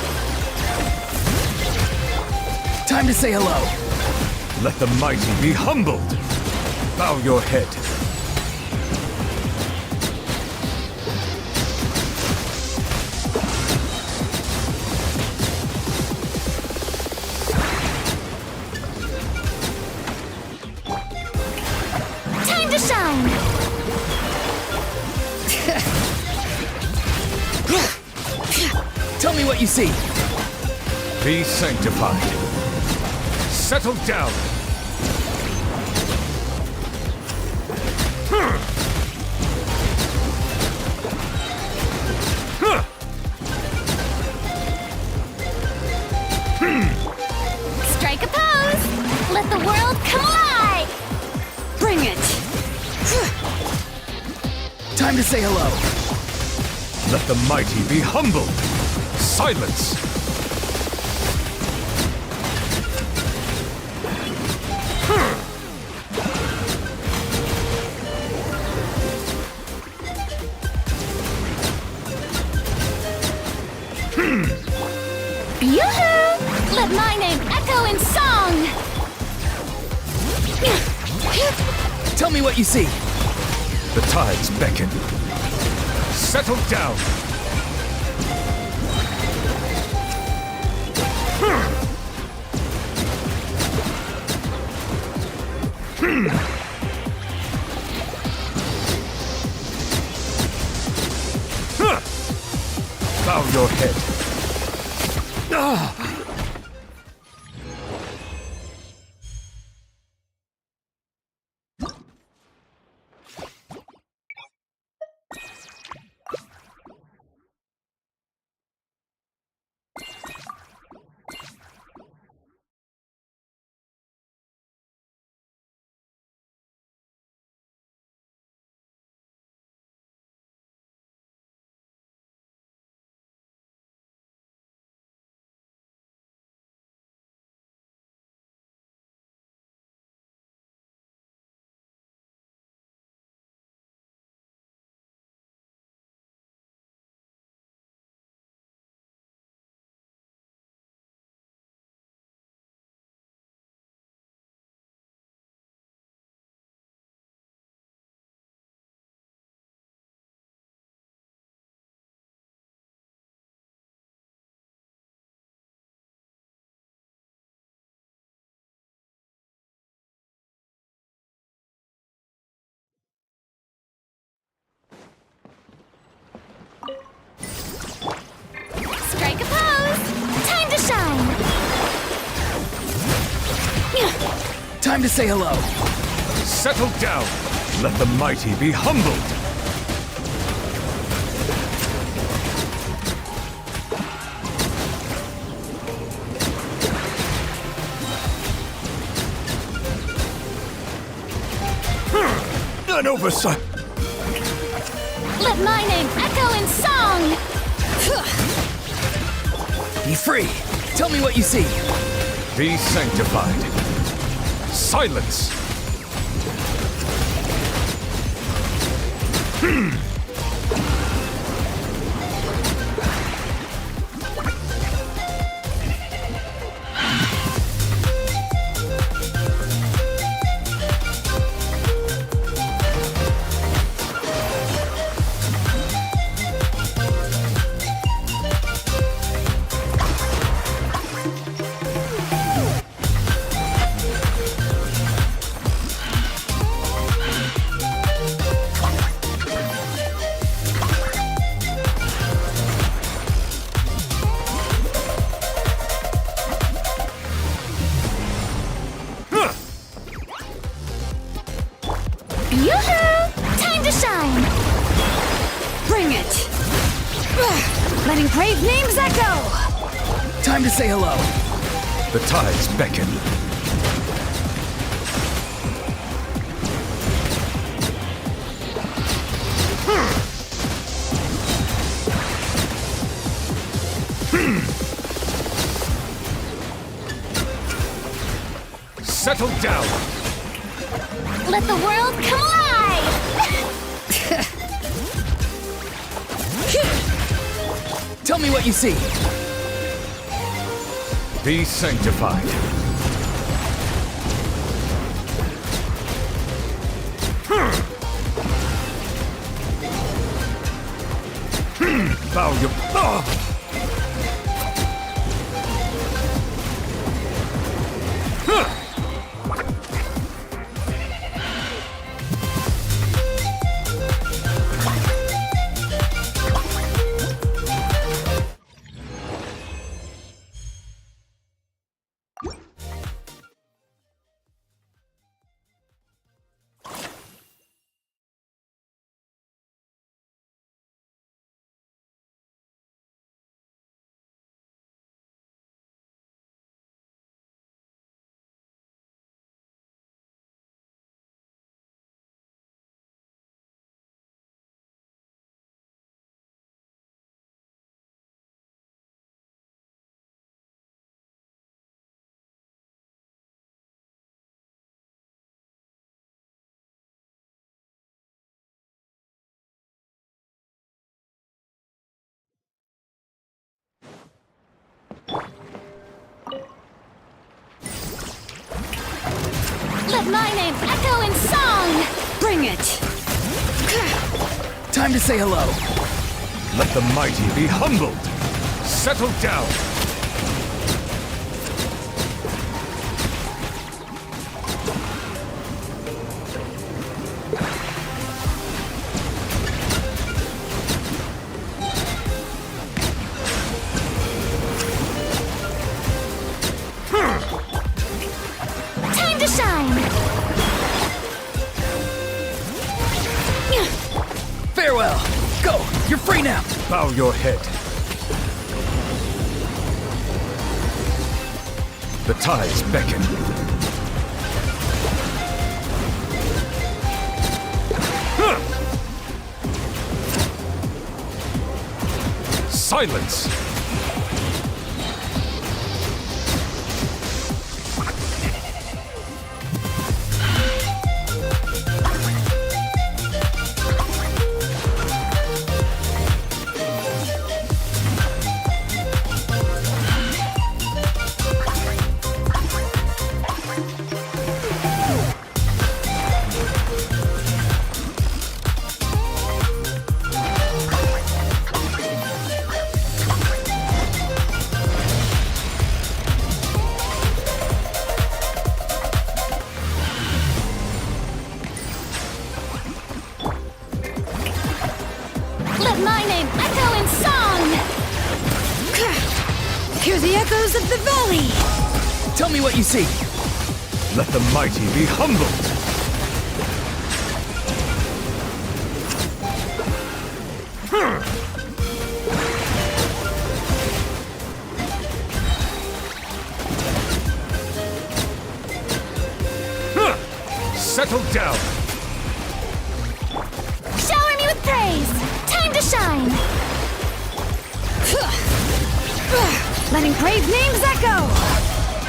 Time to say hello. Let the mighty be humbled. Bow your head. Time to shine! Tell me what you see. Be sanctified. Settle down. Strike a pose! Let the world come alive! Bring it! Time to say hello. Let the mighty be humbled. Silence. Yoo-hoo! Let my name echo in song! Tell me what you see. The tides beckon. Settle down. Bow your head. Strike a pose! Time to shine! Time to say hello. Settle down. Let the mighty be humbled. An oversight. Let my name echo in song! Be free. Tell me what you see. Be sanctified. Silence. brave names echo! Time to say hello. The tides beckon. Settle down. Let the world come alive! Tell me what you see. Be sanctified. Bow your... Let my name echo in song! Bring it! Time to say hello. Let the mighty be humbled. Settle down. Time to shine! Farewell. Go. You're free now. Bow your head. The tides beckon. Silence! Let my name echo in song! Hear the echoes of the valley! Tell me what you see. Let the mighty be humbled. Settle down. Shower me with praise! Time to shine! Letting brave names echo!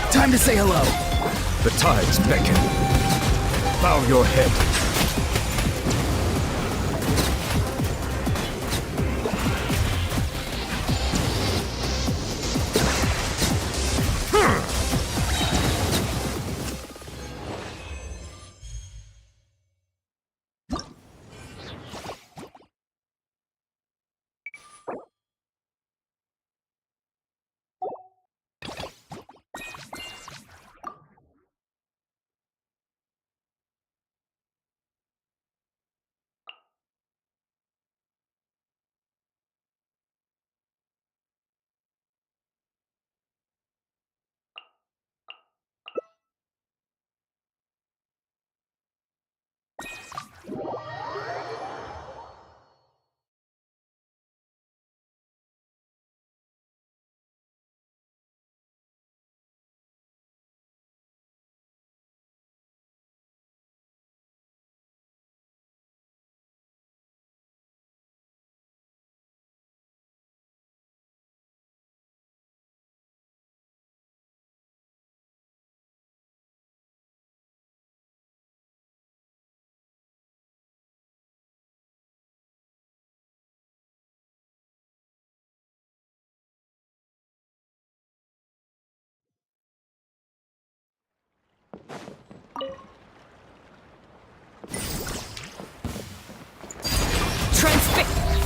Time to say hello. The tides beckon. Bow your head.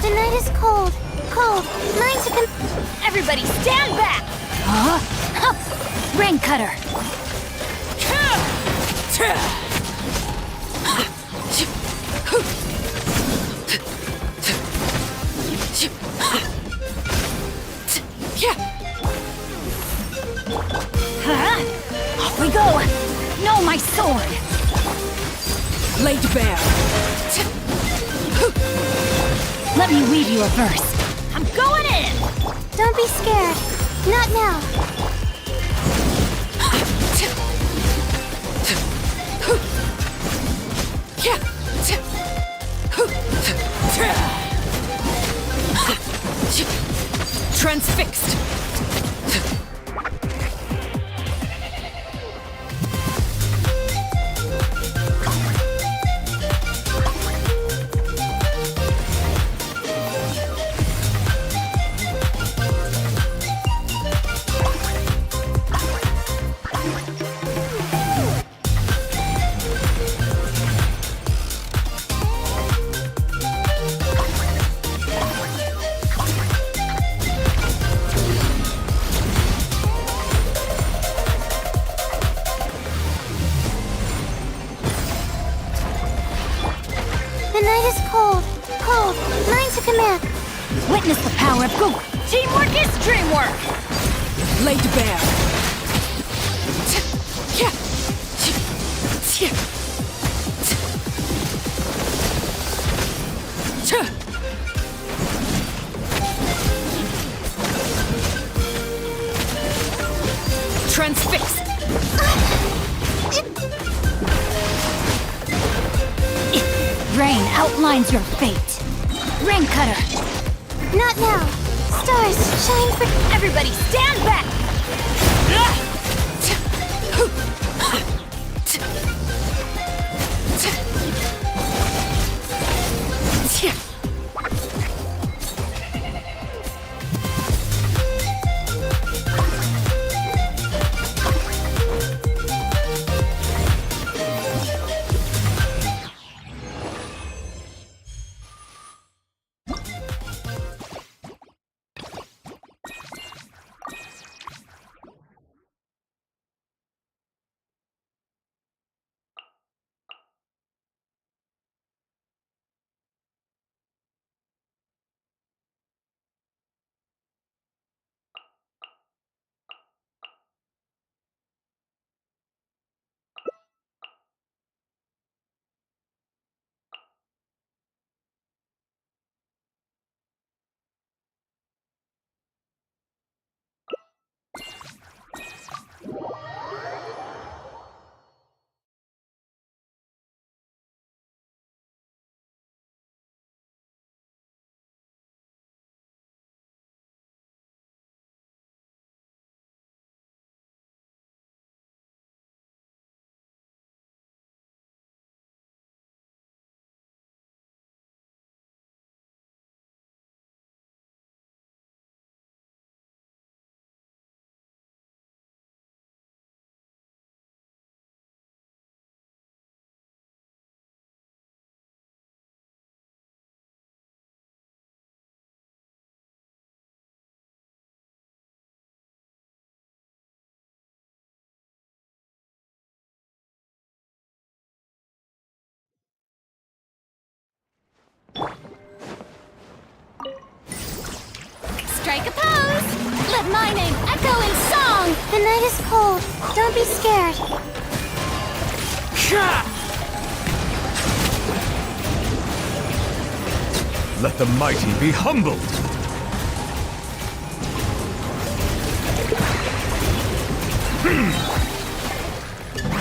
The night is cold. Cold. Mine's a Everybody stand back! Rain cutter! Off we go! No, my sword! Laid bare. Let me weave you a verse. I'm going in! Don't be scared. Not now. Transfixed. The night is cold. Cold. Mine's a command. Witness the power of Google. Teamwork is dreamwork! Laid bare. Transfixed. Rain outlines your fate. Rain cutter. Not now. Stars shine for. Everybody stand back! Strike a pose! Let my name echo in song! The night is cold. Don't be scared. Let the mighty be humbled.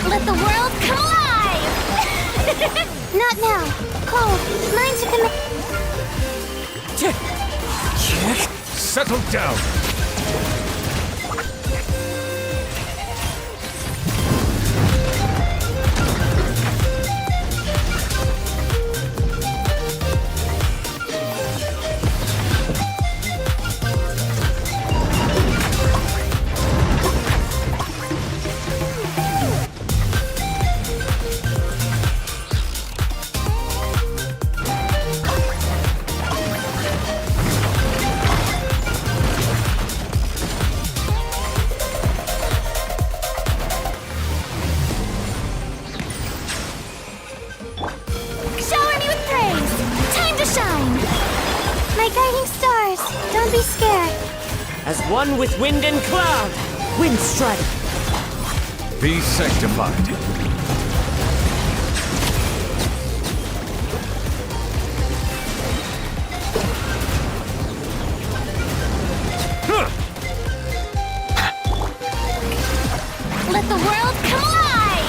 Let the world collide! Not now. Cold. Mine's a command. Settle down. as one with wind and cloud. Wind strike. Be sanctified. Let the world come alive!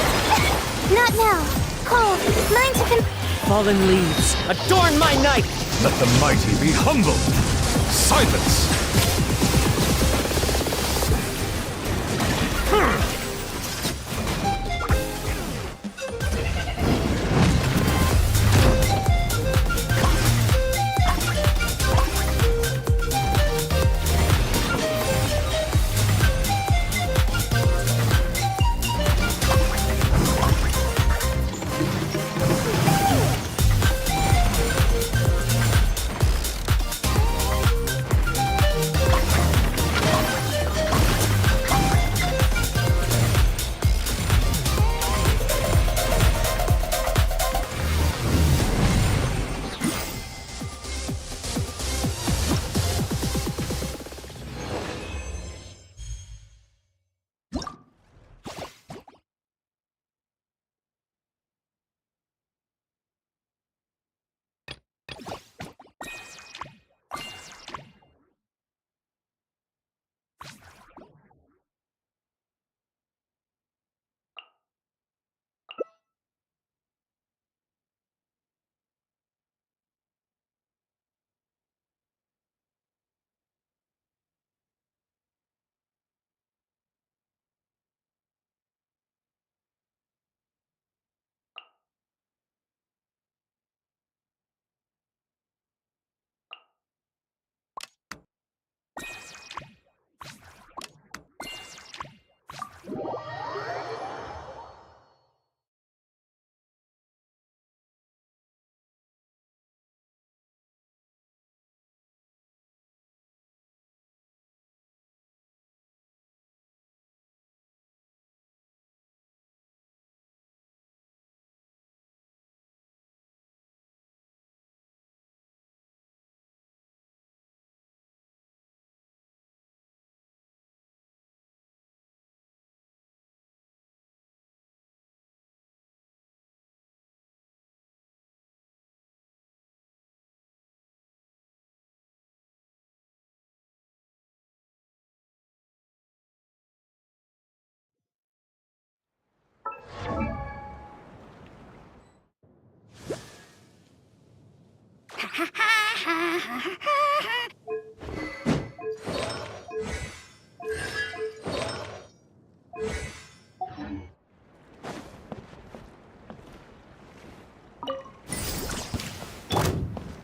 Not now. Cold. Mine to Fallen leaves, adorn my night! Let the mighty be humble. Silence.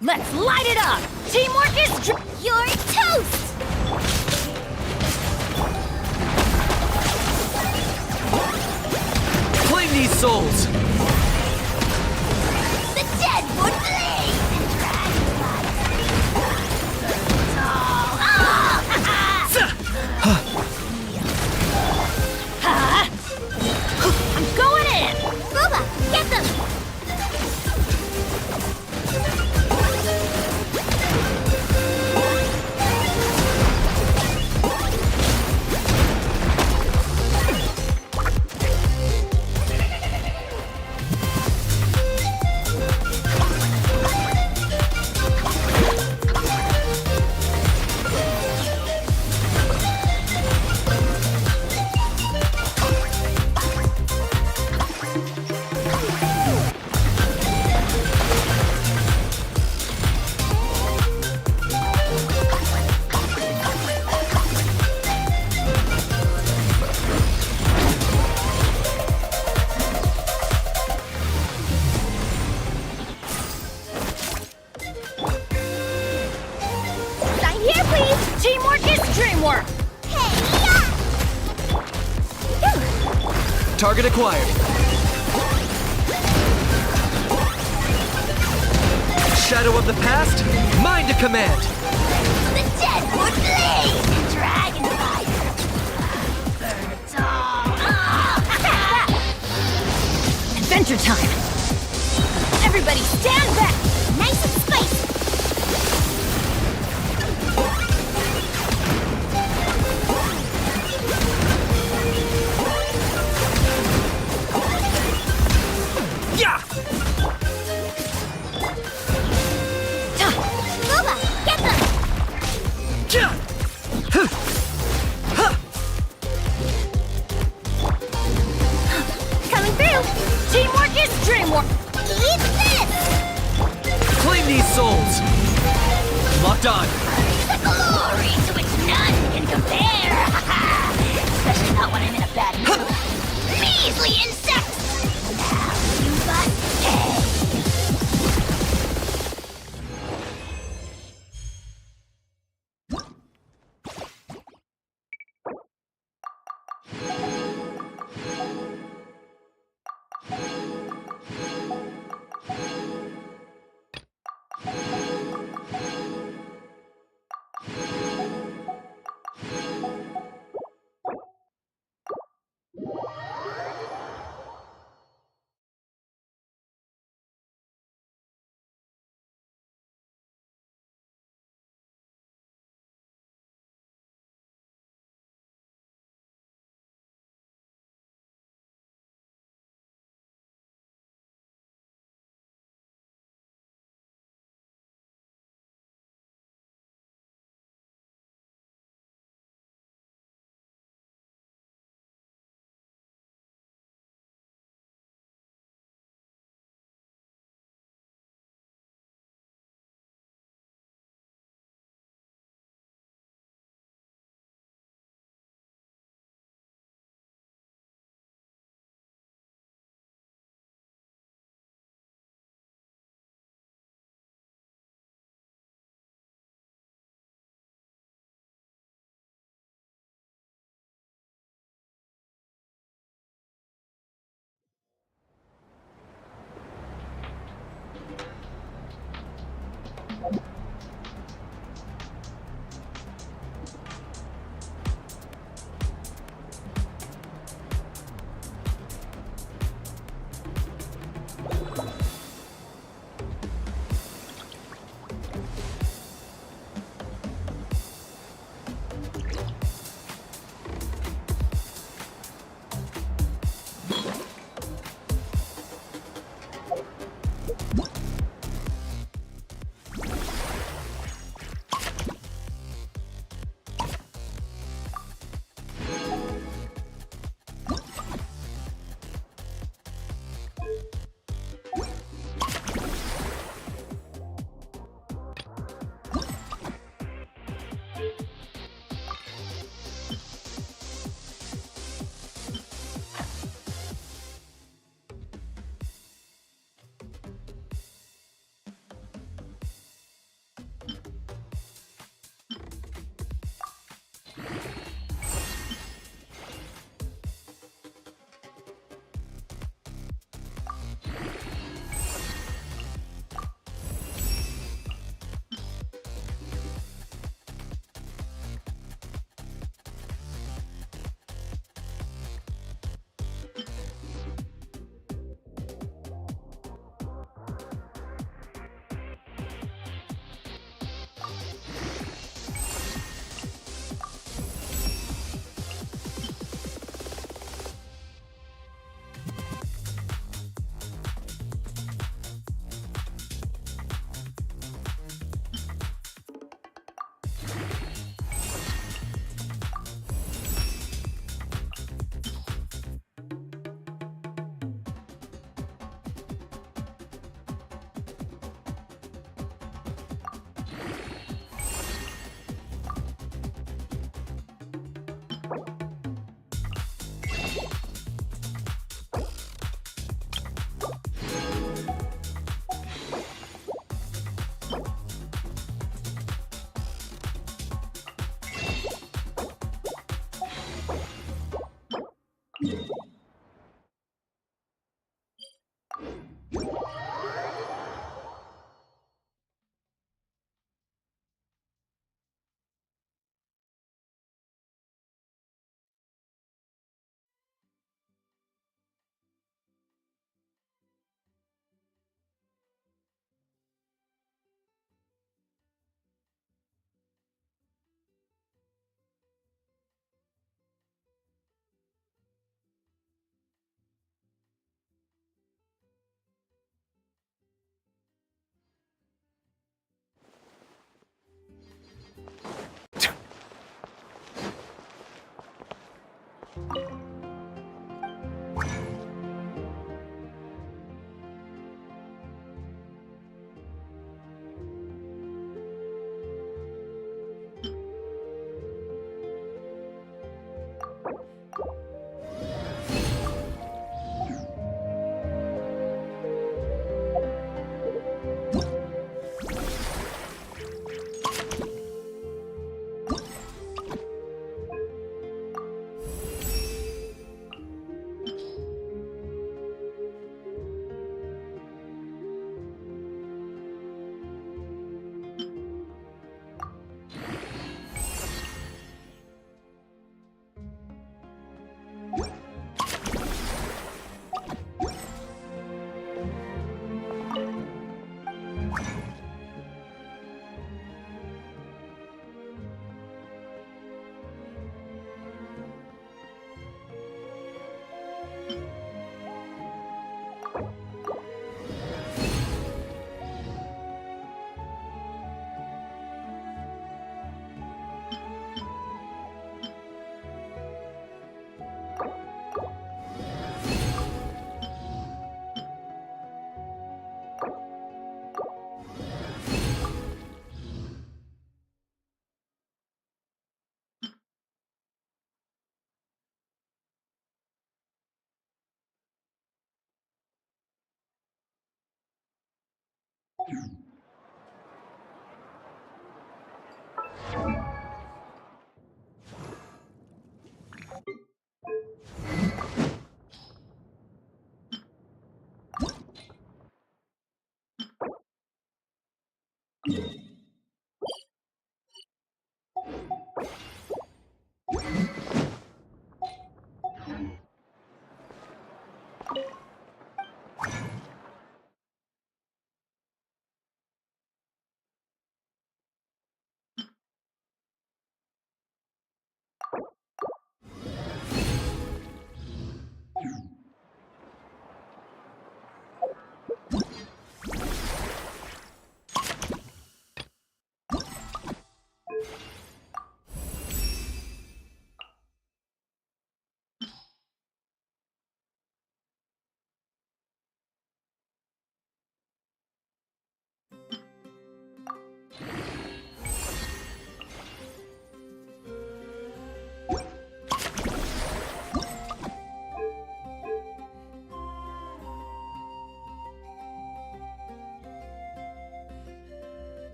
Let's light it up! Teamwork is You're toast! Claim these souls! The dead would bleed! I'm going in! Booba, get them! Target acquired. Shadow of the past, mine to command. The dead would bleed! Dragonfire! Burn it all! Adventure time! Everybody stand back! Nice and spicy! locked on! The glory to which none can compare! Especially not when I'm in a bad mood. Measly insects! Now you must pay!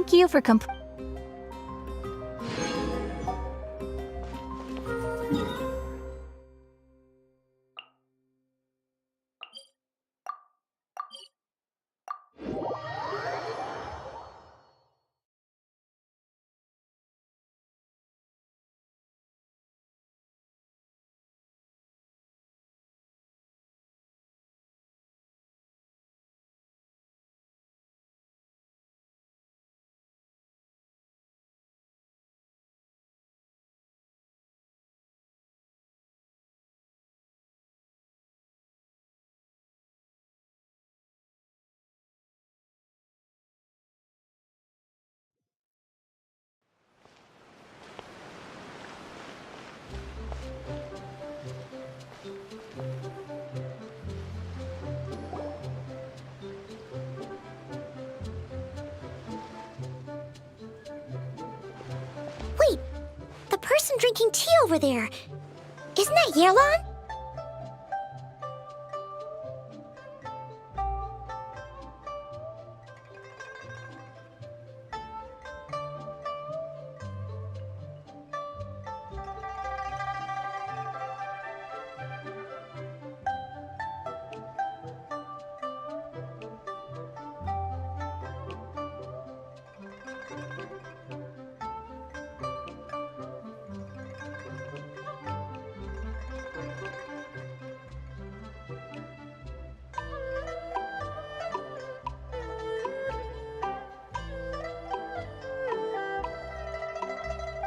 Thank you for Wait, the person drinking tea over there. Isn't that Yelan?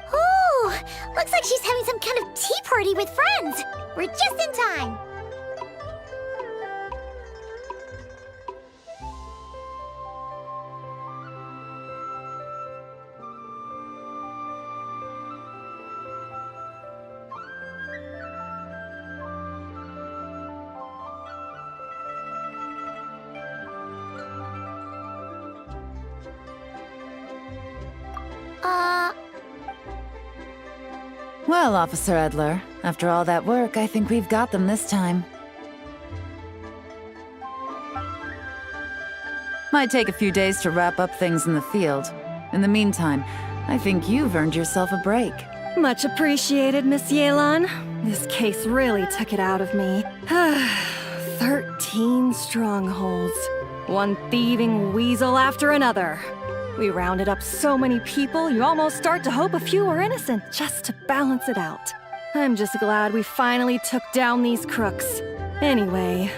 Oh, looks like she's having some kind of tea party with friends. We're just in time. Well, Officer Edler, after all that work, I think we've got them this time. Might take a few days to wrap up things in the field. In the meantime, I think you've earned yourself a break. Much appreciated, Miss Yelan. This case really took it out of me. 13 strongholds. One thieving weasel after another. We rounded up so many people, you almost start to hope a few were innocent, just to balance it out. I'm just glad we finally took down these crooks. Anyway,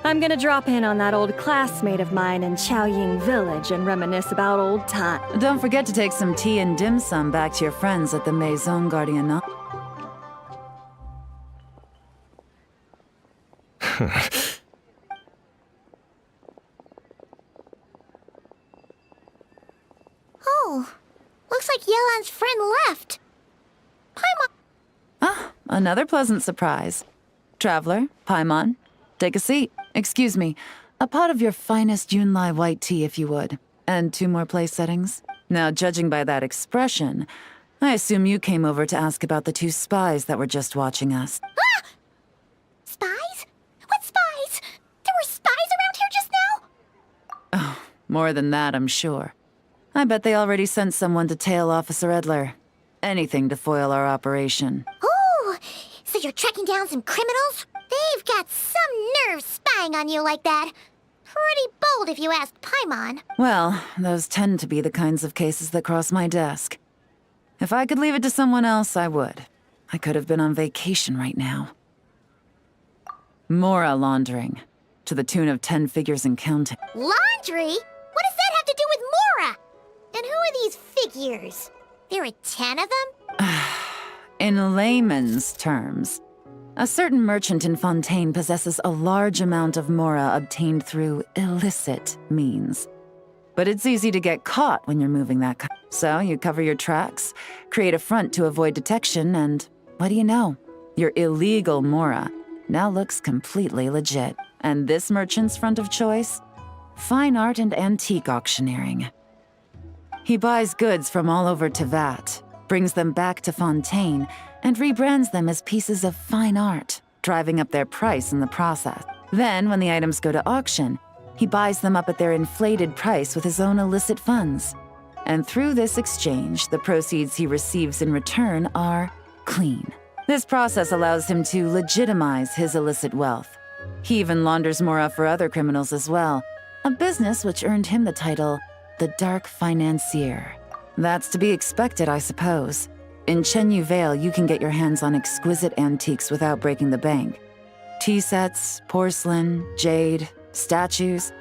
I'm gonna drop in on that old classmate of mine in Chaoying Village and reminisce about old times. Don't forget to take some tea and dim sum back to your friends at the Maison Gardienne. Oh, looks like Yelan's friend left. Paimon. Another pleasant surprise. Traveler, Paimon, take a seat. Excuse me, a pot of your finest Yunlai white tea, if you would. And 2 more place settings. Now, judging by that expression, I assume you came over to ask about the 2 spies that were just watching us. Ah! Spies? What spies? There were spies around here just now? Oh, more than that, I'm sure. I bet they already sent someone to tail Officer Edler. Anything to foil our operation. Oh, so you're tracking down some criminals? They've got some nerve spying on you like that. Pretty bold if you ask Paimon. Well, those tend to be the kinds of cases that cross my desk. If I could leave it to someone else, I would. I could have been on vacation right now. Mora laundering, to the tune of 10 figures and counting. Laundry? What does that have to do with Mora? And who are these figures? There are 10 of them? In layman's terms, a certain merchant in Fontaine possesses a large amount of Mora obtained through illicit means. But it's easy to get caught when you're moving that kind. So you cover your tracks, create a front to avoid detection, and what do you know? Your illegal Mora now looks completely legit. And this merchant's front of choice? Fine art and antique auctioneering. He buys goods from all over Tevat, brings them back to Fontaine, and rebrands them as pieces of fine art, driving up their price in the process. Then, when the items go to auction, he buys them up at their inflated price with his own illicit funds. And through this exchange, the proceeds he receives in return are clean. This process allows him to legitimize his illicit wealth. He even launders more for other criminals as well, a business which earned him the title, the Dark Financier. That's to be expected, I suppose. In Chenyu Vale, you can get your hands on exquisite antiques without breaking the bank. Tea sets, porcelain, jade, statues,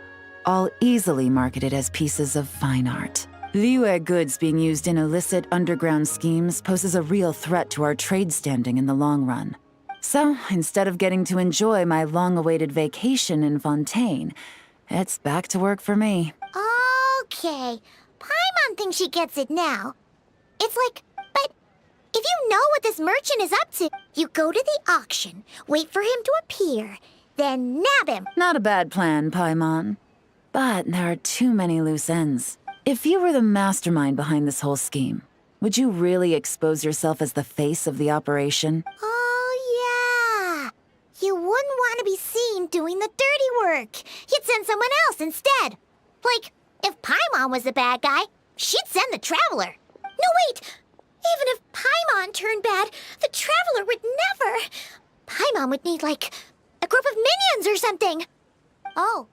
all easily marketed as pieces of fine art. Liyue goods being used in illicit underground schemes poses a real threat to our trade standing in the long run. So, instead of getting to enjoy my long-awaited vacation in Fontaine, it's back to work for me. Okay, Paimon thinks she gets it now. It's like, but if you know what this merchant is up to, you go to the auction, wait for him to appear, then nab him. Not a bad plan, Paimon. But there are too many loose ends. If you were the mastermind behind this whole scheme, would you really expose yourself as the face of the operation? Oh, yeah. You wouldn't want to be seen doing the dirty work. You'd send someone else instead. Like, if Paimon was the bad guy, she'd send the Traveler. No, wait. Even if Paimon turned bad, the Traveler would never. Paimon would need, like, a group of minions or something. Oh,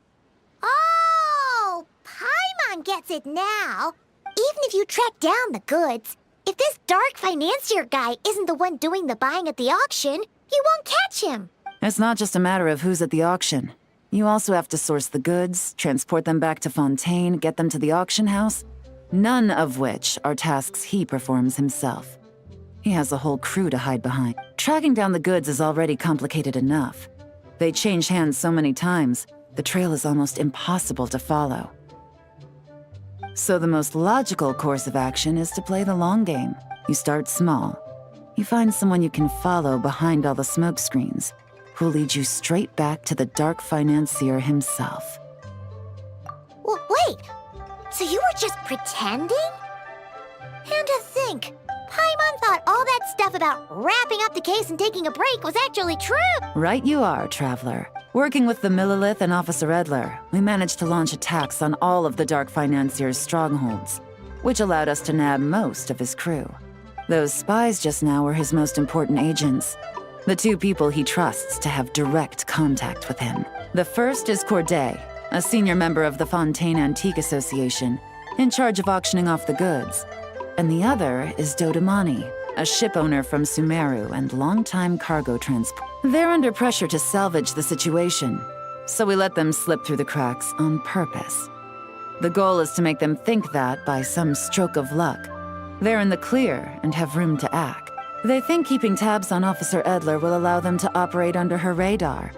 Paimon gets it now. Even if you track down the goods, if this dark financier guy isn't the one doing the buying at the auction, you won't catch him. It's not just a matter of who's at the auction. You also have to source the goods, transport them back to Fontaine, get them to the auction house, none of which are tasks he performs himself. He has a whole crew to hide behind. Tracking down the goods is already complicated enough. They change hands so many times, the trail is almost impossible to follow. So the most logical course of action is to play the long game. You start small. You find someone you can follow behind all the smoke screens, who'll lead you straight back to the dark financier himself. Wait, so you were just pretending? And to think, Paimon thought all that stuff about wrapping up the case and taking a break was actually true. Right you are, Traveler. Working with the Millilith and Officer Edler, we managed to launch attacks on all of the Dark Financier's strongholds, which allowed us to nab most of his crew. Those spies just now were his most important agents, the two people he trusts to have direct contact with him. The first is Corday, a senior member of the Fontaine Antique Association, in charge of auctioning off the goods. And the other is Dodamani, a ship owner from Sumeru and longtime cargo transport. They're under pressure to salvage the situation, so we let them slip through the cracks on purpose. The goal is to make them think that, by some stroke of luck, they're in the clear and have room to act. They think keeping tabs on Officer Edler will allow them to operate under her radar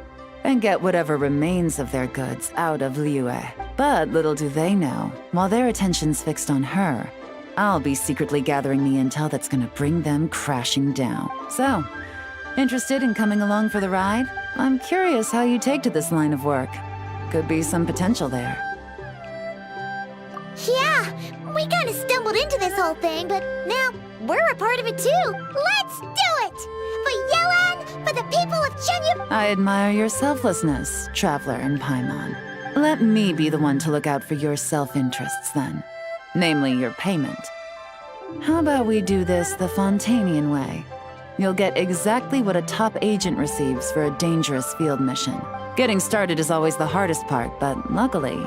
and get whatever remains of their goods out of Liyue. But little do they know, while their attention's fixed on her, I'll be secretly gathering the intel that's gonna bring them crashing down. So, interested in coming along for the ride? I'm curious how you take to this line of work. Could be some potential there. Yeah, we kind of stumbled into this whole thing, but now we're a part of it too. Let's do it! For Yelan, for the people of Chenyu. I admire your selflessness, Traveler and Paimon. Let me be the one to look out for your self-interests then. Namely, your payment. How about we do this the Fontainian way? You'll get exactly what a top agent receives for a dangerous field mission. Getting started is always the hardest part, but luckily,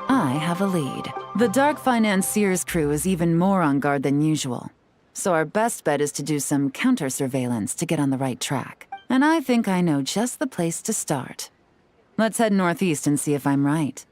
I have a lead. The Dark Financier's crew is even more on guard than usual, so our best bet is to do some counter-surveillance to get on the right track. And I think I know just the place to start. Let's head northeast and see if I'm right.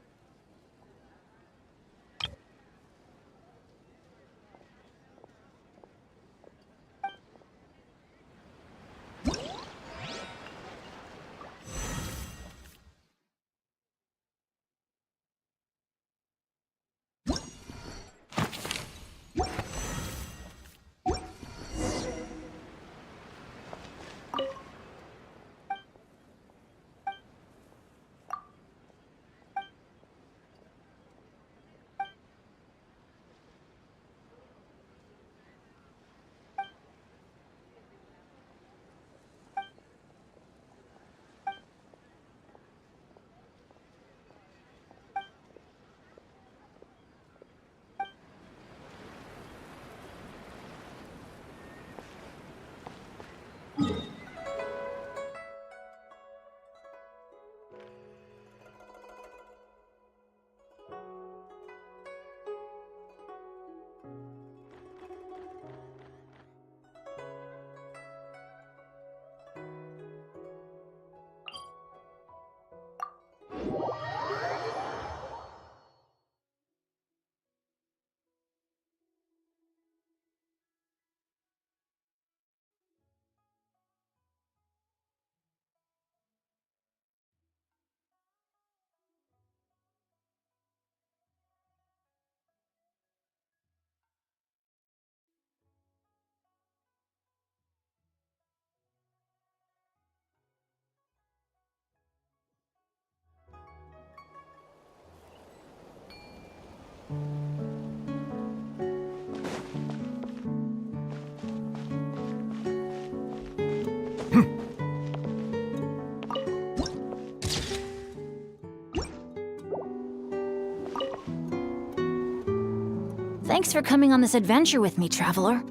Thanks for coming on this adventure with me, traveler.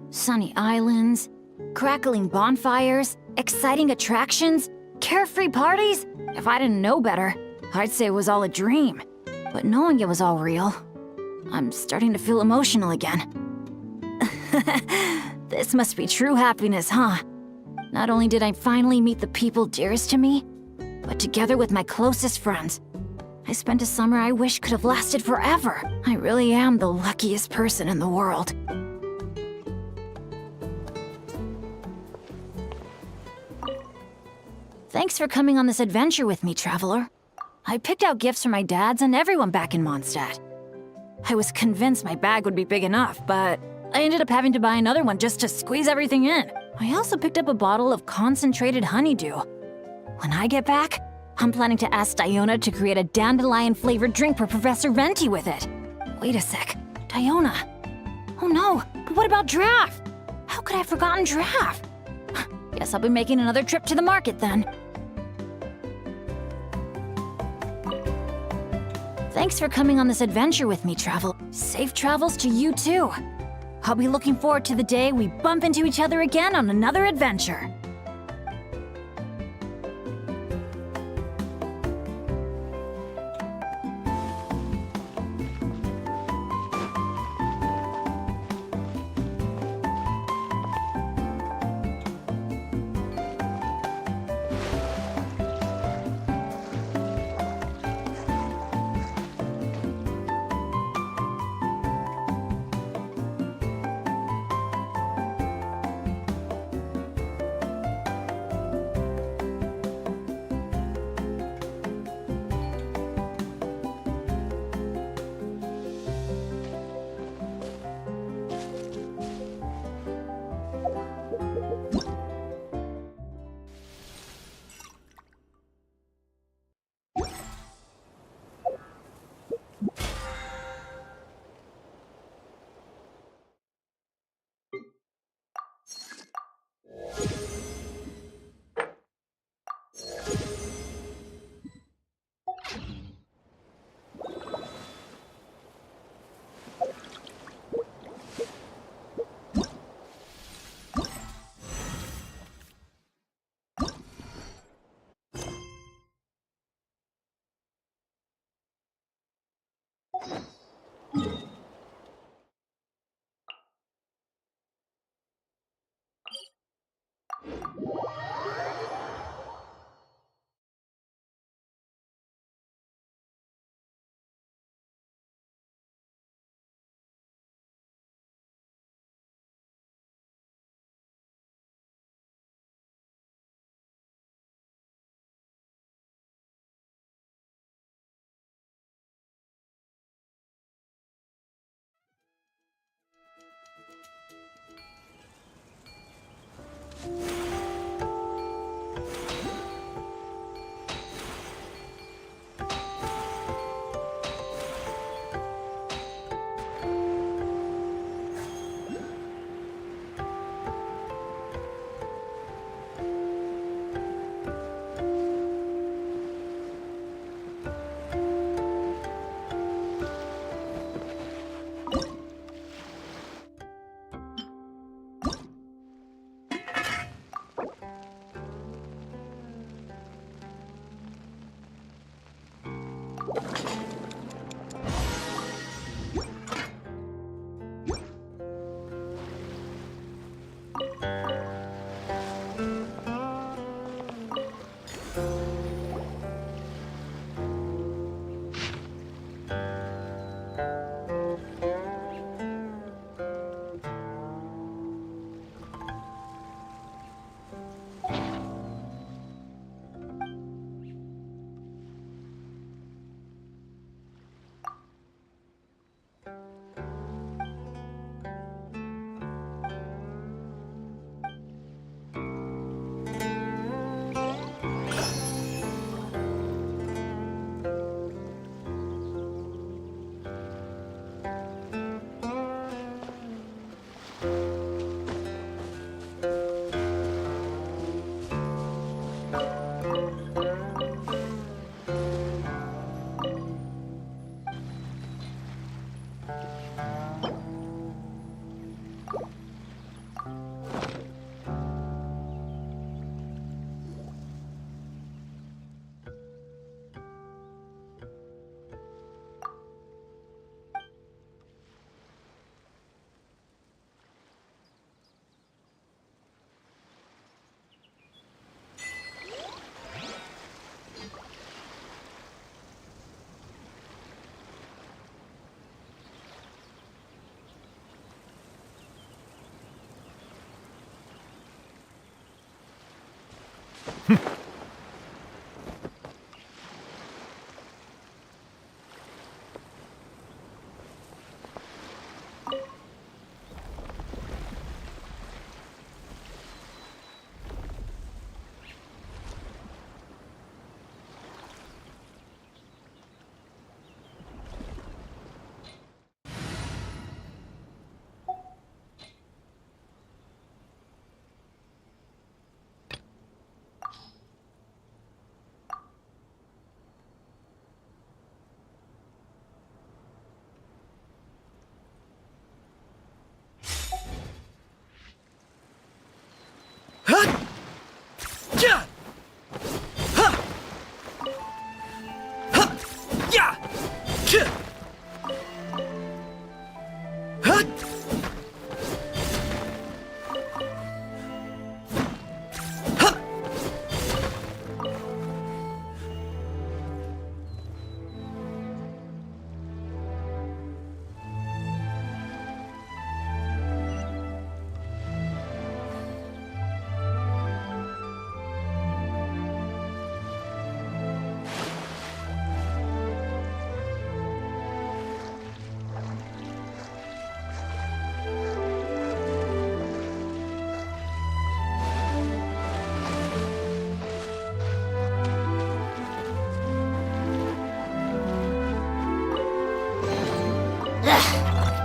Sunny islands, crackling bonfires, exciting attractions, carefree parties. If I didn't know better, I'd say it was all a dream. But knowing it was all real, I'm starting to feel emotional again. This must be true happiness, huh? Not only did I finally meet the people dearest to me, but together with my closest friends, I spent a summer I wish could have lasted forever. I really am the luckiest person in the world. Thanks for coming on this adventure with me, traveler. I picked out gifts for my dads and everyone back in Mondstadt. I was convinced my bag would be big enough, but I ended up having to buy another one just to squeeze everything in. I also picked up a bottle of concentrated honeydew. When I get back, I'm planning to ask Diona to create a dandelion-flavored drink for Professor Venti with it. Wait a sec, Diona. Oh no, but what about Giraffe? How could I have forgotten Giraffe? Guess I'll be making another trip to the market then. Thanks for coming on this adventure with me, travel. Safe travels to you too. I'll be looking forward to the day we bump into each other again on another adventure.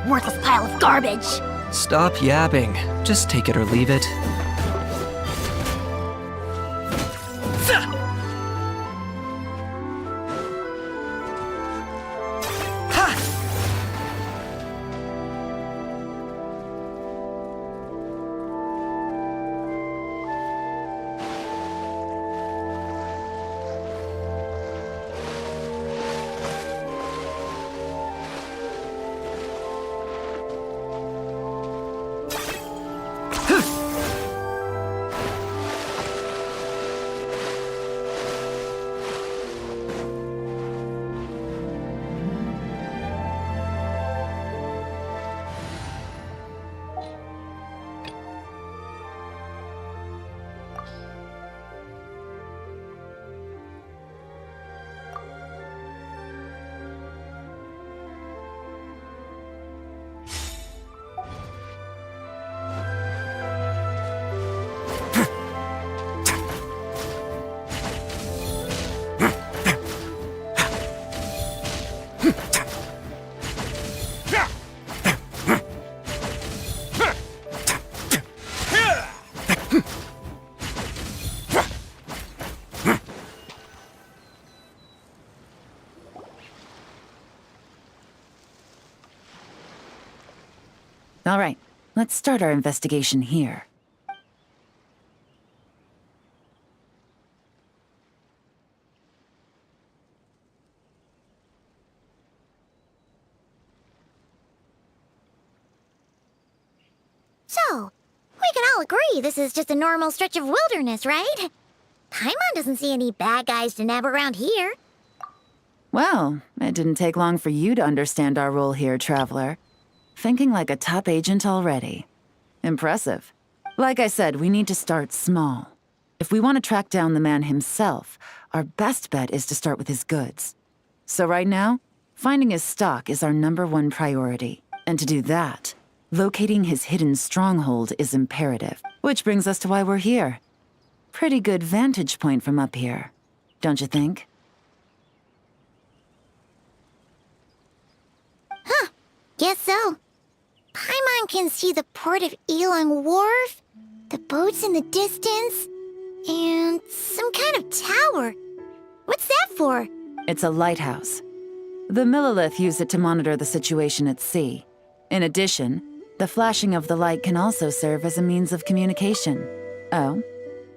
Worthless pile of garbage. Stop yapping. Just take it or leave it. All right, let's start our investigation here. So, we can all agree this is just a normal stretch of wilderness, right? Paimon doesn't see any bad guys to nab around here. Well, it didn't take long for you to understand our role here, Traveler. Thinking like a top agent already. Impressive. Like I said, we need to start small. If we want to track down the man himself, our best bet is to start with his goods. So right now, finding his stock is our #1 priority. And to do that, locating his hidden stronghold is imperative. Which brings us to why we're here. Pretty good vantage point from up here, don't you think? Huh, guess so. Paimon can see the port of Yelan Wharf, the boats in the distance, and some kind of tower. What's that for? It's a lighthouse. The Millilith use it to monitor the situation at sea. In addition, the flashing of the light can also serve as a means of communication. Oh,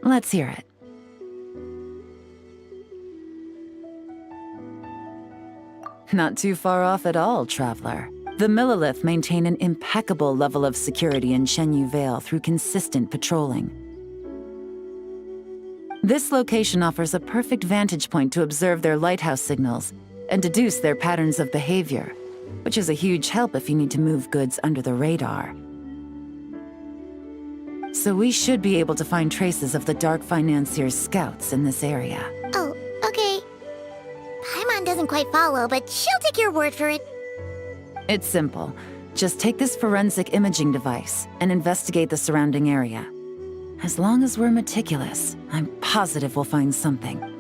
let's hear it. Not too far off at all, Traveler. The Millilith maintain an impeccable level of security in Shenyu Vale through consistent patrolling. This location offers a perfect vantage point to observe their lighthouse signals and deduce their patterns of behavior, which is a huge help if you need to move goods under the radar. So we should be able to find traces of the Dark Financier's scouts in this area. Oh, okay. Paimon doesn't quite follow, but she'll take your word for it. It's simple. Just take this forensic imaging device and investigate the surrounding area. As long as we're meticulous, I'm positive we'll find something.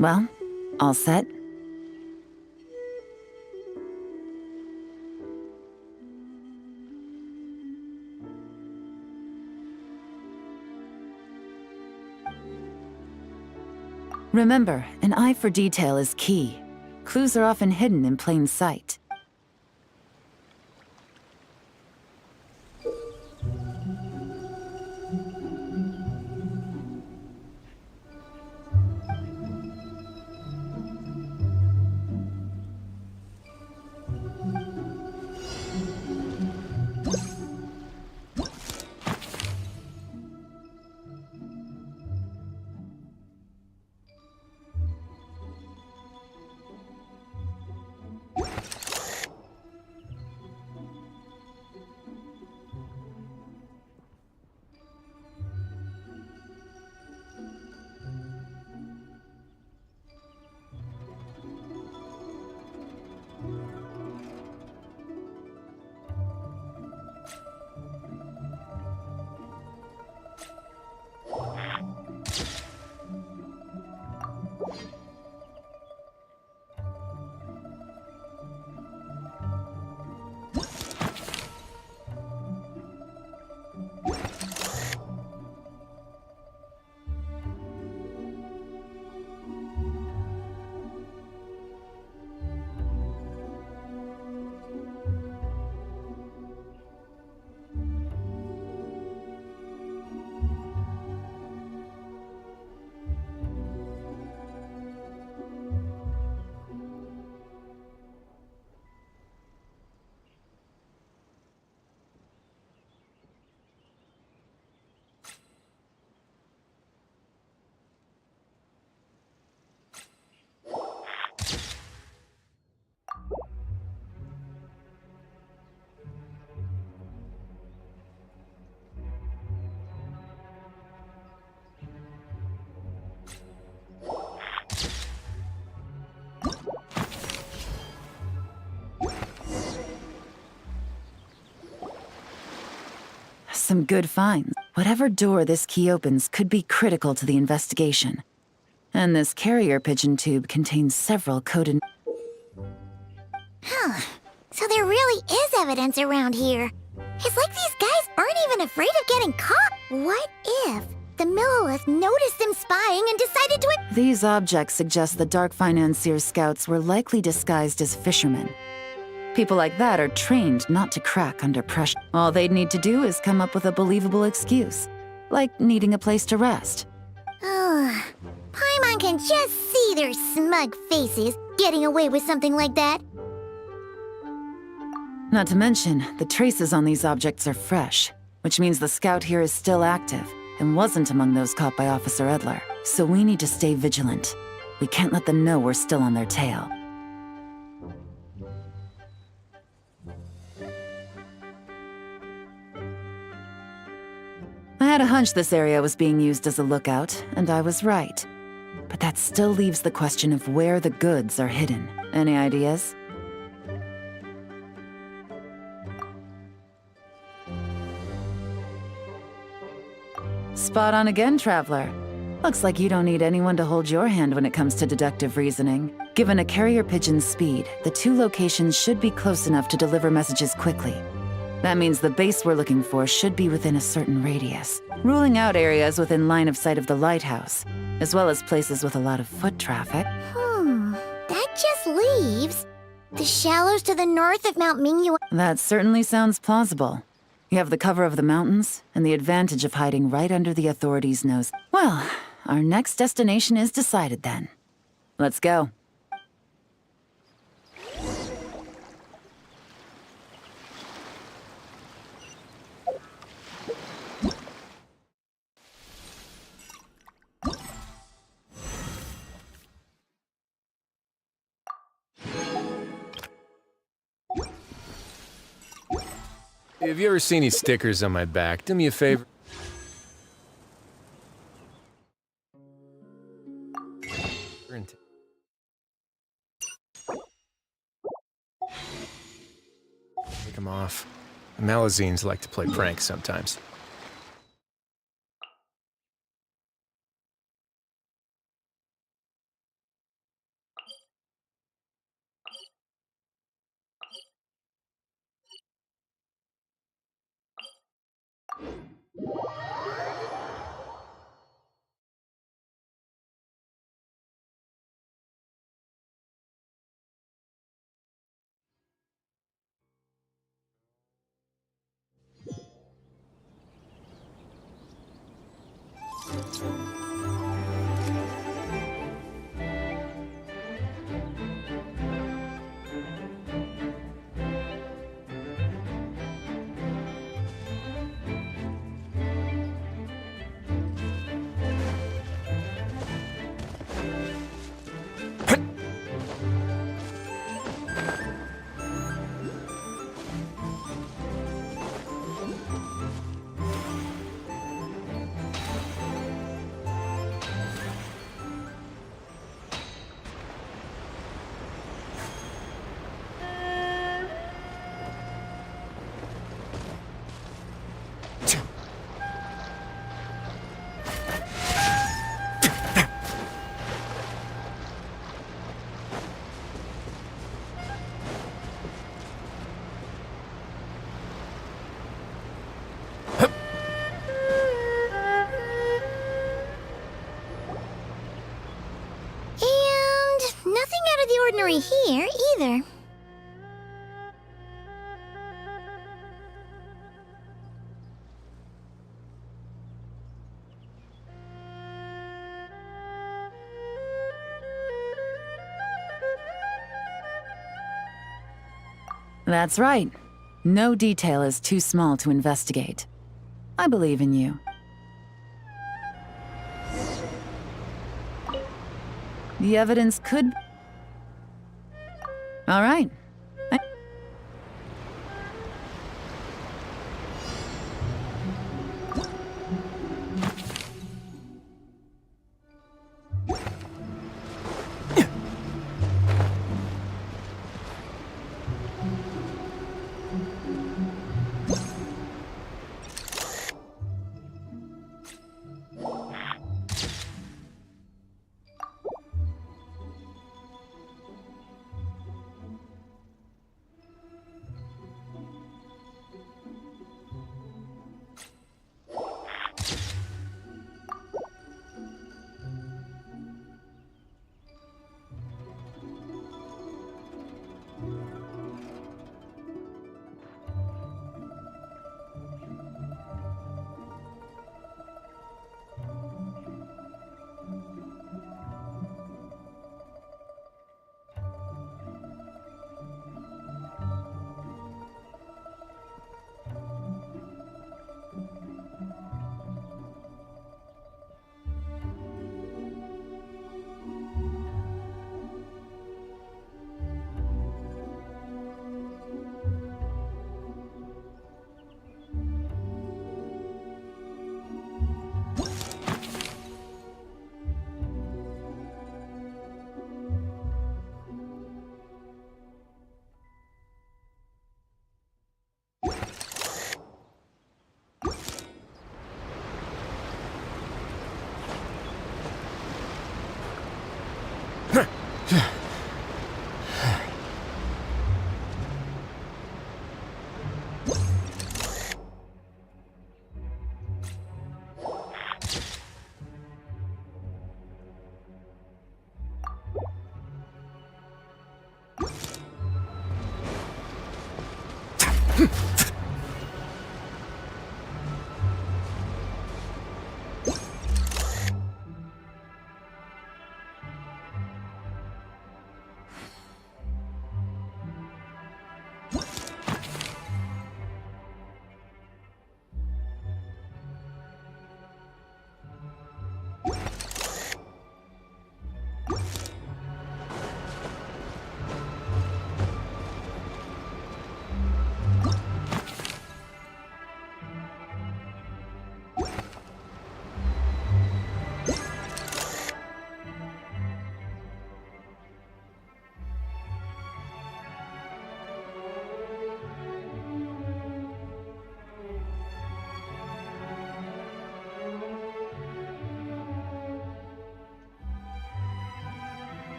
Well, all set? Remember, an eye for detail is key. Clues are often hidden in plain sight. Some good finds. Whatever door this key opens could be critical to the investigation. And this carrier pigeon tube contains several coded... Huh. So there really is evidence around here. It's like these guys aren't even afraid of getting caught. What if the Millilith noticed them spying and decided to... These objects suggest the Dark Financier's scouts were likely disguised as fishermen. People like that are trained not to crack under pressure. All they'd need to do is come up with a believable excuse, like needing a place to rest. Ugh. Paimon can just see their smug faces getting away with something like that. Not to mention, the traces on these objects are fresh, which means the scout here is still active and wasn't among those caught by Officer Edler. So we need to stay vigilant. We can't let them know we're still on their tail. I had a hunch this area was being used as a lookout, and I was right. But that still leaves the question of where the goods are hidden. Any ideas? Spot on again, Traveler. Looks like you don't need anyone to hold your hand when it comes to deductive reasoning. Given a carrier pigeon's speed, the two locations should be close enough to deliver messages quickly. That means the base we're looking for should be within a certain radius, ruling out areas within line of sight of the lighthouse, as well as places with a lot of foot traffic. That just leaves the shallows to the north of Mount Mingyu. That certainly sounds plausible. You have the cover of the mountains, and the advantage of hiding right under the authorities' nose. Well, our next destination is decided then. Let's go. Have you ever seen these stickers on my back? Do me a favor. Take them off. Malazines like to play pranks sometimes. Nothing out of the ordinary here, either. That's right. No detail is too small to investigate. I believe in you. The evidence could... All right.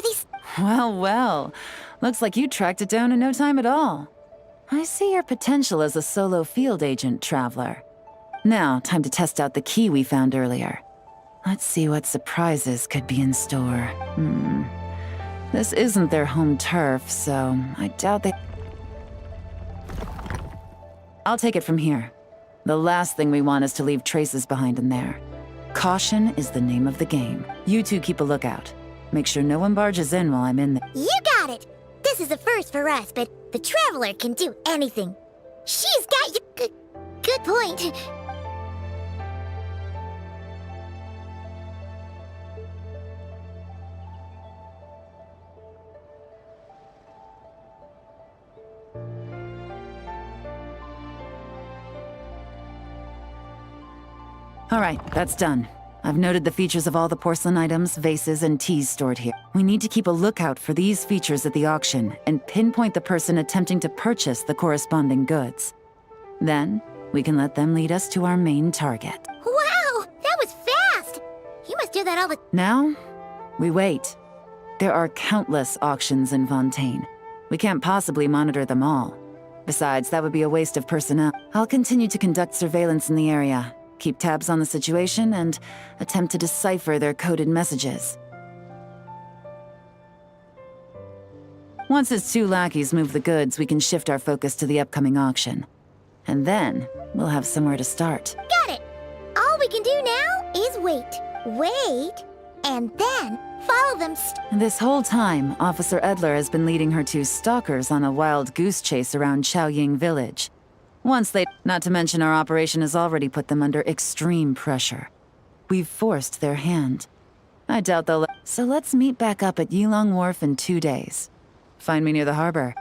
where these... Well, well. Looks like you tracked it down in no time at all. I see your potential as a solo field agent, Traveler. Now, time to test out the key we found earlier. Let's see what surprises could be in store. This isn't their home turf, so I doubt they... I'll take it from here. The last thing we want is to leave traces behind in there. Caution is the name of the game. You two keep a lookout. Make sure no one barges in while I'm in there. You got it! This is a first for us, but the Traveler can do anything. She's got you... Good point. All right, that's done. I've noted the features of all the porcelain items, vases, and teas stored here. We need to keep a lookout for these features at the auction and pinpoint the person attempting to purchase the corresponding goods. Then, we can let them lead us to our main target. Wow! That was fast! You must do that all the... Now, we wait. There are countless auctions in Fontaine. We can't possibly monitor them all. Besides, that would be a waste of personnel. I'll continue to conduct surveillance in the area, keep tabs on the situation, and attempt to decipher their coded messages. Once his two lackeys move the goods, we can shift our focus to the upcoming auction. And then, we'll have somewhere to start. Got it! All we can do now is wait. Wait, and then follow them This whole time, Officer Edler has been leading her two stalkers on a wild goose chase around Chaoying Village. Not to mention our operation has already put them under extreme pressure. We've forced their hand. I doubt they'll... So let's meet back up at Yilong Wharf in 2 days. Find me near the harbor.